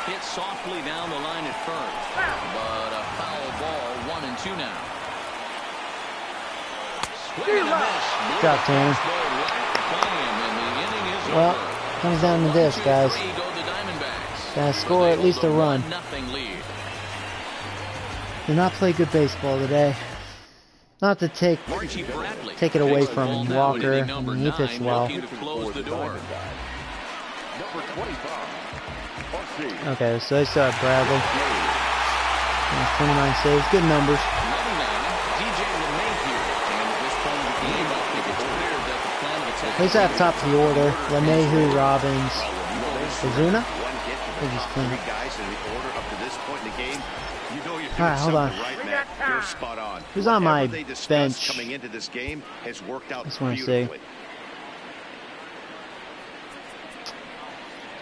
Hit softly down the line at first, but a foul ball. 1 and 2 now. Swing and a miss. Good job, Tanner. Well, comes down to this, guys. Gotta score at least a run. 1-0 lead. Did not play good baseball today. Not to take it away from Walker. I mean, he pitched well. Okay, so they still have Bradley. 29 saves, good numbers. At least at top of the order. LeMahieu, Robbins, Ozuna. I think he's clean. Alright, hold on. You're spot on. Who's on my Whatever they discussed bench? coming into this game has worked out Just want to see. beautifully.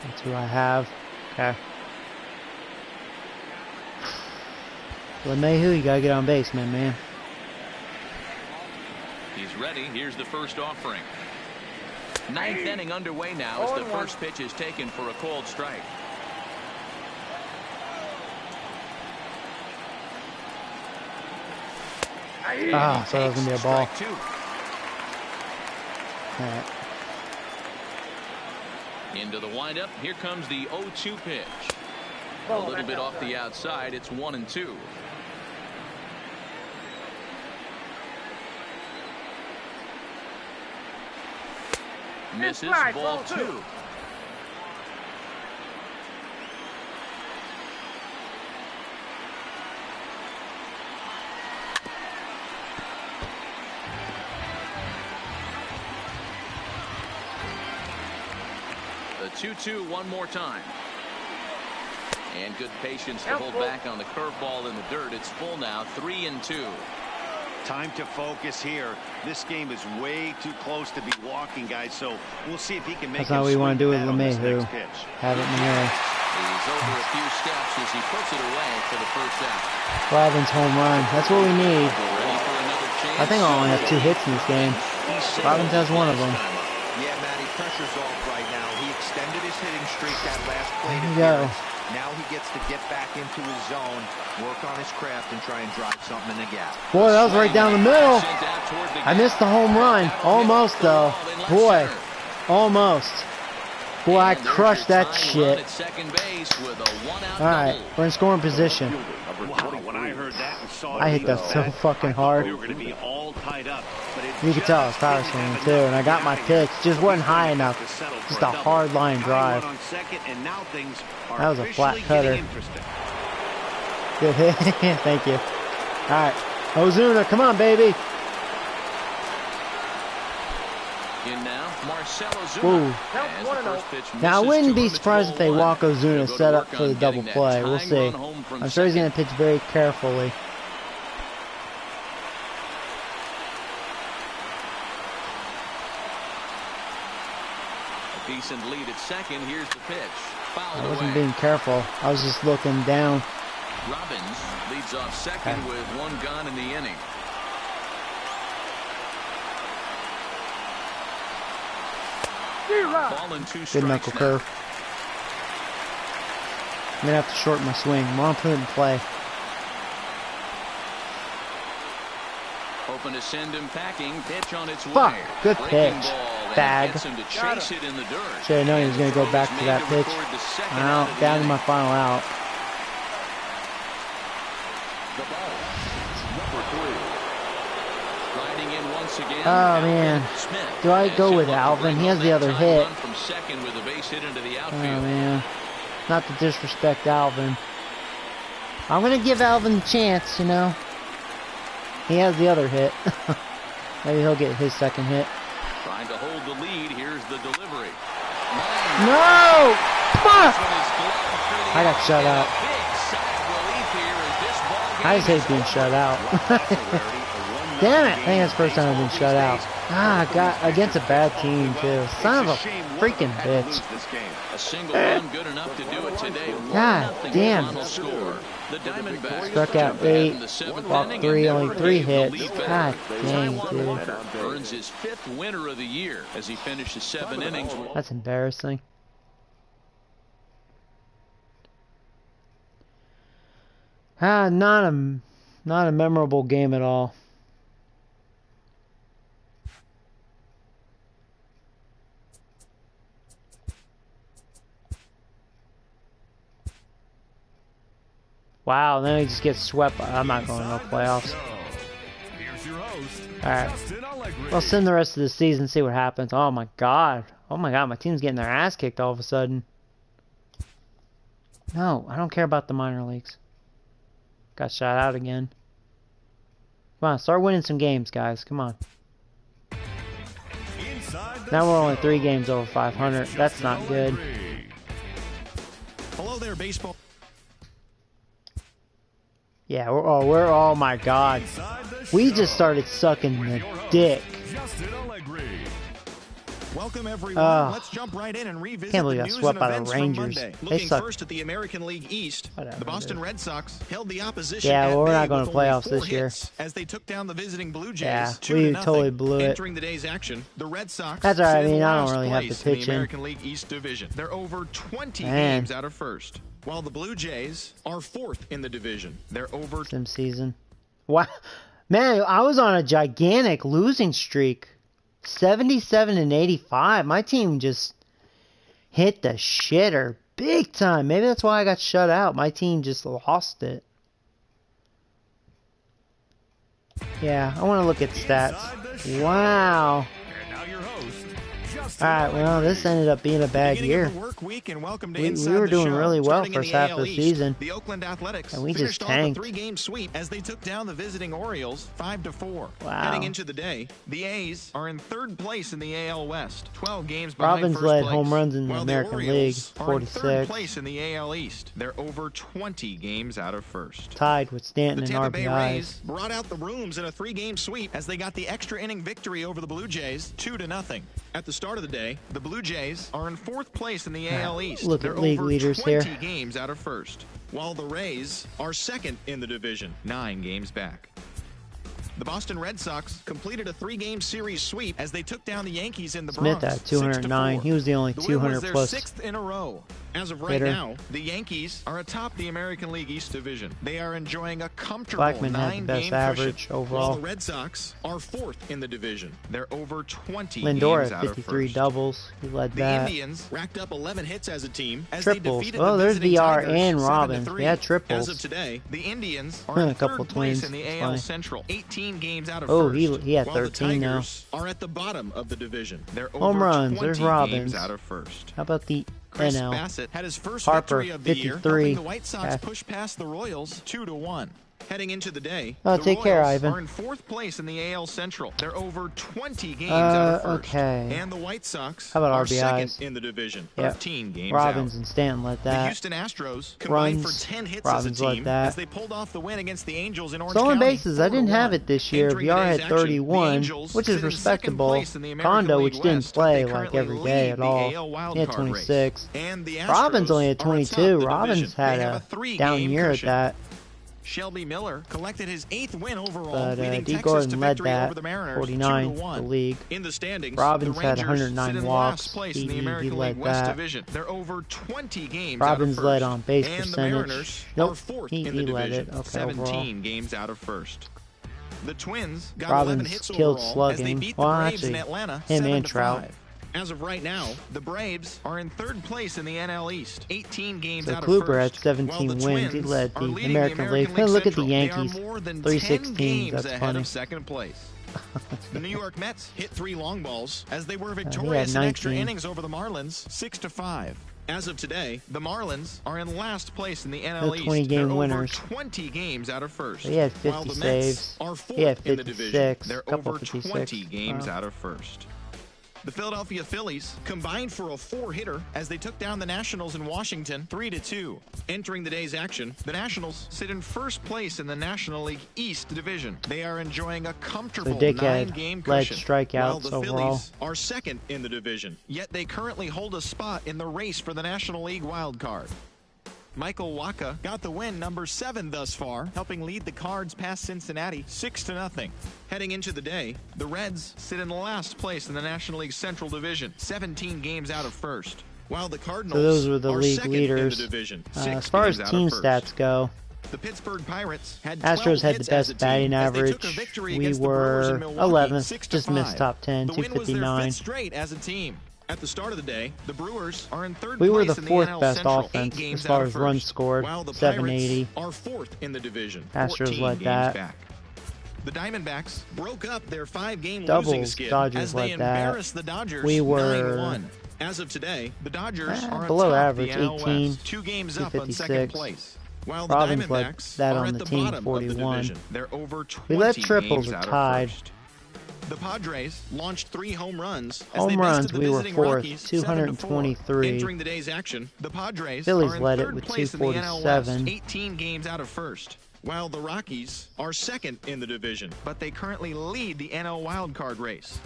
That's who I have. Okay. LeMahieu, you gotta get on base, man. He's ready. Here's the first offering. Ninth inning underway now as the first pitch is taken for a called strike. Ah, so that was gonna be a ball. Alright. Into the windup. Here comes the 0-2 pitch. A little bit off the outside. It's 1-2. Misses, ball 2. The 2-2 one more time. And good patience to hold back on the curveball in the dirt. It's full now, 3-2. Time to focus here. This game is way too close to be walking, guys, so we'll see if he can make That's not what we want to do with LeMahieu. LeMahieu. Have it in the air. He's over a few steps as he puts it away for the first out. Robbins home run. That's what we need. Ready for another chance. I think I only have 2 hits in this game. Robbins has one of them. Yeah, Matty, pressure's off right now. He extended his hitting streak that last plate There you go. appearance. Now he gets to get back into his zone, work on his craft, and try and drive something in the gap. Boy, that was right down the middle. I missed the home run. Almost, though. Boy, almost. Boy, I crushed that shit. Alright, we're in scoring position. Wow, when I heard that and saw I hit that so fucking hard. we were going to be all tied up, but it You could tell I was power swinging too, and I got my pitch. Just wasn't high enough. Just a hard line drive. That was a flat cutter. Good hit. Thank you. Alright. Ozuna, come on, baby. In now, Marcell Ozuna. Ooh. As the first pitch Now, I misses wouldn't to be him, surprised it's if they 0-1. walk Ozuna They'll go set to up work for the on double getting that play. We'll tying see. run home from I'm sure he's going second. to pitch very carefully. A decent lead at second. Here's the pitch. Fouled I wasn't away. being careful. I was just looking down. Robbins leads off second with one gone in the inning. Ball and 2 Good strikes knuckle now. curve. I'm going to have to shorten my swing. I want to put it in play. Hoping to send him packing. Pitch on its Fuck. way. Good Breaking pitch. ball, and it Bag. gets him to chase it in the dirt. Should have known he was going to go back to that pitch. Well, down to my final out. Riding in once again. Oh, man. Smith. Do I go with Alvin? He has the other hit. From second with a base hit into the Oh, outfield. man. Not to disrespect Alvin. I'm going to give Alvin a chance, you know. He has the other hit. Maybe he'll get his second hit. Trying to hold the lead. Here's the delivery. No! Fuck! This one is glove for the I got shut out. Big sigh of relief here as this ball game I just hate is being over. shut out. Damn it! I think that's the first time I've been shut out. Ah, got against a bad team too. Son of a freaking bitch. A single run good enough to do it today. God 1-0 damn. final score. The Diamondbacks Struck out jump ahead 8, in the 7th walked inning 3, and only never 3 gave the hits. lead back. God dang, Taijuan dude. Walker earns his 5th winner of the year as he finishes 7 innings. That's embarrassing. Ah, not a memorable game at all. Wow, then we just get swept. I'm not going to no playoffs. Alright. We'll send the rest of the season, see what happens. Oh my god. Oh my god, my team's getting their ass kicked all of a sudden. No, I don't care about the minor leagues. Got shot out again. Come on, start winning some games, guys. Come on. Now we're only 3 games over 500. That's not good. Hello there, baseball. Yeah, oh my god. We just started sucking the dick. Welcome everyone. Let's jump right in and revisit Can't believe the I news swept and by the events Rangers. from Monday. They Looking suck. first at the American League East, Whatever, the Boston Red Sox held the opposition Yeah, well, we're at not bay going to with only playoffs 4 this year. hits as they took down the visiting Blue Jays Yeah, 2-0. we totally blew it. Entering the day's action, the Red Sox That's all right. I sit in mean, I don't last really have to place in the pitch in. American League East division. They're over 20 Man. games out of first, while the Blue Jays are 4th in the division. They're over Sim season. Wow. Man, I was on a gigantic losing streak. 77 and 85. My team just hit the shitter big time. Maybe that's why I got shut out. My team just lost it. Yeah, I want to look at stats. Wow. Alright, well, this ended up being a bad year. We were doing really well first half of the season. The Oakland Athletics and we just finished off tanked. a 3-game sweep as they took down the visiting Orioles 5-4. Wow. Heading into the day, the A's are in 3rd place in the AL West, 12 games behind Robbins first led place, home runs in the while American League, Orioles are in 46. 3rd place in the AL East. They're over 20 games out of first. Tied with Stanton The and Tampa Bay Rays RBIs. brought out the rooms in a 3-game sweep as they got the extra inning victory over the Blue Jays 2-0. At the start of the day, the Blue Jays are in 4th place in the AL East. Look They're at league over leaders 20 here. games out of first, while the Rays are 2nd in the division, 9 games back. The Boston Red Sox completed a 3-game series sweep as they took down the Yankees in the Smith Bronx. had 209. 6-4. He was the only The win was 200 their plus 6th in a row. As of right hitter. now, the Yankees are atop the American League East division. They are enjoying a comfortable Blackman had the best 9-game average cushion, overall. while the Red Sox are 4th in the division. They're over 20 Lindor games had out of 53 first. doubles. He led The that. Indians racked up 11 hits as a team as Triples. they defeated Oh, the there's visiting VR Tigers and Robbins. 7-3. They had triples. As of today, the Indians are A in couple 3rd place twins. in the It's AL funny. Central, 18 games out of Oh, first. he had while 13 the now. Tigers are at the bottom of the division. They're Home over runs. 20 There's games Robbins. out of first. How about the Chris NL? Bassett had his first Harper, victory of the year, 53. helping the White Sox Okay. push past the Royals 2-1. Heading into the day, Oh, the take care, Royals Ivan. are in 4th place in the AL Central. They're over 20 games out of first. Okay. And the White Sox How about are RBIs? 2nd in the division, Yep. 13 games Robbins out. and Stanton led The that. Houston Astros combined Runs. for 10 hits Robbins as a led team that. as they pulled off the win against the Angels in Orange Stolen County. bases. I didn't 4-1. have it this year. Entering VR today's had action, 31, the Angels which sit is in 2nd respectable. place in the American Kondo, League which didn't West, play they like currently every day lead at the all. AL wild He had card 26. race. And the Robbins Astros only had are atop 22. the Robbins division. had They have a 3-game down year cushion. at that. Shelby Miller collected his 8th win overall, But leading D. Texas Gordon to led victory that, over the Mariners 49 for 2-1. the league. In the standings, Robbins the had Rangers 109 sit in walks. last place in He the American led League West that. division. They're over 20 games Robbins out of led first. on base and percentage. The Mariners Nope, are 4th he in the led division, it. Okay, 17 overall. games out of first. The Twins got Robbins 11 hits killed overall as they slugging. beat the Well, Braves in actually, Atlanta him and 7-5. Trout. As of right now, the Braves are in 3rd place in the NL East, 18 games So out of Kluber had first. 17 while the wins. He Twins led are the leading American League. Central. Look at the They are Yankees. more than 316. 10 games That's ahead funny. of 2nd place. The New York Mets hit 3 long balls as they were he had victorious in extra 19. innings over the Marlins, 6-5. As of today, the Marlins are in last place in the NL They're East. 20-game They're winners. over 20 games out of first. He had while 50 the Mets saves. are 4th He had in the division. 56. They're Couple over 56. 20 games Wow. out of first. The Philadelphia Phillies combined for a 4-hitter as they took down the Nationals in Washington 3-2. Entering the day's action, the Nationals sit in 1st place in the National League East division. They are enjoying a comfortable Dickhead 9-game led cushion, strikeouts while the overall. Phillies are 2nd in the division. Yet they currently hold a spot in the race for the National League wild card. Michael Wacha got the win, number 7 thus far, helping lead the Cards past Cincinnati 6-0. Heading into the day, the Reds sit in last place in the National League Central Division, 17 games out of first, while the Cardinals So those were the are league 2nd leaders. in the division, As far as 6 games out team of first. stats go, The Pittsburgh Pirates had Astros 12 had the hits as a best batting team as they took average. a victory We against the Brewers in were Milwaukee, 11th, 6-5. just missed top 10, The win was their 259. 5th straight as a team. At the start of the day, the Brewers are in third We were place the in fourth NL best Central, 8 offense games as far out of as runs first, scored, while the 780. Pirates are fourth in the division, Astros 14 led games that. back. The Diamondbacks broke up their 5-game Doubles, losing skid Dodgers as they led that. embarrassed the Dodgers We were 9-1. As of today, the Dodgers are below atop average, the NL 18, West, 2 games up on second 256. place. While Robbins the led Diamondbacks that are on at the the team, bottom 41. of the division. They're over 20 We led triples games or out tied. of first. The Padres launched 3 home runs as Home they runs, bested the we were visiting fourth, Rockies 223. 7-4. Entering the day's action, the Padres Phillies are in led it third with place in the NL West, 247. 18 games out of first. While the Rockies are second in the division, but they currently lead the NL wildcard race.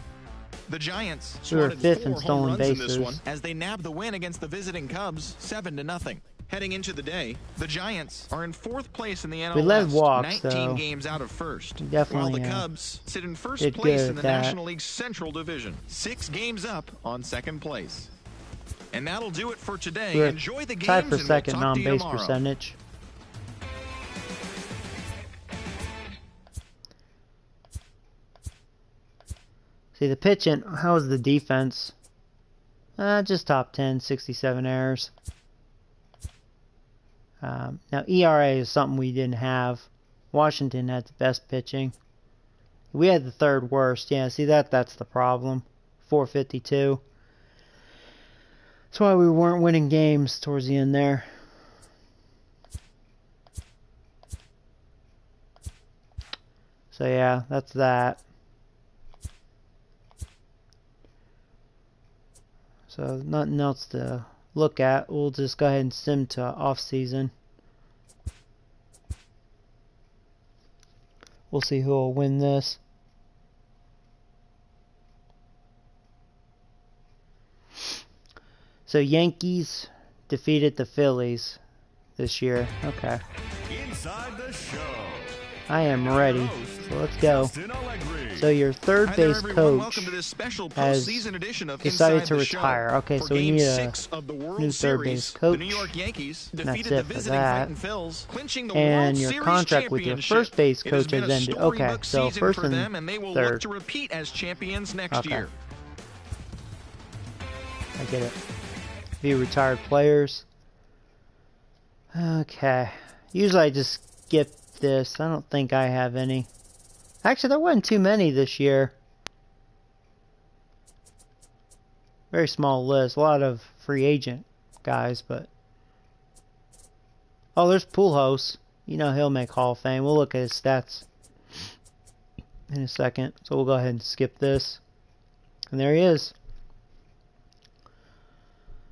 The Giants We were swatted fifth 4 in home stolen runs in this bases. one as they nabbed the win against the visiting Cubs 7-0. Heading into the day, the Giants are in fourth place in the NL We led West, walks, 19 though. games out of first. We definitely, while the Cubs sit in first did place good in the at that. National League Central Division, 6 games up on second place. And that'll do it for today. We're Enjoy the games, tied for and second we'll talk to you non-base tomorrow. percentage. See, the pitching, how was the defense? Just top 10, 67 errors. Now, ERA is something we didn't have. Washington had the best pitching. We had the third worst. Yeah, see, that's the problem. 452. That's why we weren't winning games towards the end there. So, yeah, that's that. So nothing else to look at. We'll just go ahead and sim to off-season. We'll see who will win this. So Yankees defeated the Phillies this year. Okay. Inside the show. I am ready. So let's go. So your third base coach has decided to retire. Okay, so we need a new third base coach. And that's it for that. And your contract with your first base coach has ended. Okay, so first and third. Okay. I get it. View retired players. Okay. Usually I just skip this. I don't think I have any. Actually, there wasn't too many this year. Very small list. A lot of free agent guys, but... Oh, there's Pujols. You know he'll make Hall of Fame. We'll look at his stats in a second. So we'll go ahead and skip this. And there he is.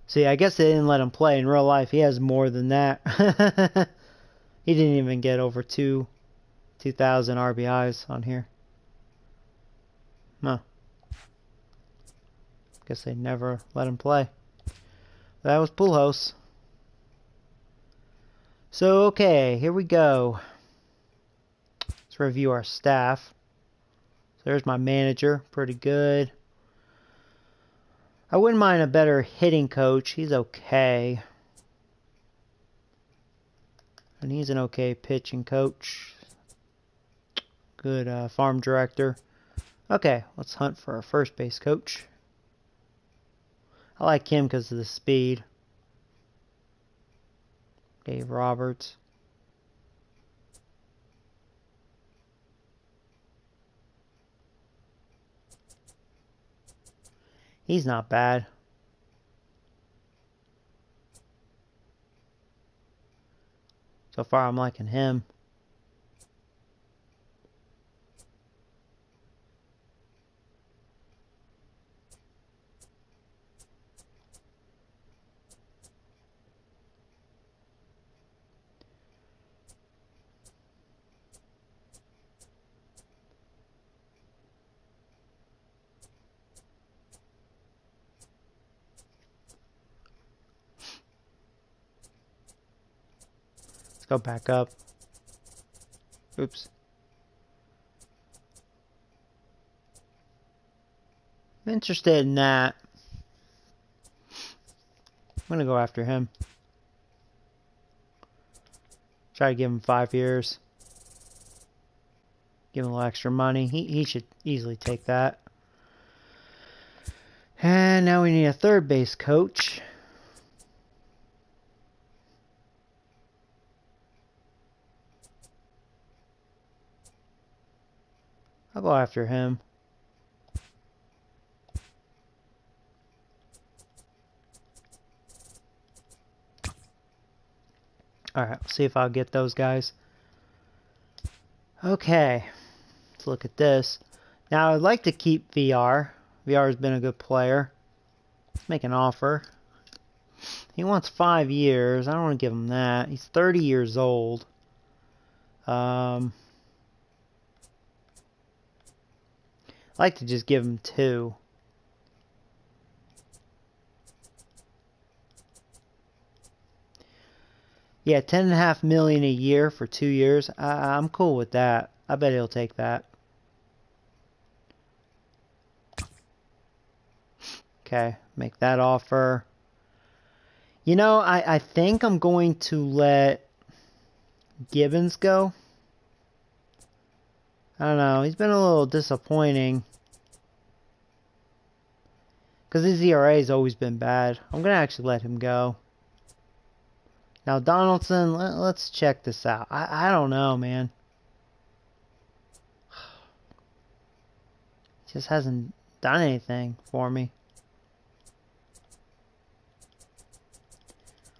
See, I guess they didn't let him play. In real life, he has more than that. He didn't even get over 2,000 RBIs on here. No. Guess they never let him play. That was Pujols. So, okay, here we go. Let's review our staff. So there's my manager. Pretty good. I wouldn't mind a better hitting coach. He's okay. And he's an okay pitching coach. Good farm director. Okay, let's hunt for our first base coach. I like him because of the speed. Dave Roberts. He's not bad. So far, I'm liking him. Let's go back up. Oops. I'm interested in that. I'm going to go after him. Try to give him 5 years. Give him a little extra money. He should easily take that. And now we need a third base coach. I'll go after him. Alright, see if I'll get those guys. Okay, let's look at this. Now, I'd like to keep VR. VR has been a good player. Let's make an offer. He wants 5 years. I don't want to give him that. He's 30 years old. I'd like to just give him 2. Yeah, $10.5 million a year for 2 years. I'm cool with that. I bet he'll take that. Okay, make that offer. You know, I think I'm going to let Gibbons go. I don't know. He's been a little disappointing. Because his ERA has always been bad. I'm going to actually let him go. Now, Donaldson, let's check this out. I don't know, man. Just hasn't done anything for me.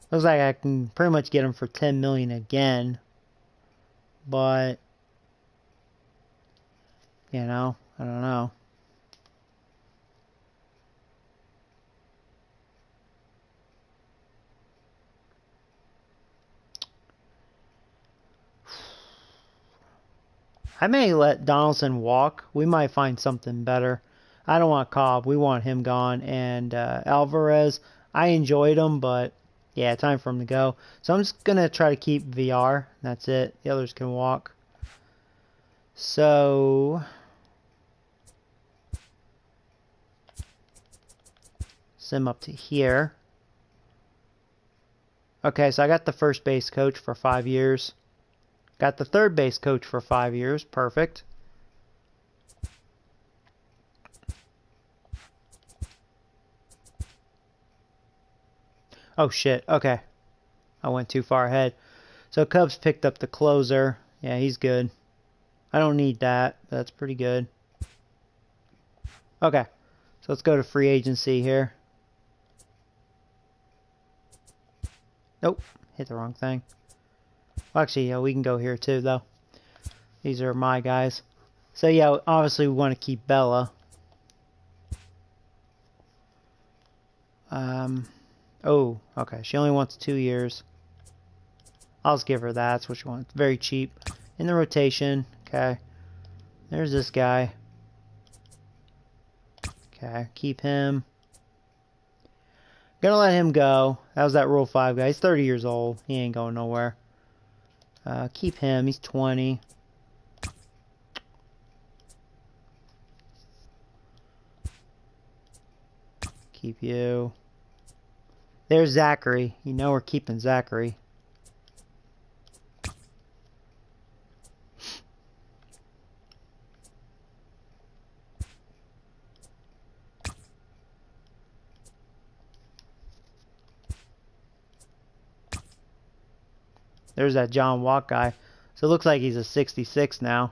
Looks like I can pretty much get him for $10 million again. But, you know, I don't know. I may let Donaldson walk. We might find something better. I don't want Cobb. We want him gone. And Alvarez, I enjoyed him, but yeah, time for him to go. So I'm just going to try to keep VR. That's it. The others can walk. So sim up to here. Okay, so I got the first base coach for 5 years. Got the third base coach for 5 years. Perfect. Oh, shit. Okay. I went too far ahead. So Cubs picked up the closer. Yeah, he's good. I don't need that. That's pretty good. Okay. So let's go to free agency here. Nope. Hit the wrong thing. Well, actually, yeah, we can go here too, though. These are my guys. So, yeah, obviously we want to keep Bella. Oh, okay. She only wants 2 years. I'll just give her that. That's what she wants. Very cheap. In the rotation. Okay. There's this guy. Okay, keep him. Gonna let him go. That was that Rule 5 guy. He's 30 years old. He ain't going nowhere. Keep him. He's 20. Keep you. There's Zachary. You know we're keeping Zachary. There's that John Watt guy. So it looks like he's a 66 now.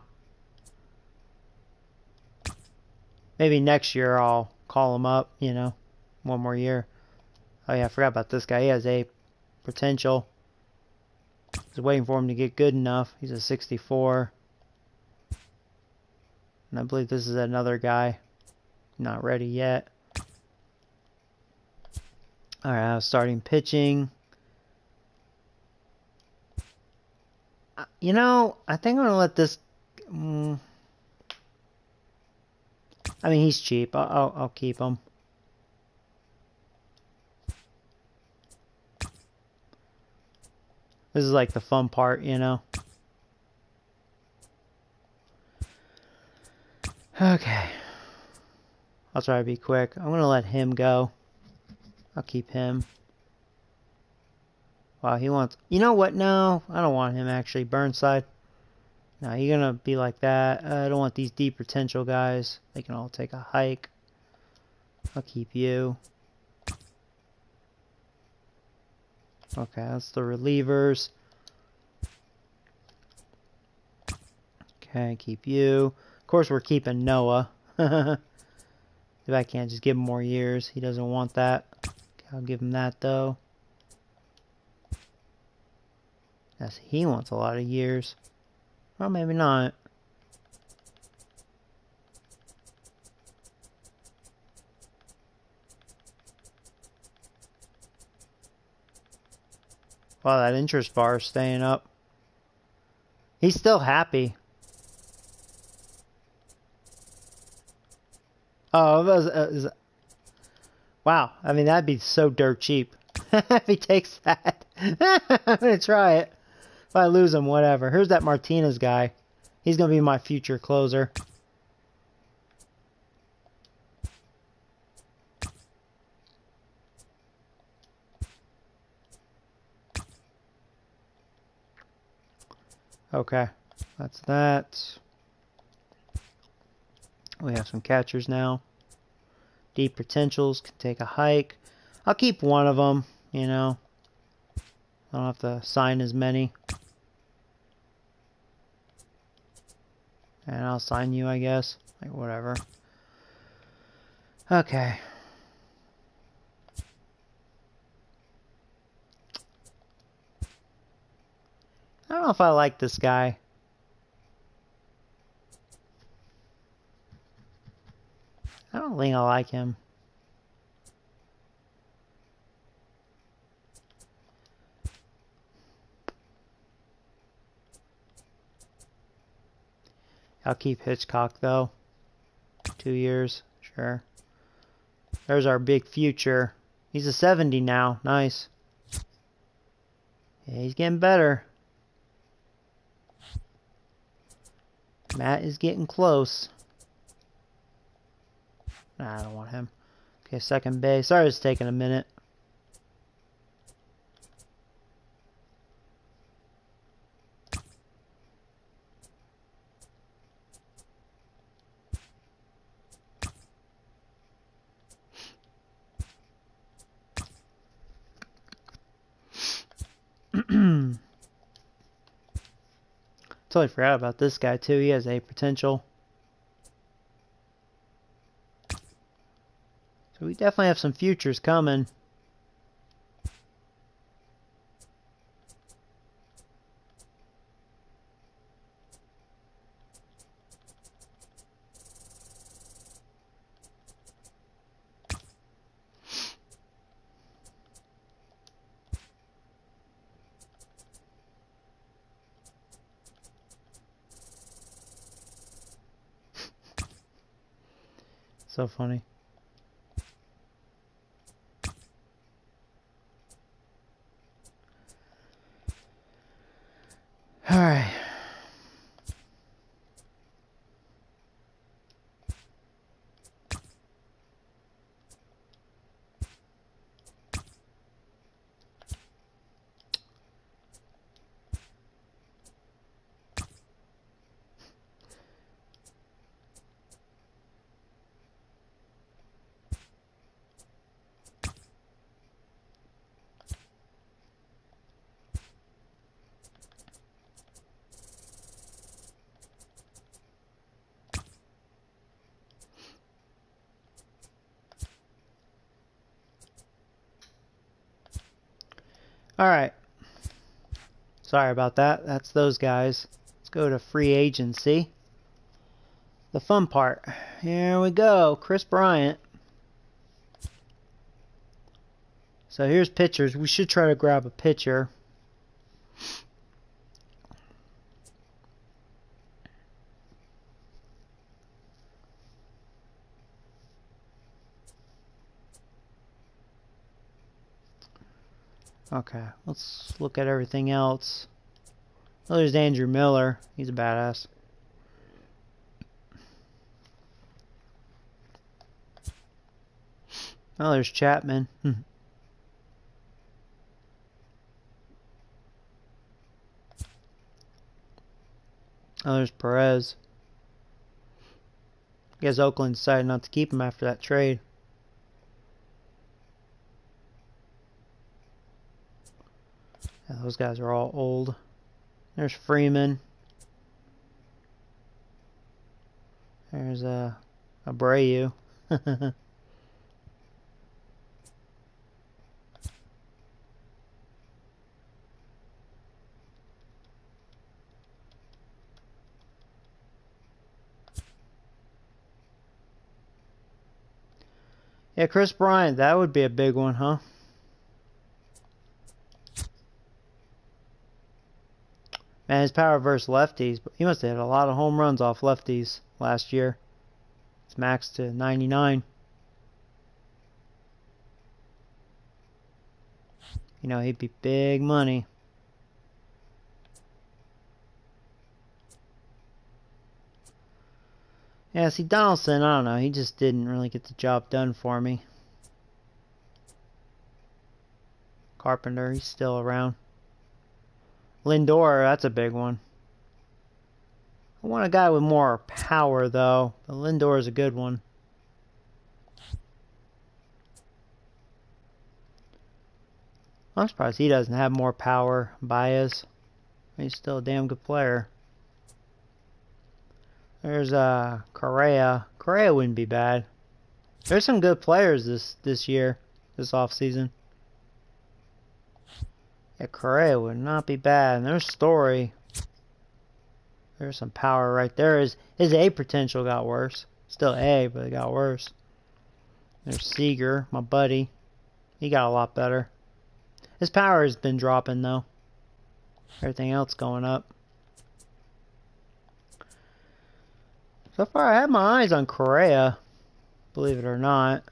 Maybe next year I'll call him up, you know. 1 more year. Oh yeah, I forgot about this guy. He has a potential. Just waiting for him to get good enough. He's a 64. And I believe this is another guy. Not ready yet. Alright, I was starting pitching. You know, I think I'm going to let this... I mean, he's cheap. I'll keep him. This is like the fun part, you know. Okay. I'll try to be quick. I'm going to let him go. I'll keep him. Wow, he wants... You know what? No, I don't want him, actually. Burnside. No, you're going to be like that. I don't want these deep potential guys. They can all take a hike. I'll keep you. Okay, that's the relievers. Okay, keep you. Of course, we're keeping Noah. If I can't just give him more years. He doesn't want that. Okay, I'll give him that, though. Yes, he wants a lot of years. Well, maybe not. Wow, that interest bar is staying up. He's still happy. Oh, wow. I mean, that'd be so dirt cheap. If he takes that. I'm going to try it. If I lose him, whatever. Here's that Martinez guy. He's going to be my future closer. Okay. That's that. We have some catchers now. Deep potentials can take a hike. I'll keep one of them, you know. I don't have to sign as many. And I'll sign you, I guess. Like, whatever. Okay. I don't know if I like this guy. I don't think I like him. I'll keep Hitchcock, though. 2 years, sure. There's our big future. He's a 70 now. Nice. Yeah, he's getting better. Matt is getting close. Nah, I don't want him. Okay, second base. Sorry it's taking a minute. Totally forgot about this guy too. He has a potential. So we definitely have some futures coming. So funny. All right. All right. Sorry about that. That's those guys. Let's go to free agency. The fun part. Here we go. Chris Bryant. So here's pitchers. We should try to grab a pitcher. Okay, let's look at everything else. Oh, there's Andrew Miller. He's a badass. Oh, there's Chapman. Oh, there's Perez. I guess Oakland decided not to keep him after that trade. Yeah, those guys are all old. There's Freeman. There's Abreu. Yeah, Chris Bryant, that would be a big one, huh? Man, his power versus lefties, but he must have hit a lot of home runs off lefties last year. It's maxed to 99. You know, he'd be big money. Yeah, see, Donaldson, I don't know. He just didn't really get the job done for me. Carpenter, he's still around. Lindor, that's a big one. I want a guy with more power, though. But Lindor is a good one. I'm surprised he doesn't have more power. Baez. He's still a damn good player. There's Correa. Correa wouldn't be bad. There's some good players this year, this offseason. Yeah, Correa would not be bad. And there's Story. There's some power right there. His A potential got worse. Still A, but it got worse. There's Seager, my buddy. He got a lot better. His power has been dropping, though. Everything else going up. So far, I have my eyes on Correa, believe it or not.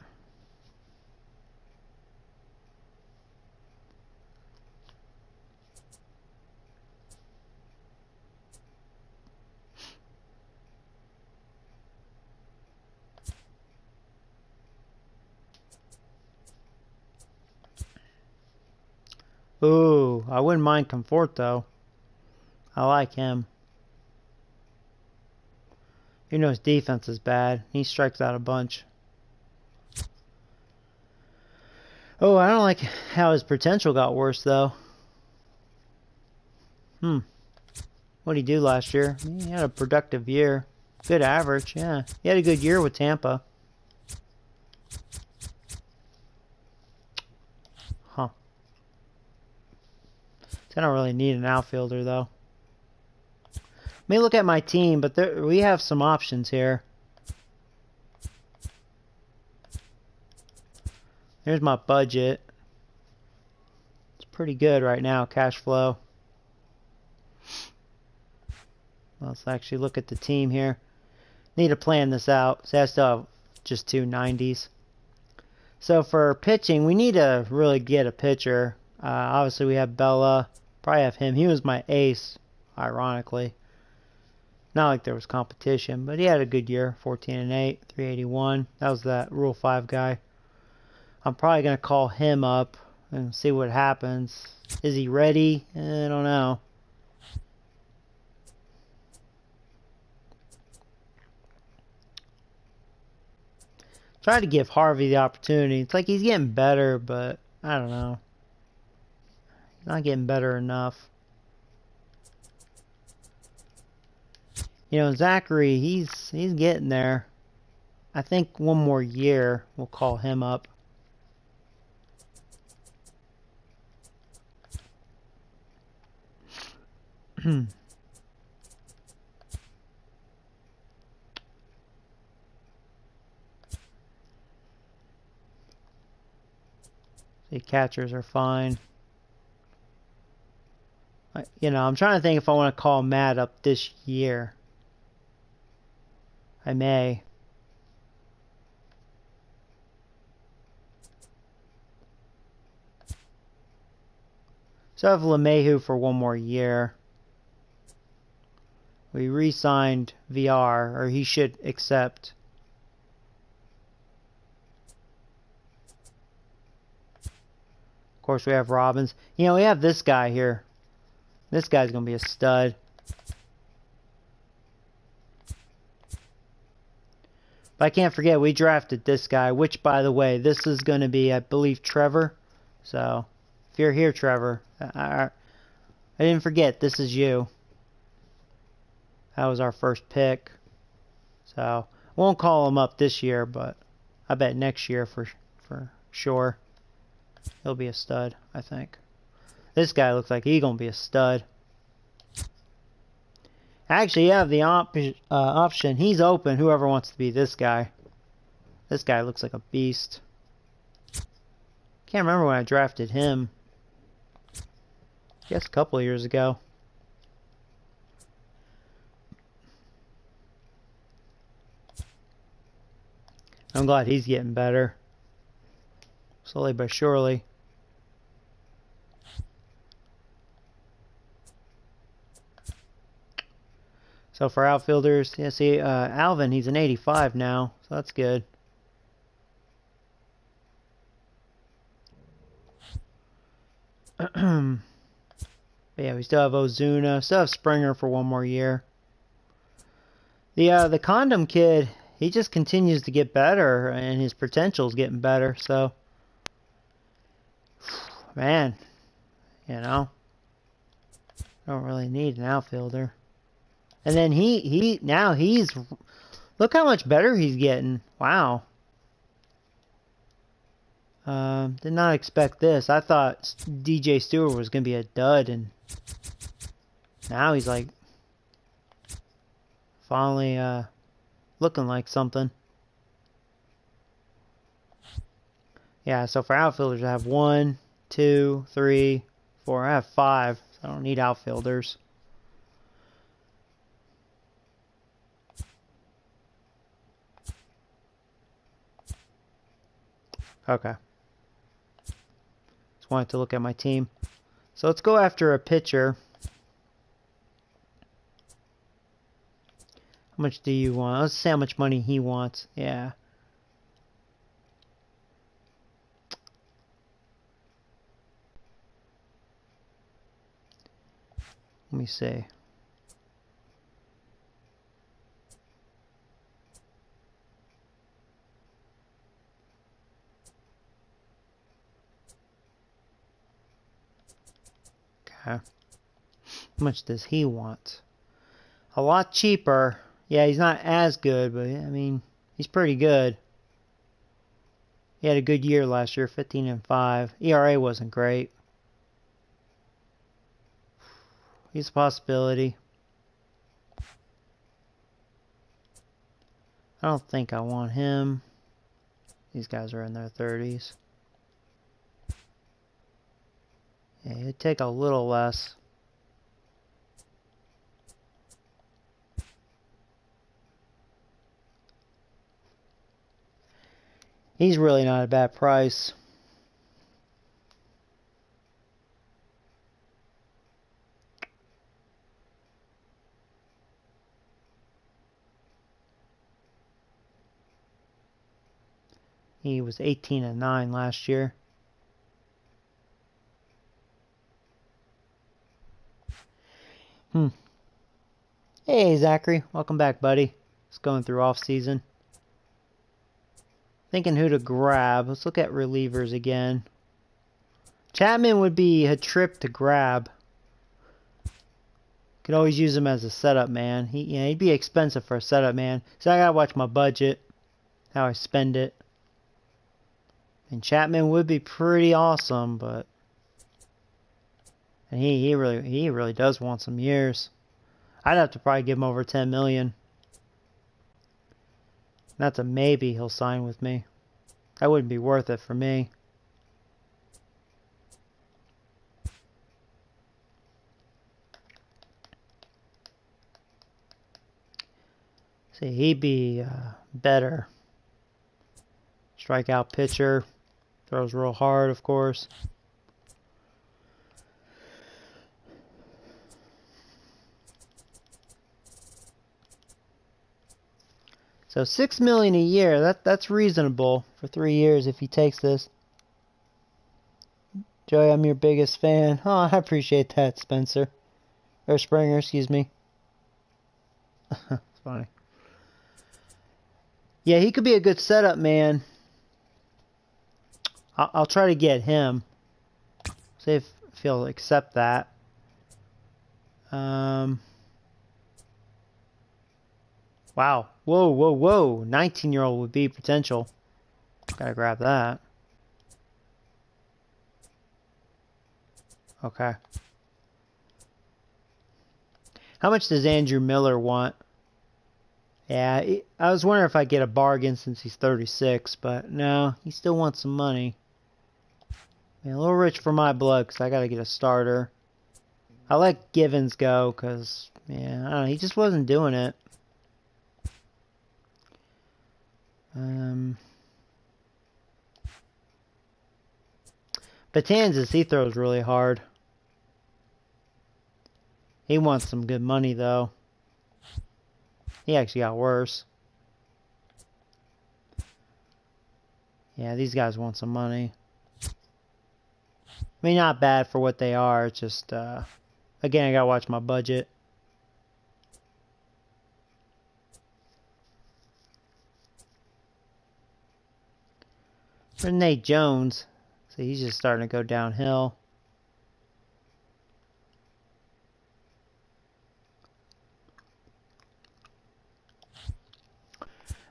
Ooh, I wouldn't mind Conforto. I like him. You know his defense is bad. He strikes out a bunch. Oh, I don't like how his potential got worse, though. What did he do last year? He had a productive year. Good average, yeah. He had a good year with Tampa. Huh. I don't really need an outfielder, though. Let me look at my team, but we have some options here. There's my budget. It's pretty good right now, cash flow. Let's actually look at the team here. Need to plan this out. See, I still have just 2 90s. So for pitching, we need to really get a pitcher. Obviously, we have Bella. Probably have him. He was my ace, ironically. Not like there was competition, but he had a good year. 14-8, 381. That was that Rule 5 guy. I'm probably going to call him up and see what happens. Is he ready? I don't know. Try to give Harvey the opportunity. It's like he's getting better, but I don't know. He's not getting better enough. You know, Zachary, he's getting there. I think one more year we'll call him up. The catchers are fine. You know, I'm trying to think if I want to call Matt up this year. I may. So I have LeMahieu for one more year. We re-signed VR, or he should accept. Of course, we have Robbins. You know, we have this guy here. This guy's going to be a stud. But I can't forget, we drafted this guy, which, by the way, this is going to be, I believe, Trevor. So, if you're here, Trevor, I didn't forget, this is you. That was our first pick. So, won't call him up this year, but I bet next year for sure. He'll be a stud, I think. This guy looks like he's going to be a stud. Actually, you have the option. He's open, whoever wants to be this guy. This guy looks like a beast. Can't remember when I drafted him. I guess a couple of years ago. I'm glad he's getting better. Slowly but surely. So for outfielders, yeah, see, Alvin, he's an 85 now, so that's good. Yeah, we still have Ozuna, still have Springer for one more year. The Condom kid, he just continues to get better, and his potential's getting better. So, man, you know, don't really need an outfielder. And then now he's look how much better he's getting. Wow. Did not expect this. I thought DJ Stewart was gonna be a dud, and now he's like finally looking like something. Yeah, so for outfielders I have 1, 2, 3, 4. I have 5, so I don't need outfielders. Okay. Just wanted to look at my team. So let's go after a pitcher. How much do you want? Let's see how much money he wants. Yeah. Let me see. Okay. How much does he want? A lot cheaper. Yeah, he's not as good, but I mean, he's pretty good. He had a good year last year, 15-5. ERA wasn't great. He's a possibility. I don't think I want him. These guys are in their 30s. Yeah, it'd take a little less. He's really not a bad price. He was 18-9 last year. Hey, Zachary. Welcome back, buddy. Just going through off-season. Thinking who to grab. Let's look at relievers again. Chapman would be a trip to grab. Could always use him as a setup man. He'd be expensive for a setup man. So I gotta watch my budget, how I spend it. And Chapman would be pretty awesome, but and he really does want some years. I'd have to probably give him over 10 million. That's a maybe he'll sign with me. That wouldn't be worth it for me. See, he'd be better. Strikeout pitcher. Throws real hard, of course. So $6 million a year, that's reasonable for 3 years if he takes this. Joey, I'm your biggest fan. Oh, I appreciate that, Spencer. Or Springer, excuse me. It's funny. Yeah, he could be a good setup man. I'll try to get him. See if he'll accept that. Wow. Whoa, whoa, whoa. 19-year-old would be potential. Gotta grab that. Okay. How much does Andrew Miller want? Yeah, I was wondering if I get a bargain since he's 36, but no, he still wants some money. Man, a little rich for my blood, because I gotta get a starter. I let Givens go, because, yeah, I don't know, he just wasn't doing it. Betanzas, he throws really hard. He wants some good money, though. He actually got worse. Yeah, these guys want some money. I mean, not bad for what they are. It's just, again, I gotta watch my budget. For Nate Jones, see, he's just starting to go downhill.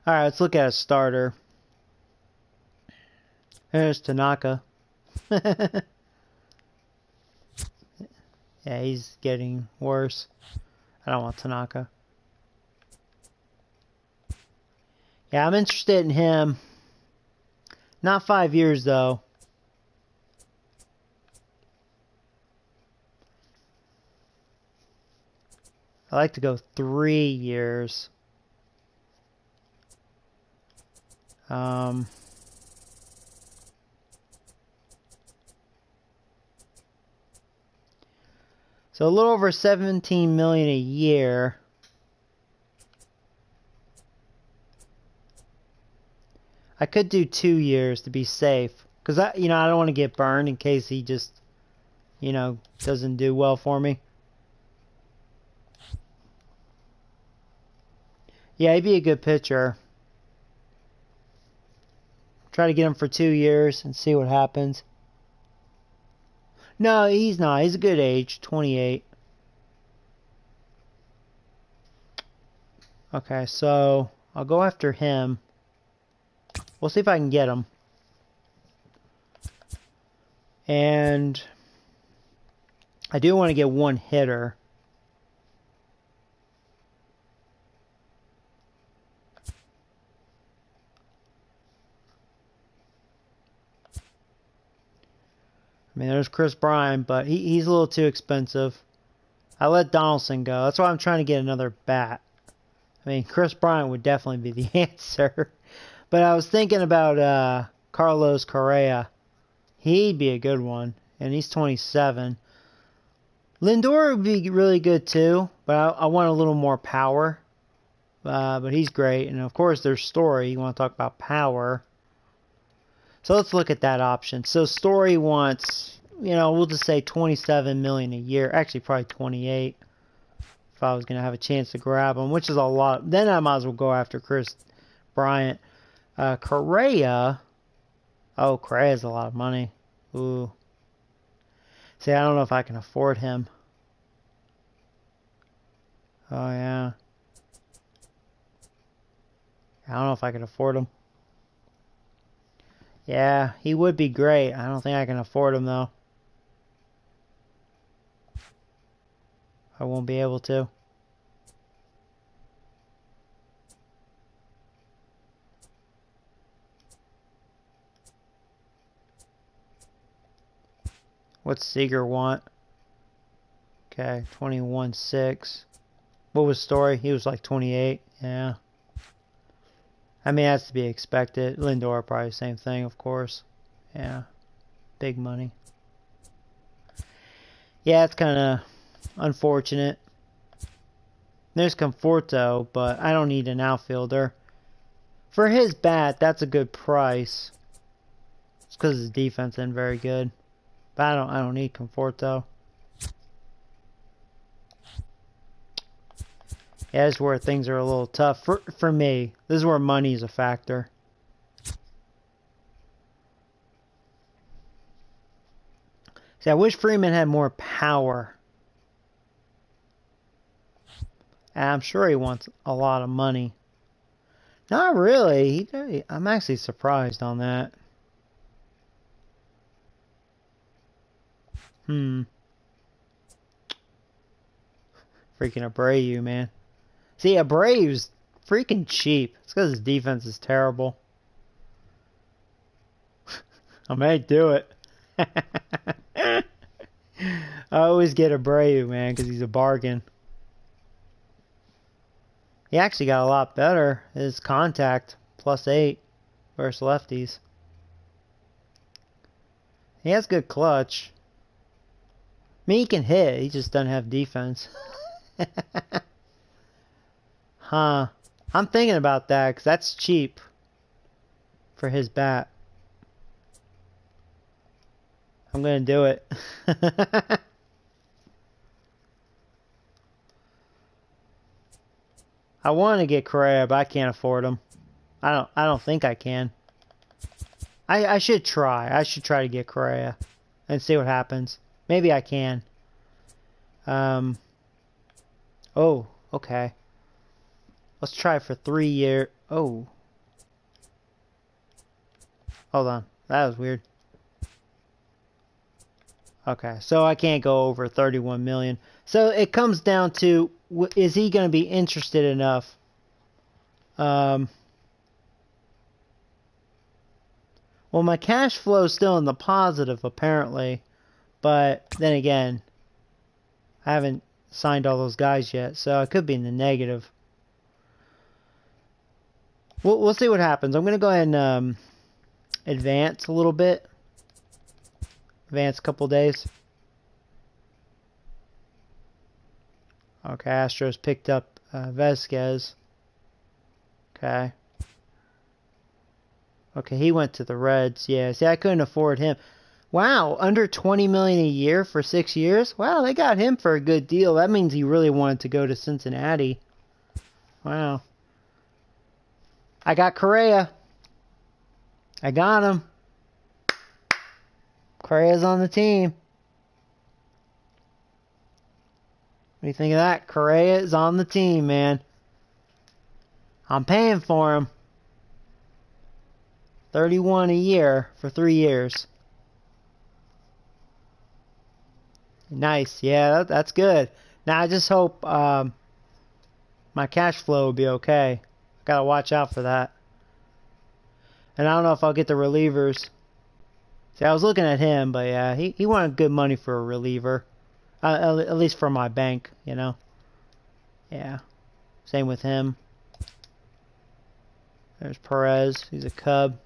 Alright, let's look at a starter. There's Tanaka. Yeah, he's getting worse. I don't want Tanaka. Yeah, I'm interested in him. Not 5 years, though. I like to go 3 years. So a little over $17 million a year. I could do 2 years to be safe, because I don't want to get burned in case he just, doesn't do well for me. Yeah, he'd be a good pitcher. Try to get him for 2 years and see what happens. No, he's not. He's a good age, 28. Okay, so I'll go after him. We'll see if I can get him. And I do want to get one hitter. I mean, there's Chris Bryant, but he's a little too expensive. I let Donaldson go. That's why I'm trying to get another bat. I mean, Chris Bryant would definitely be the answer. But I was thinking about Carlos Correa. He'd be a good one. And he's 27. Lindor would be really good too. But I want a little more power. But he's great. And of course, there's Story. You want to talk about power. So let's look at that option. So Story wants, we'll just say $27 million a year. Actually, probably 28. If I was going to have a chance to grab him, which is a lot. Then I might as well go after Chris Bryant. Correa. Oh, Correa's a lot of money. Ooh. See, I don't know if I can afford him. Oh, yeah. I don't know if I can afford him. Yeah, he would be great. I don't think I can afford him, though. I won't be able to. What's Seager want? Okay, 21.6. What was Story? He was like 28. Yeah. I mean, that's to be expected. Lindor, probably the same thing, of course. Yeah. Big money. Yeah, it's kind of unfortunate. There's Conforto, but I don't need an outfielder. For his bat, that's a good price. It's because his defense isn't very good. But I don't need Conforto. Yeah, this is where things are a little tough for me. This is where money is a factor. See, I wish Freeman had more power. And I'm sure he wants a lot of money. Not really. I'm actually surprised on that. Freaking Abreu, man. See, Abreu's freaking cheap. It's because his defense is terrible. I may do it. I always get Abreu, man, because he's a bargain. He actually got a lot better. His contact, +8 versus lefties. He has good clutch. I mean, he can hit. He just doesn't have defense. Huh. I'm thinking about that because that's cheap for his bat. I'm going to do it. I want to get Correa, but I can't afford him. I don't think I can. I should try. I should try to get Correa and see what happens. Maybe I can. Oh, okay. Let's try for 3 years. Oh. Hold on. That was weird. Okay, so I can't go over 31 million. So it comes down to, is he going to be interested enough? Well, my cash flow is still in the positive, apparently. But then again, I haven't signed all those guys yet, so I could be in the negative. We'll see what happens. I'm going to go ahead and advance a little bit. Advance a couple days. Okay, Astros picked up Vasquez. Okay. Okay, he went to the Reds. Yeah, see, I couldn't afford him. Wow, under $20 million a year for 6 years? Wow, they got him for a good deal. That means he really wanted to go to Cincinnati. Wow. I got Correa. I got him. Correa's on the team. What do you think of that? Correa is on the team, man. I'm paying for him. 31 a year for 3 years. Nice. Yeah, that's good. Now I just hope my cash flow will be okay. Gotta watch out for that. And I don't know if I'll get the relievers. See, I was looking at him, but yeah, he wanted good money for a reliever. At least for my bank, you know. Yeah. Same with him. There's Perez. He's a Cub.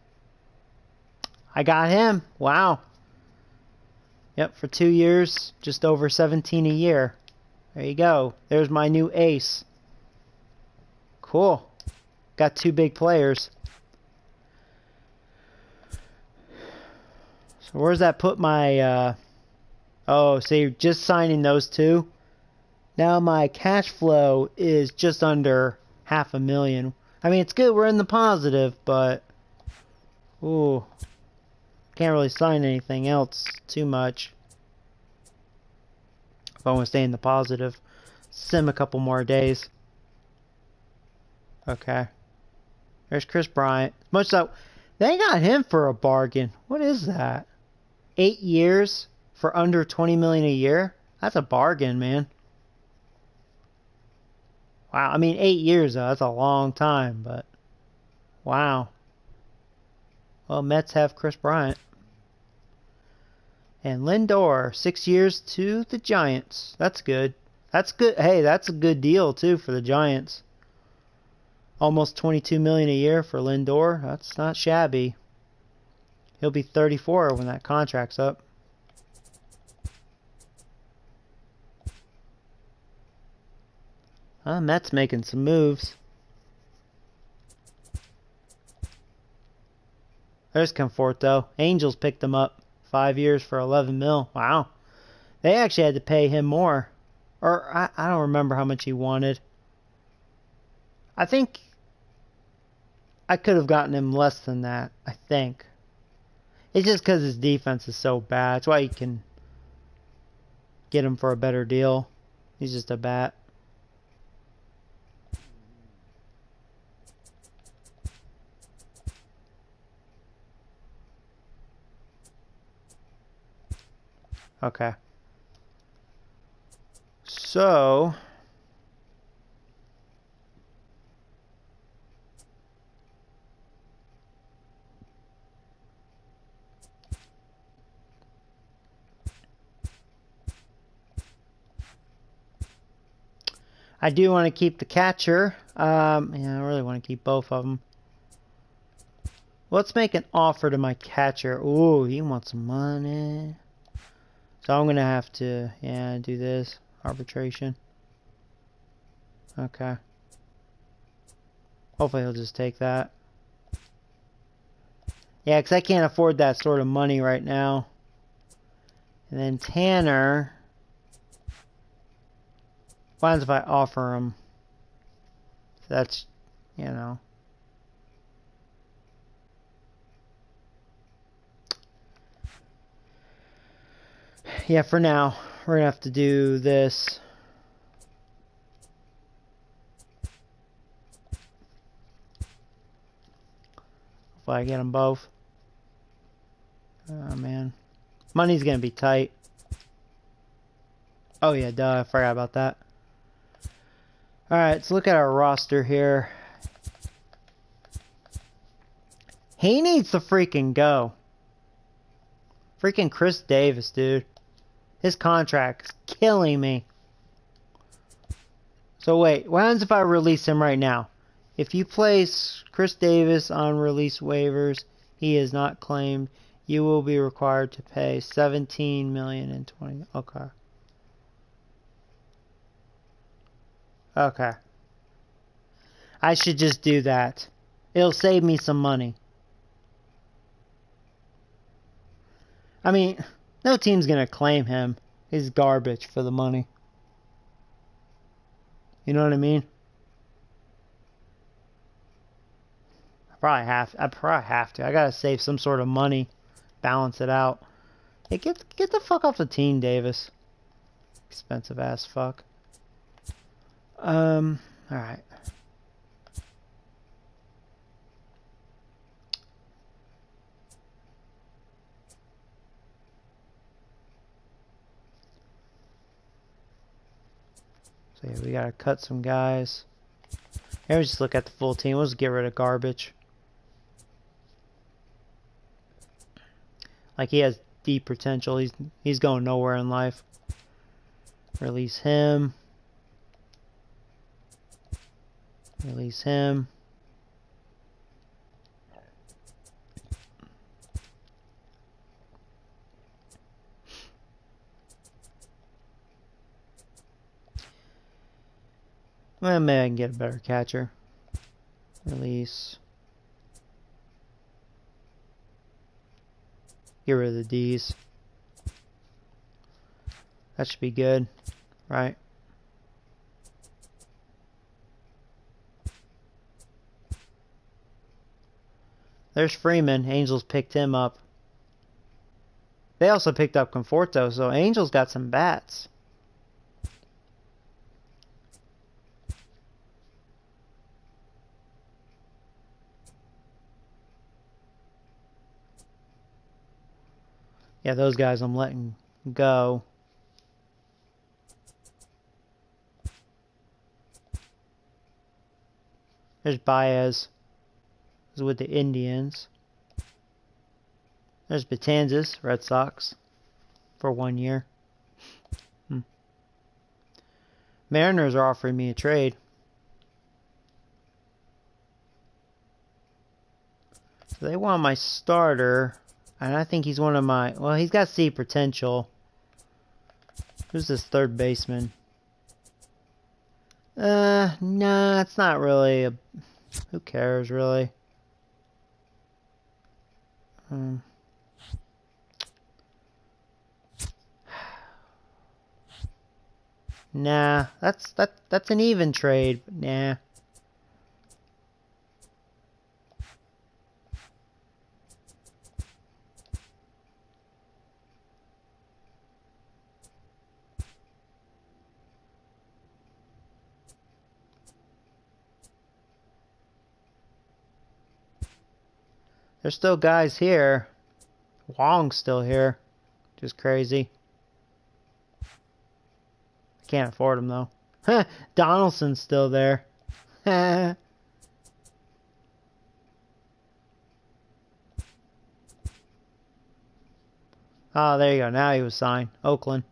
I got him. Wow. Yep, for 2 years, just over 17 a year. There you go. There's my new ace. Cool. Got 2 big players. So where's that put my... Oh, see, just signing those 2. Now my cash flow is just under $500,000. I mean, it's good. We're in the positive, but... Ooh. Can't really sign anything else too much. If I want to stay in the positive. Sim a couple more days. Okay. There's Chris Bryant. Much so... They got him for a bargain. What is that? 8 years for under $20 million a year? That's a bargain, man. Wow, I mean 8 years though, that's a long time, but wow. Well, Mets have Chris Bryant. And Lindor, 6 years to the Giants. That's good. That's good. Hey, that's a good deal too for the Giants. Almost $22 million a year for Lindor. That's not shabby. He'll be 34 when that contract's up. Mets making some moves. There's Conforto. Angels picked him up. 5 years for 11 mil. Wow. They actually had to pay him more. Or, I don't remember how much he wanted. I think I could have gotten him less than that, I think. It's just because his defense is so bad. That's why you can get him for a better deal. He's just a bat. Okay. So I do want to keep the catcher. Yeah, I really want to keep both of them. Let's make an offer to my catcher. Ooh, he wants some money. So I'm going to have to, yeah, do this. Arbitration. Okay. Hopefully he'll just take that. Yeah, because I can't afford that sort of money right now. And then Tanner. What happens if I offer him? So that's, you know. Yeah, for now, we're going to have to do this. Hopefully I get them both. Oh, man. Money's going to be tight. Oh, yeah, duh. I forgot about that. Alright, let's look at our roster here. He needs to freaking go. Freaking Chris Davis, dude. His contract's killing me. So wait, what happens if I release him right now? If you place Chris Davis on release waivers, he is not claimed. You will be required to pay $17 million and 20. Okay. Okay. I should just do that. It'll save me some money. I mean, no team's gonna claim him. He's garbage for the money. You know what I mean? I probably have to. I gotta save some sort of money, balance it out. Hey, get the fuck off the team, Davis. Expensive ass fuck. All right. So yeah, we gotta cut some guys. Maybe just look at the full team. We'll just get rid of garbage. Like, he has deep potential. He's going nowhere in life. Release him. Release him. Well, maybe I can get a better catcher. Release. Get rid of the D's. That should be good, right? There's Freeman. Angels picked him up. They also picked up Conforto, so Angels got some bats. Yeah, those guys I'm letting go. There's Baez. He's with the Indians. There's Betanzas, Red Sox, for 1 year. Mariners are offering me a trade. So they want my starter. And I think he's one of my... Well, he's got C potential. Who's this third baseman? Nah, it's not really a... Who cares, really? Nah, that's an even trade, but nah. There's still guys here. Wong's still here. Just crazy. Can't afford him though. Donaldson's still there. Oh, there you go. Now he was signed. Oakland.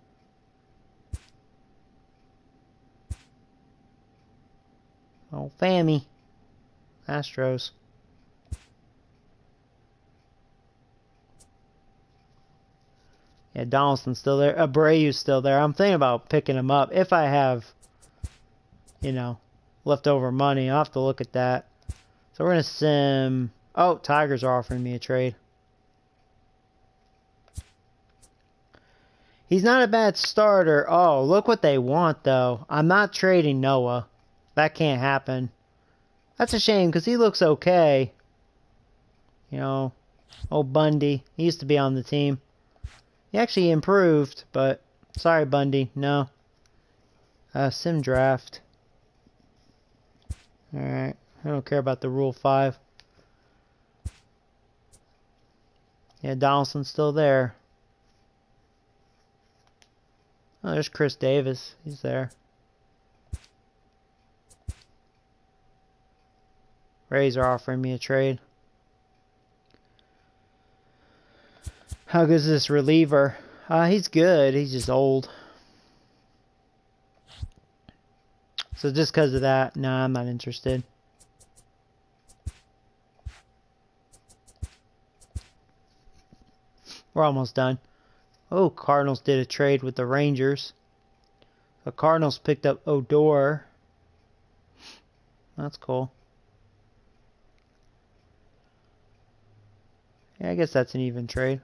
Oh, Fammy. Astros. Yeah, Donaldson's still there. Abreu's still there. I'm thinking about picking him up. If I have, you know, leftover money, I'll have to look at that. So we're going to sim. Oh, Tigers are offering me a trade. He's not a bad starter. Oh, look what they want, though. I'm not trading Noah. That can't happen. That's a shame, because he looks okay. You know, old Bundy. He used to be on the team. He actually improved, but sorry, Bundy. No. Sim draft. Alright. I don't care about the Rule 5. Yeah, Donaldson's still there. Oh, there's Chris Davis. He's there. Rays are offering me a trade. How good is this reliever? He's good. He's just old. So just because of that, nah, I'm not interested. We're almost done. Oh, Cardinals did a trade with the Rangers. The Cardinals picked up Odor. That's cool. Yeah, I guess that's an even trade.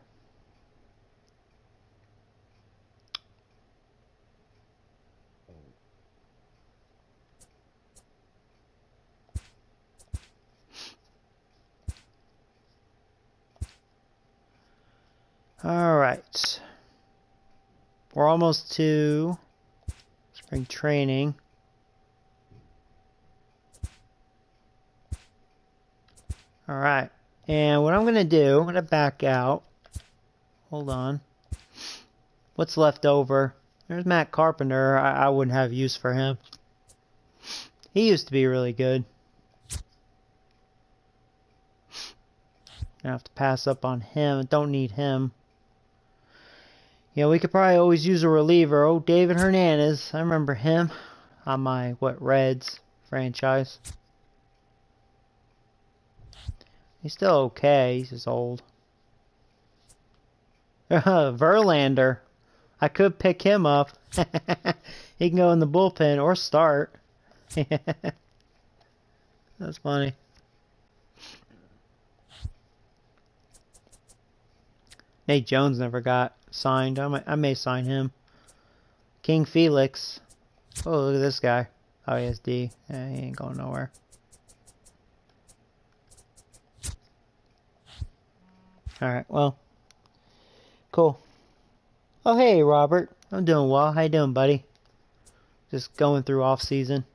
Alright. We're almost to spring training. Alright. And what I'm going to do, I'm going to back out. Hold on. What's left over? There's Matt Carpenter. I wouldn't have use for him. He used to be really good. Gonna have to pass up on him. Don't need him. Yeah, we could probably always use a reliever. Oh, David Hernandez. I remember him on my, Reds franchise. He's still okay. He's just old. Verlander. I could pick him up. He can go in the bullpen or start. That's funny. Nate Jones never got signed. I may sign him. King Felix. Oh, look at this guy. Oh, he has D. Yeah, he ain't going nowhere. Alright, well. Cool. Oh, hey, Robert. I'm doing well. How you doing, buddy? Just going through off-season.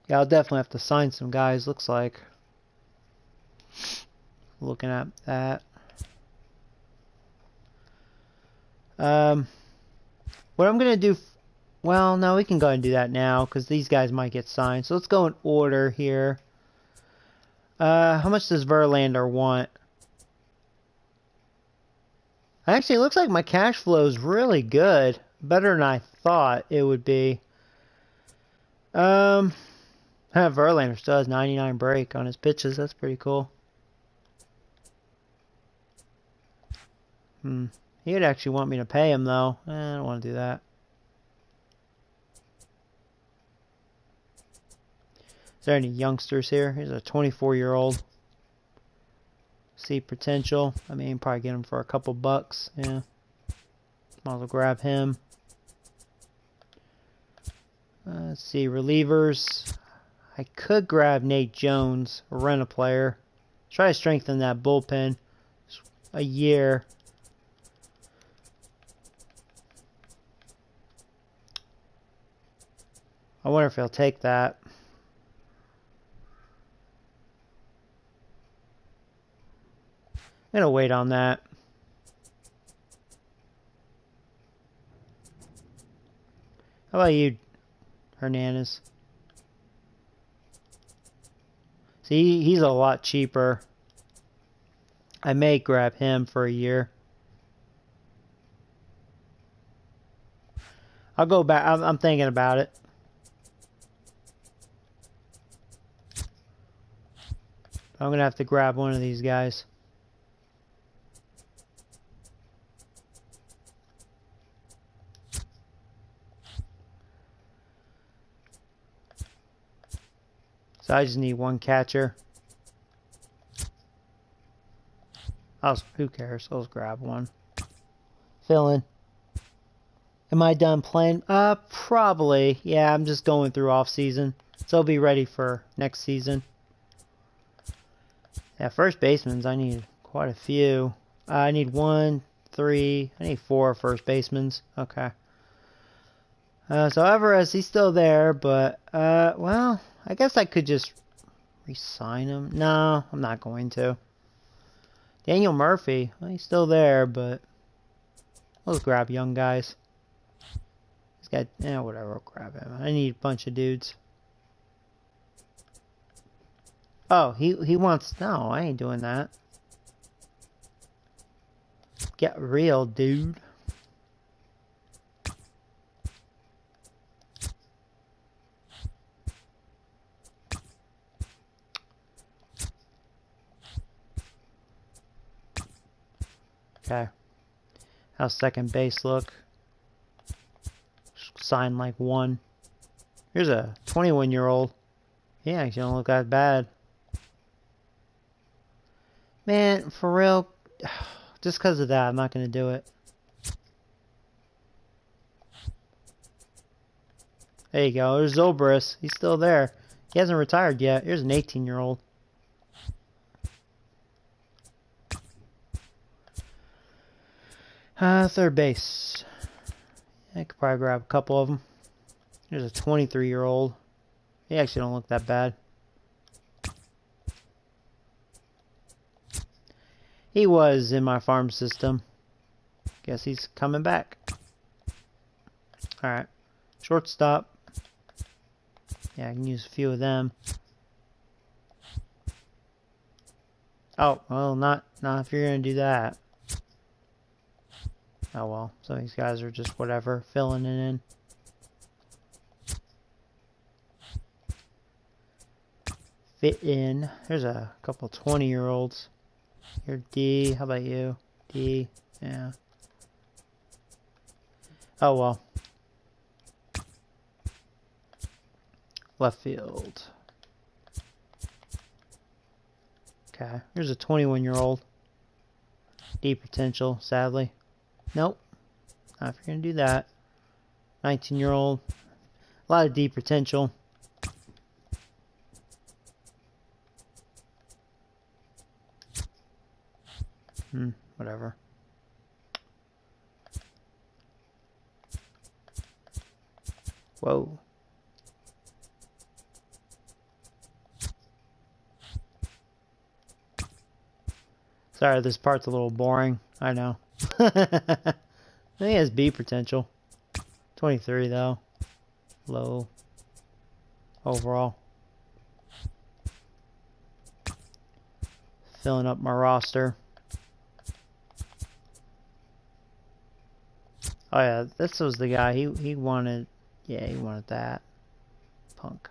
Yeah, I'll definitely have to sign some guys, looks like. Looking at that. What I'm going to do... Well, no, we can go ahead and do that now, because these guys might get signed. So let's go in order here. How much does Verlander want? Actually, it looks like my cash flow is really good. Better than I thought it would be. Verlander still has 99 break on his pitches. That's pretty cool. He would actually want me to pay him, though. I don't want to do that. Is there any youngsters here? Here's a 24-year-old. See potential. I mean, probably get him for a couple bucks. Yeah. Might as well grab him. Let's see. Relievers. I could grab Nate Jones, or rent a player. Try to strengthen that bullpen. A year. I wonder if he'll take that. I'm gonna wait on that. How about you, Hernandez? See, he's a lot cheaper. I may grab him for a year. I'll go back. I'm thinking about it. I'm gonna have to grab one of these guys. So I just need one catcher. Who cares? I'll just grab one. Fill in. Am I done playing? Probably. Yeah, I'm just going through off season. So I'll be ready for next season. Yeah, first basemans, I need quite a few. I need 1, 3, I need 4 first basemans. Okay. So Everest, he's still there, but, well, I guess I could just re-sign him. No, I'm not going to. Daniel Murphy, well, he's still there, but let's grab young guys. He's got, whatever, I'll grab him. I need a bunch of dudes. Oh, he wants, no, I ain't doing that. Get real, dude. Okay. How's second base look? Sign like 1. Here's a 21-year-old. He actually don't look that bad. Man, for real, just because of that, I'm not going to do it. There you go. There's Zobrist. He's still there. He hasn't retired yet. Here's an 18-year-old. Third base. I could probably grab a couple of them. There's a 23-year-old. He actually don't look that bad. He was in my farm system. Guess he's coming back. Alright. Shortstop. Yeah, I can use a few of them. Oh, well, not if you're going to do that. Oh well, some of these guys are just whatever, filling it in. Fit in. There's a couple 20-year-olds. Here, D. How about you? D. Yeah. Oh well. Left field. Okay. Here's a 21-year-old. D potential, sadly. Nope. Not if you're going to do that. 19-year-old. A lot of D potential. Whatever. Whoa. Sorry, this part's a little boring. I know. I think he has B potential. 23 though. Low. Overall. Filling up my roster. Oh yeah, this was the guy. He wanted. Yeah, he wanted that. Punk.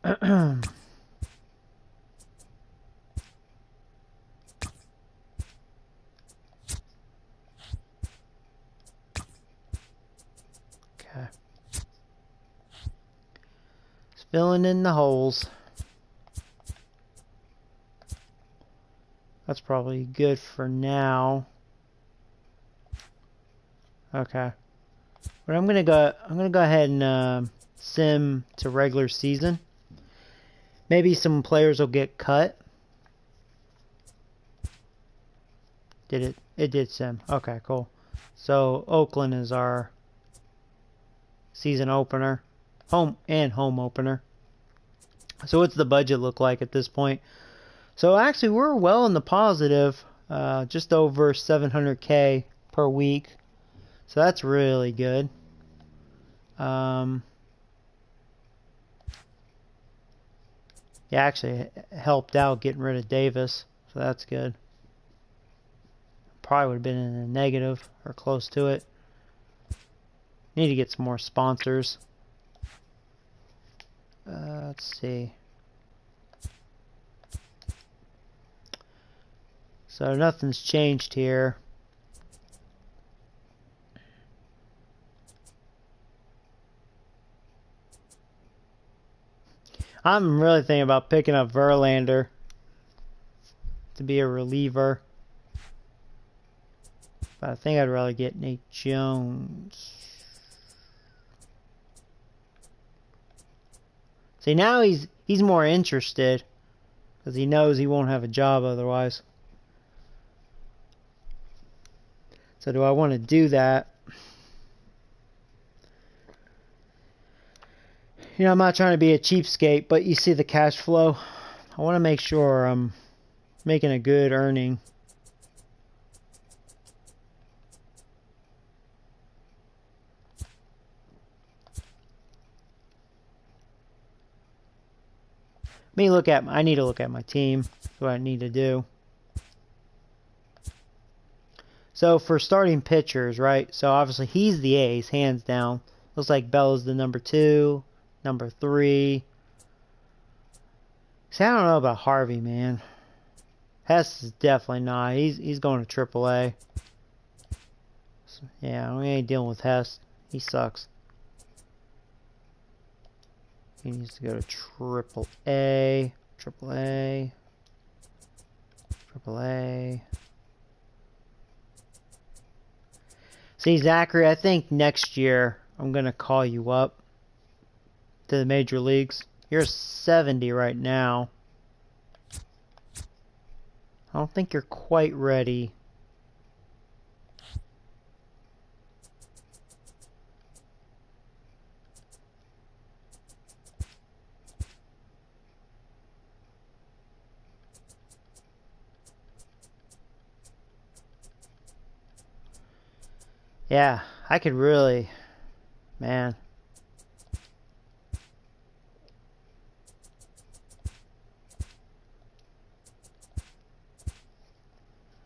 Okay. Just filling in the holes. That's probably good for now. Okay. But I'm gonna go ahead and sim to regular season. Maybe some players will get cut. Did it? It did sim. Okay, cool. So Oakland is our season opener, home opener. So what's the budget look like at this point? So actually we're well in the positive, just over 700K per week. So that's really good. Yeah, actually it helped out getting rid of Davis, so that's good. Probably would have been in the negative or close to it. Need to get some more sponsors. Let's see. So nothing's changed here. I'm really thinking about picking up Verlander to be a reliever. But I think I'd rather get Nate Jones. See, now he's more interested because he knows he won't have a job otherwise. So do I want to do that? You know, I'm not trying to be a cheapskate, but you see the cash flow. I want to make sure I'm making a good earning. I need to look at my team. That's what I need to do. So for starting pitchers, right? So obviously he's the ace, hands down. Looks like Bella's the number 2, number 3. See, I don't know about Harvey, man. Hess is definitely not. He's going to AAA. So, yeah, we ain't dealing with Hess. He sucks. He needs to go to AAA. AAA. AAA. See, Zachary, I think next year I'm going to call you up to the major leagues. You're 70 right now. I don't think you're quite ready. Yeah, I could really, man.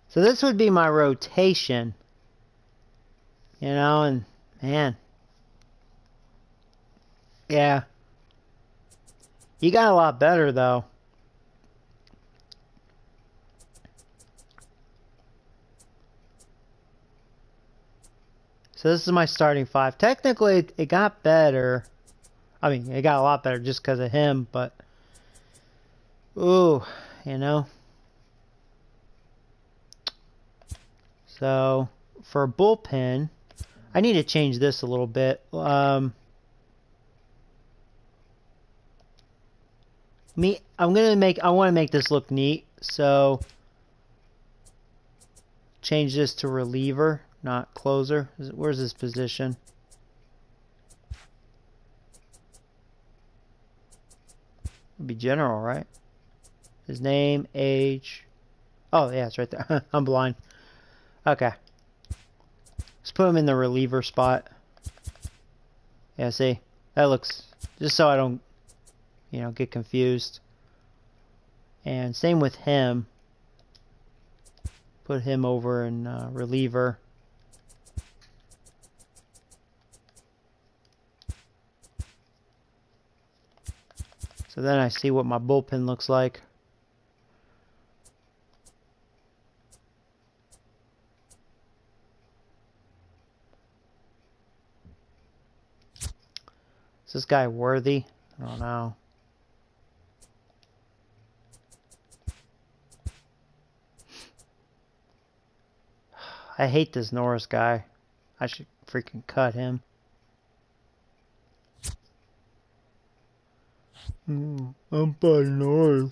So this would be my rotation, you know, and man, yeah, you got a lot better though. So this is my starting 5. Technically, it got better. I mean, it got a lot better just because of him, but ooh, you know. So for a bullpen, I need to change this a little bit. I want to make this look neat. So change this to reliever, not closer. Where's his position? It'd be general, right? His name, age. Oh yeah, it's right there. I'm blind. Okay. Let's put him in the reliever spot. Yeah, see? That looks... Just so I don't, you know, get confused. And same with him. Put him over in reliever. So then I see what my bullpen looks like. Is this guy worthy? I don't know. I hate this Norris guy. I should freaking cut him. I'm by Norris.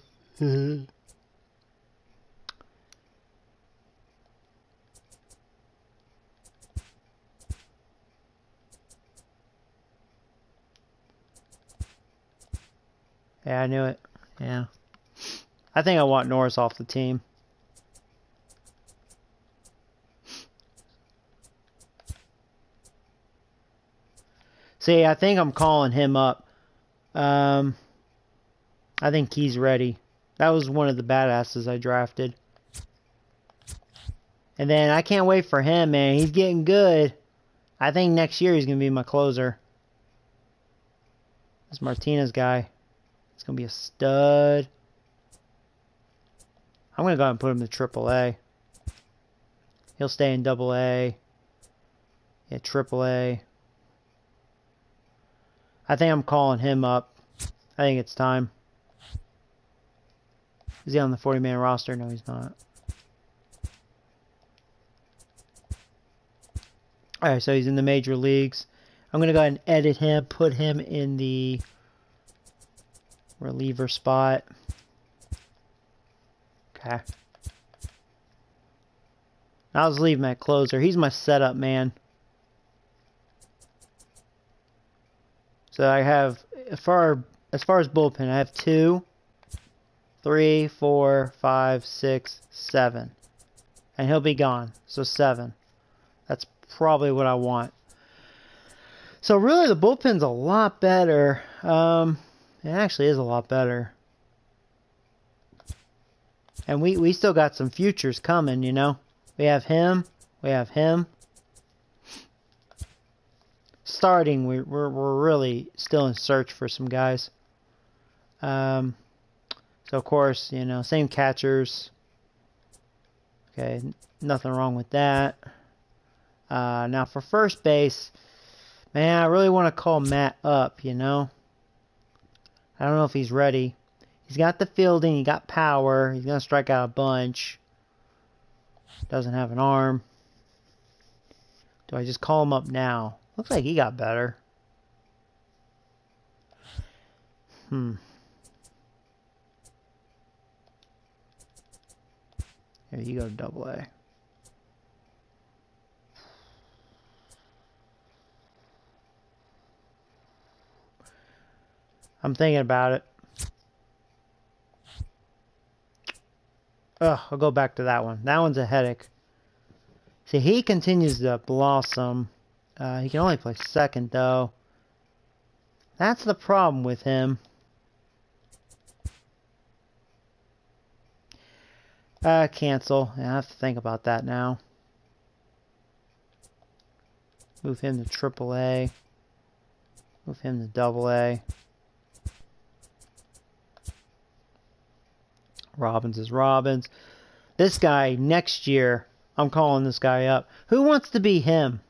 Yeah, I knew it. Yeah. I think I want Norris off the team. See, I think I'm calling him up. I think he's ready. That was one of the badasses I drafted. And then I can't wait for him, man. He's getting good. I think next year he's going to be my closer. This Martinez guy. He's going to be a stud. I'm going to go ahead and put him to AAA. He'll stay in AA. Yeah, AAA. I think I'm calling him up. I think it's time. Is he on the 40-man roster? No, he's not. Alright, so he's in the major leagues. I'm going to go ahead and edit him, put him in the reliever spot. Okay. I'll just leave him at closer. He's my setup man. So I have, as far as bullpen, I have 2, 3, 4, 5, 6, 7. And he'll be gone. So 7. That's probably what I want. So really the bullpen's a lot better. It actually is a lot better. And we still got some futures coming, you know. We have him. We have him. Starting, we're really still in search for some guys. So of course, you know, same catchers. Okay, nothing wrong with that. Now for first base, man, I really want to call Matt up, you know. I don't know if he's ready. He's got the fielding, he got power, he's going to strike out a bunch. Doesn't have an arm. Do I just call him up now? Looks like he got better. Here, you go to AA. I'm thinking about it. Ugh, I'll go back to that one. That one's a headache. See, he continues to blossom. He can only play second, though. That's the problem with him. Cancel. Yeah, I have to think about that now. Move him to AAA. Move him to AA. Robbins is Robbins. This guy, next year, I'm calling this guy up. Who wants to be him?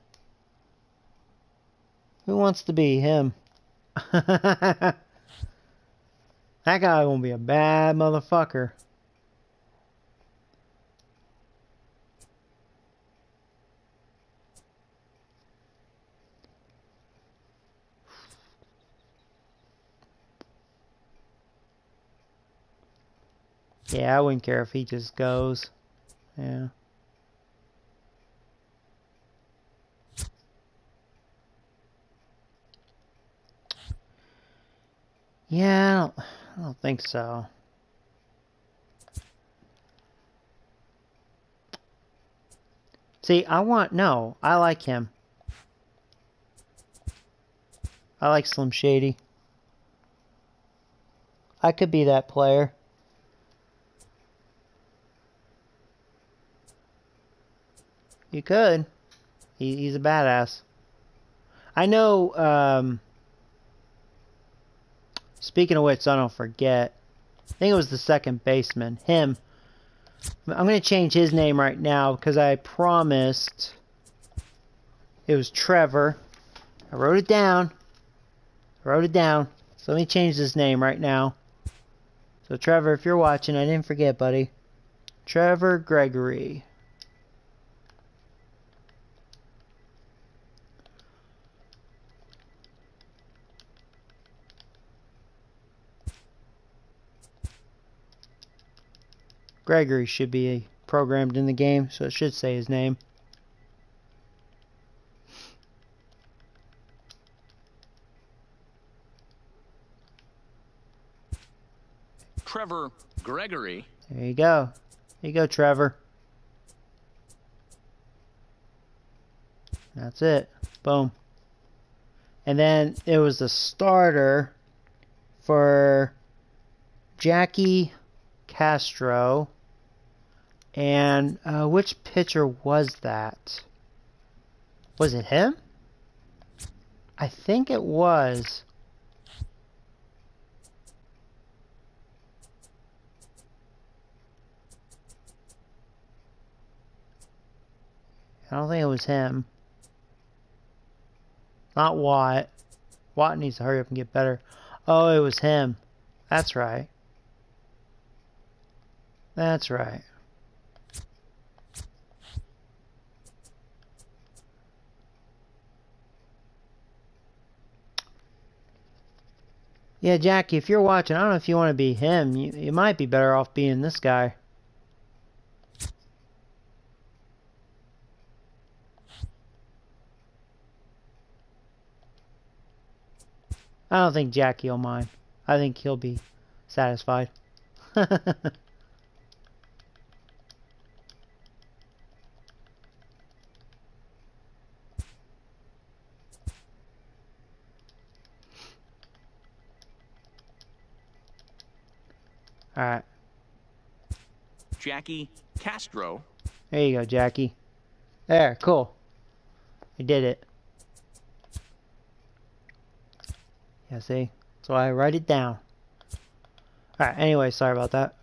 Who wants to be him? That guy gonna be a bad motherfucker. Yeah, I wouldn't care if he just goes. Yeah. Yeah, I don't think so. See, I like him. I like Slim Shady. I could be that player. You could. He's a badass. I know, speaking of which, so I don't forget, I think it was the second baseman. Him. I'm going to change his name right now because I promised it was Trevor. I wrote it down. So let me change his name right now. So Trevor, if you're watching, I didn't forget, buddy. Trevor Gregory. Gregory should be programmed in the game, so it should say his name. Trevor Gregory. There you go. There you go, Trevor. That's it. Boom. And then it was the starter for Jackie Castro. And which pitcher was that? Was it him? I think it was. I don't think it was him. Not Watt. Watt needs to hurry up and get better. Oh, it was him. That's right. That's right. Yeah, Jackie, if you're watching, I don't know if you want to be him. You might be better off being this guy. I don't think Jackie will mind. I think he'll be satisfied. Alright. Jackie Castro. There you go, Jackie. There, cool. I did it. Yeah, see? So I write it down. Alright, anyway, sorry about that.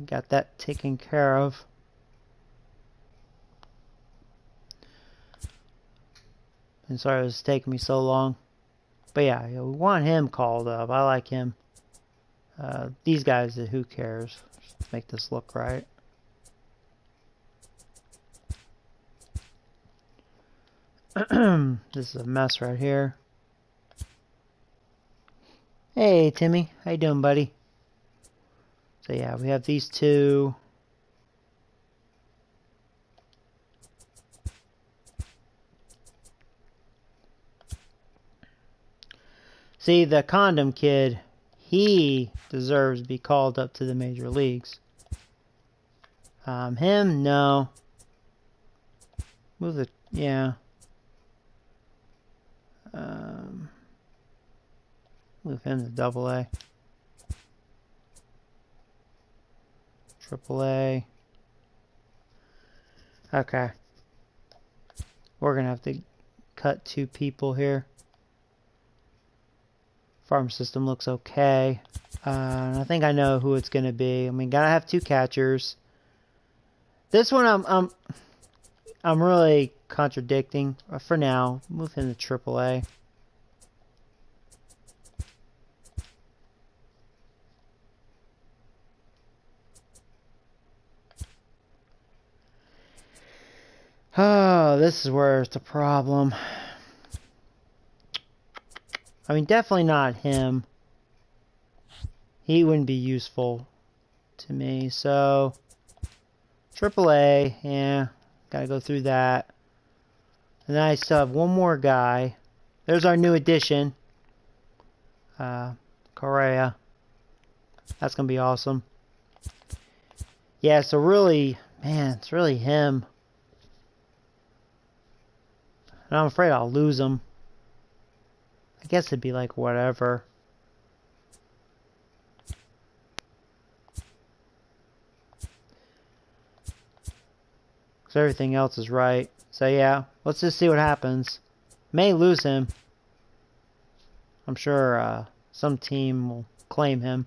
Got that taken care of. And sorry it was taking me so long. But yeah, we want him called up. I like him. These guys, who cares? Just make this look right. This is a mess right here. Hey, Timmy. How you doing, buddy? So yeah, we have these two. See, the condom kid, he deserves to be called up to the major leagues. Him, no. Move the, yeah. Move him to double A. Triple A. Okay. We're going to have to cut 2 people here. Farm system looks okay. I think I know who it's going to be. I mean, gotta have 2 catchers. This one I'm really contradicting. For now, move him to Triple A. Oh, this is where it's a problem. I mean, definitely not him. He wouldn't be useful to me. So, AAA, yeah, gotta go through that. And then I still have one more guy. There's our new addition. Correa. That's gonna be awesome. Yeah, so really, man, it's really him. And I'm afraid I'll lose him. I guess it'd be like whatever. So everything else is right. So yeah, let's just see what happens. May lose him. I'm sure some team will claim him.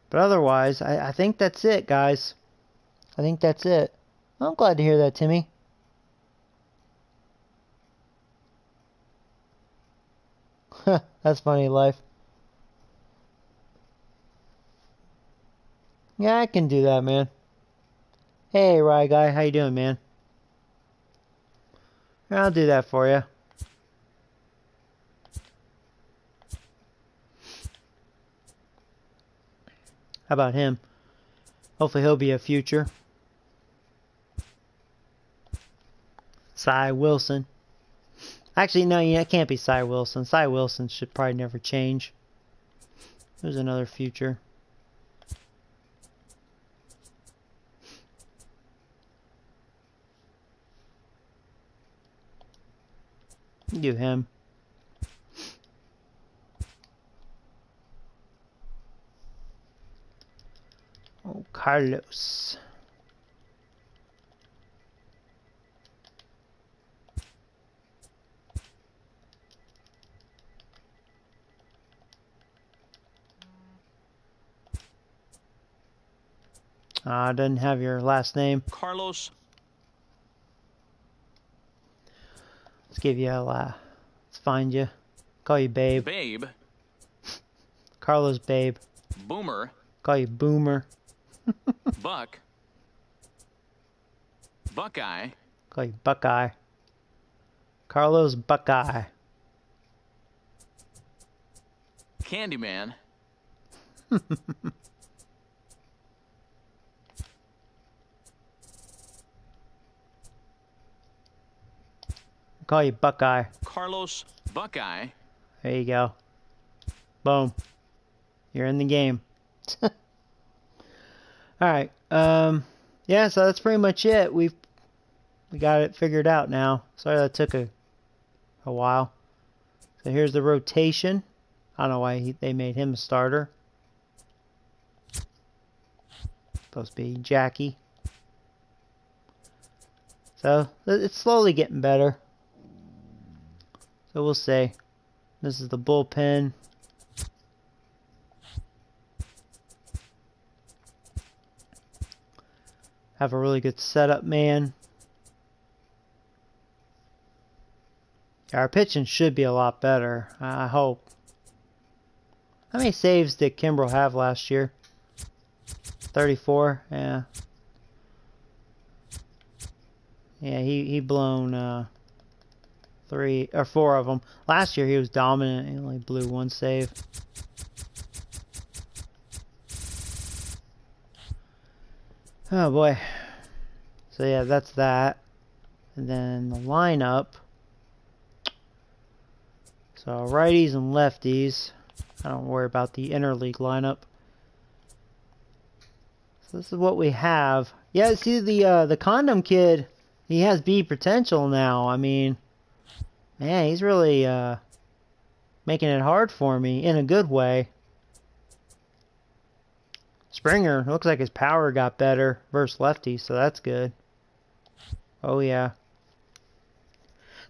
But otherwise, I think that's it, guys. I think that's it. I'm glad to hear that, Timmy. That's funny, life. Yeah, I can do that, man. Hey, Rye Guy, how you doing, man? I'll do that for you. How about him? Hopefully he'll be a future. Cy Wilson. Actually, no, yeah, it can't be Cy Wilson. Cy Wilson should probably never change. There's another future. Do him. Oh, Carlos. Doesn't have your last name. Carlos. Let's give you a let's find you. Call you Babe. Babe. Carlos Babe. Boomer. Call you Boomer. Buck. Buckeye. Call you Buckeye. Carlos Buckeye. Candyman. Call you Buckeye. Carlos Buckeye. There you go. Boom. You're in the game. Alright. Yeah, so that's pretty much it. We got it figured out now. Sorry that took a while. So here's the rotation. I don't know why they made him a starter. Supposed to be Jackie. So it's slowly getting better. So we'll see. This is the bullpen. Have a really good setup, man. Our pitching should be a lot better. I hope. How many saves did Kimbrel have last year? 34? Yeah. Yeah, he blown 3 or 4 of them. Last year he was dominant. He only blew 1 save. Oh boy. So yeah, that's that. And then the lineup. So righties and lefties. I don't worry about the interleague lineup. So this is what we have. Yeah, see the Condom kid, he has B potential now. I mean, man, he's really making it hard for me in a good way. Springer, looks like his power got better versus lefties, so that's good. Oh yeah.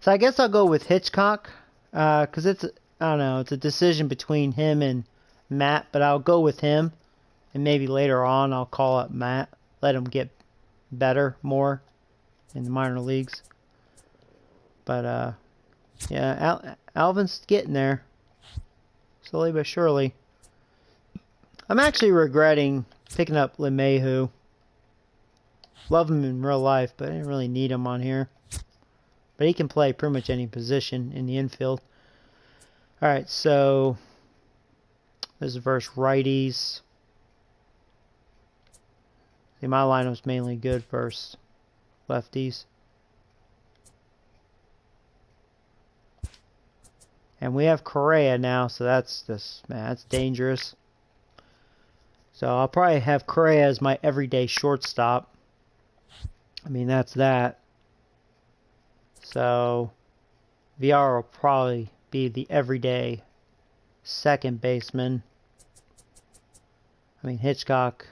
So I guess I'll go with Hitchcock, because it's, I don't know, it's a decision between him and Matt, but I'll go with him, and maybe later on I'll call up Matt, let him get better more in the minor leagues. But yeah, Alvin's getting there, slowly but surely. I'm actually regretting picking up LeMahieu. Love him in real life, but I didn't really need him on here. But he can play pretty much any position in the infield. Alright, so this is versus righties. See, my lineup's mainly good versus lefties. And we have Correa now, so that's just, man, that's dangerous. So I'll probably have Correa as my everyday shortstop. I mean, that's that. So VR will probably be the everyday second baseman. I mean, Hitchcock.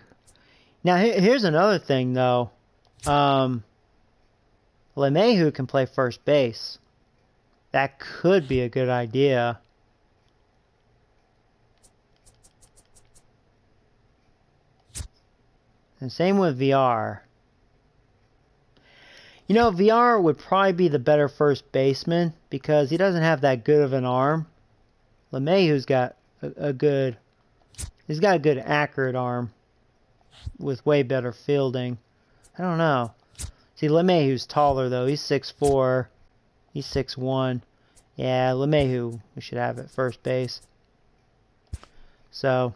Now, here's another thing, though. LeMahieu can play first base. That could be a good idea. And same with VR. You know, VR would probably be the better first baseman because he doesn't have that good of an arm. LeMahieu's got he's got a good accurate arm with way better fielding. I don't know. See, LeMahieu's taller though. He's 6'4". He's 6'1". Yeah, LeMahieu, we should have at first base. So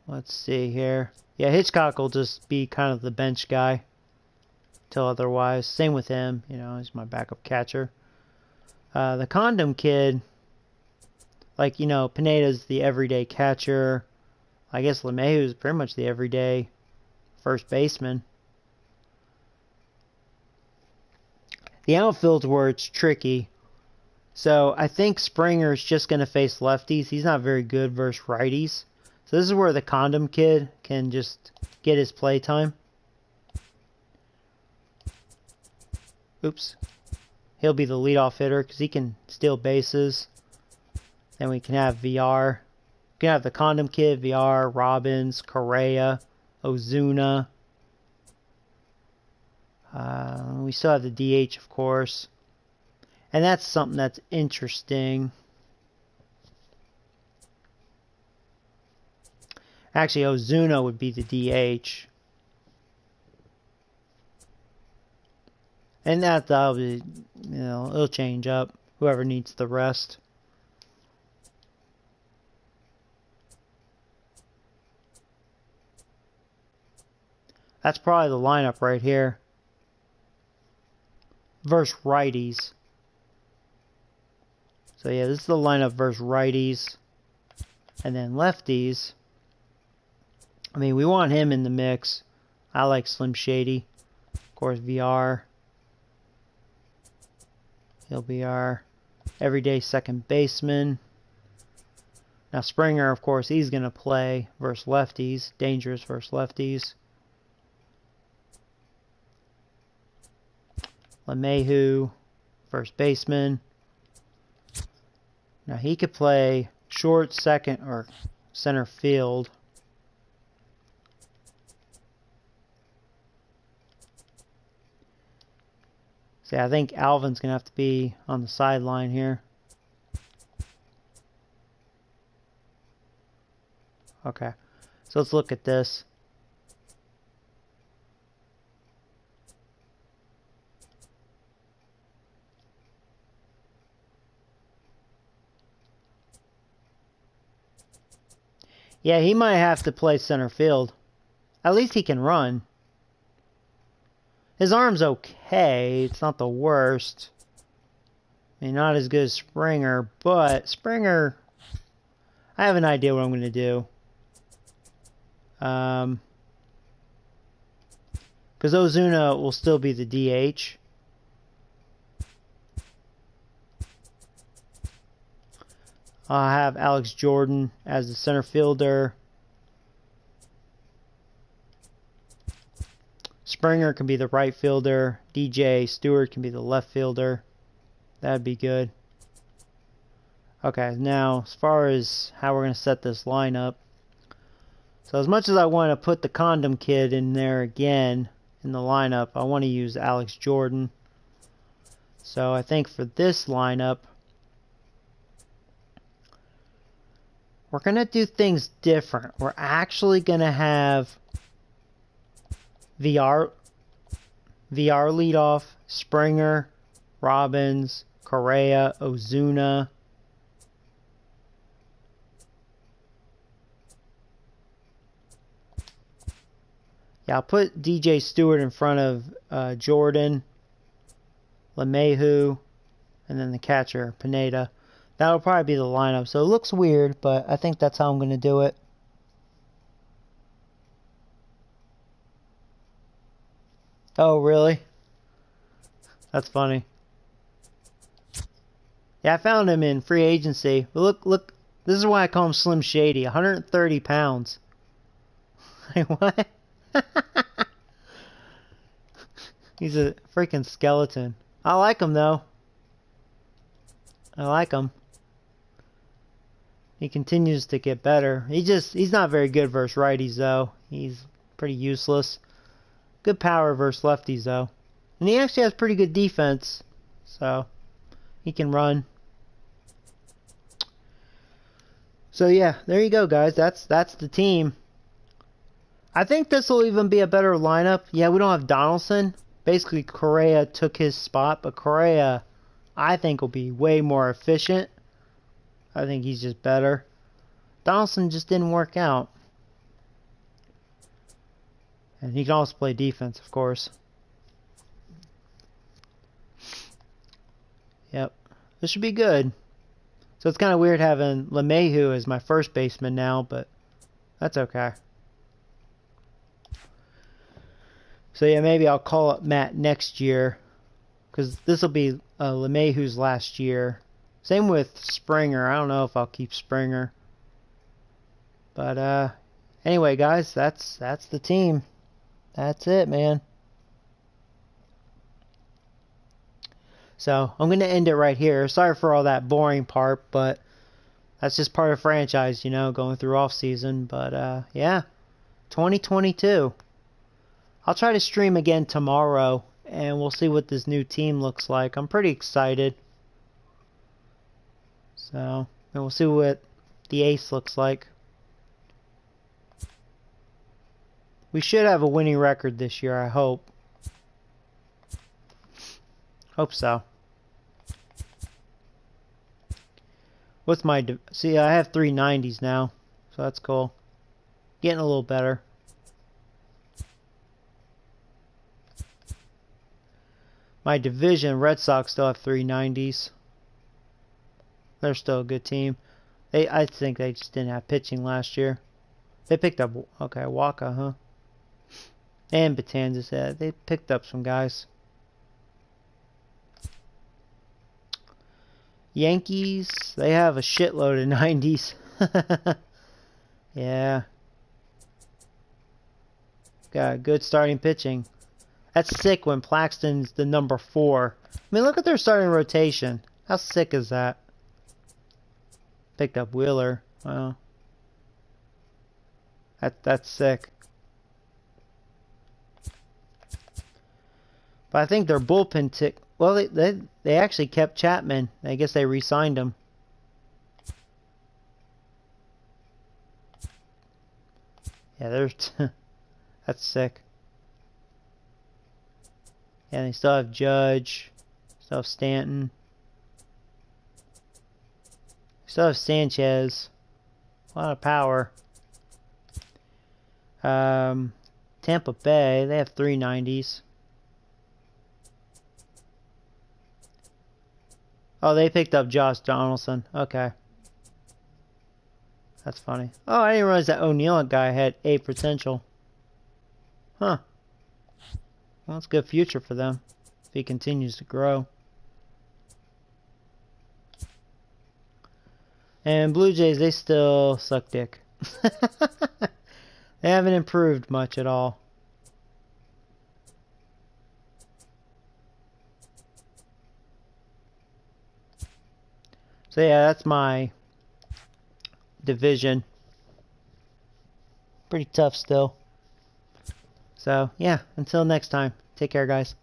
let's see here. Yeah, Hitchcock will just be kind of the bench guy till otherwise. Same with him. You know, he's my backup catcher. The Condom kid, like, you know, Pineda's the everyday catcher. I guess LeMahieu's pretty much the everyday first baseman. The outfield's where it's tricky. So I think Springer's just going to face lefties. He's not very good versus righties. So this is where the Condom kid can just get his play time. Oops. He'll be the leadoff hitter because he can steal bases. Then we can have VR. We can have the Condom kid, VR, Robbins, Correa, Ozuna. We still have the DH, of course. And that's something that's interesting. Actually, Ozuna would be the DH. And that'll be, you know, it'll change up. Whoever needs the rest. That's probably the lineup right here. Versus righties. So yeah, this is the lineup versus righties. And then lefties. I mean, we want him in the mix. I like Slim Shady. Of course, VR. He'll be our everyday second baseman. Now Springer, of course, he's going to play versus lefties. Dangerous versus lefties. LeMahieu, first baseman. Now he could play short, second, or center field. See, I think Alvin's going to have to be on the sideline here. Okay, so let's look at this. Yeah, he might have to play center field. At least he can run. His arm's okay. It's not the worst. I mean, not as good as Springer, but Springer, I have an idea what I'm going to do. Because Ozuna will still be the DH. I'll have Alex Jordan as the center fielder. Springer can be the right fielder. DJ Stewart can be the left fielder. That'd be good. Okay, now as far as how we're going to set this lineup. So as much as I want to put the Condom kid in there again in the lineup, I want to use Alex Jordan. So I think for this lineup, we're going to do things different. We're actually going to have VR leadoff, Springer, Robbins, Correa, Ozuna. Yeah, I'll put DJ Stewart in front of Jordan, LeMahieu, and then the catcher, Pineda. That'll probably be the lineup. So it looks weird, but I think that's how I'm going to do it. Oh, really? That's funny. Yeah, I found him in free agency. But look. This is why I call him Slim Shady. 130 pounds. Like, what? He's a freaking skeleton. I like him, though. I like him. He continues to get better. He's not very good versus righties, though. He's pretty useless. Good power versus lefties, though. And he actually has pretty good defense. So, he can run. So, yeah, there you go, guys. That's the team. I think this will even be a better lineup. Yeah, we don't have Donaldson. Basically, Correa took his spot. But Correa, I think, will be way more efficient. I think he's just better. Donaldson just didn't work out. And he can also play defense, of course. Yep. This should be good. So it's kind of weird having LeMahieu as my first baseman now, but that's okay. So yeah, maybe I'll call up Matt next year, because this will be LeMahieu's last year. Same with Springer. I don't know if I'll keep Springer. But anyway, guys, that's the team. That's it, man. So I'm gonna end it right here. Sorry for all that boring part, but that's just part of franchise, you know, going through off season. But yeah, 2022. I'll try to stream again tomorrow, and we'll see what this new team looks like. I'm pretty excited. So, and we'll see what the ace looks like. We should have a winning record this year, I hope. Hope so. What's my... See, I have 390s now, so that's cool. Getting a little better. My division, Red Sox still have 390s. They're still a good team. I think they just didn't have pitching last year. They picked up... Okay, Waka, huh? And Batanzas. Yeah, they picked up some guys. Yankees, they have a shitload of 90s. Yeah. Got good starting pitching. That's sick when Plaxton's the number 4. I mean, look at their starting rotation. How sick is that? Picked up Wheeler. Wow. That's sick. But I think their bullpen well, they actually kept Chapman. I guess they re-signed him. Yeah, that's sick. Yeah, they still have Judge. Still have Stanton. Still have Sanchez. A lot of power. Tampa Bay, they have 390s. Oh, they picked up Josh Donaldson. Okay. That's funny. Oh, I didn't realize that O'Neal guy had 8 potential. Huh. Well, that's a good future for them if he continues to grow. And Blue Jays, they still suck dick. They haven't improved much at all. So yeah, that's my division. Pretty tough still. So yeah, until next time. Take care, guys.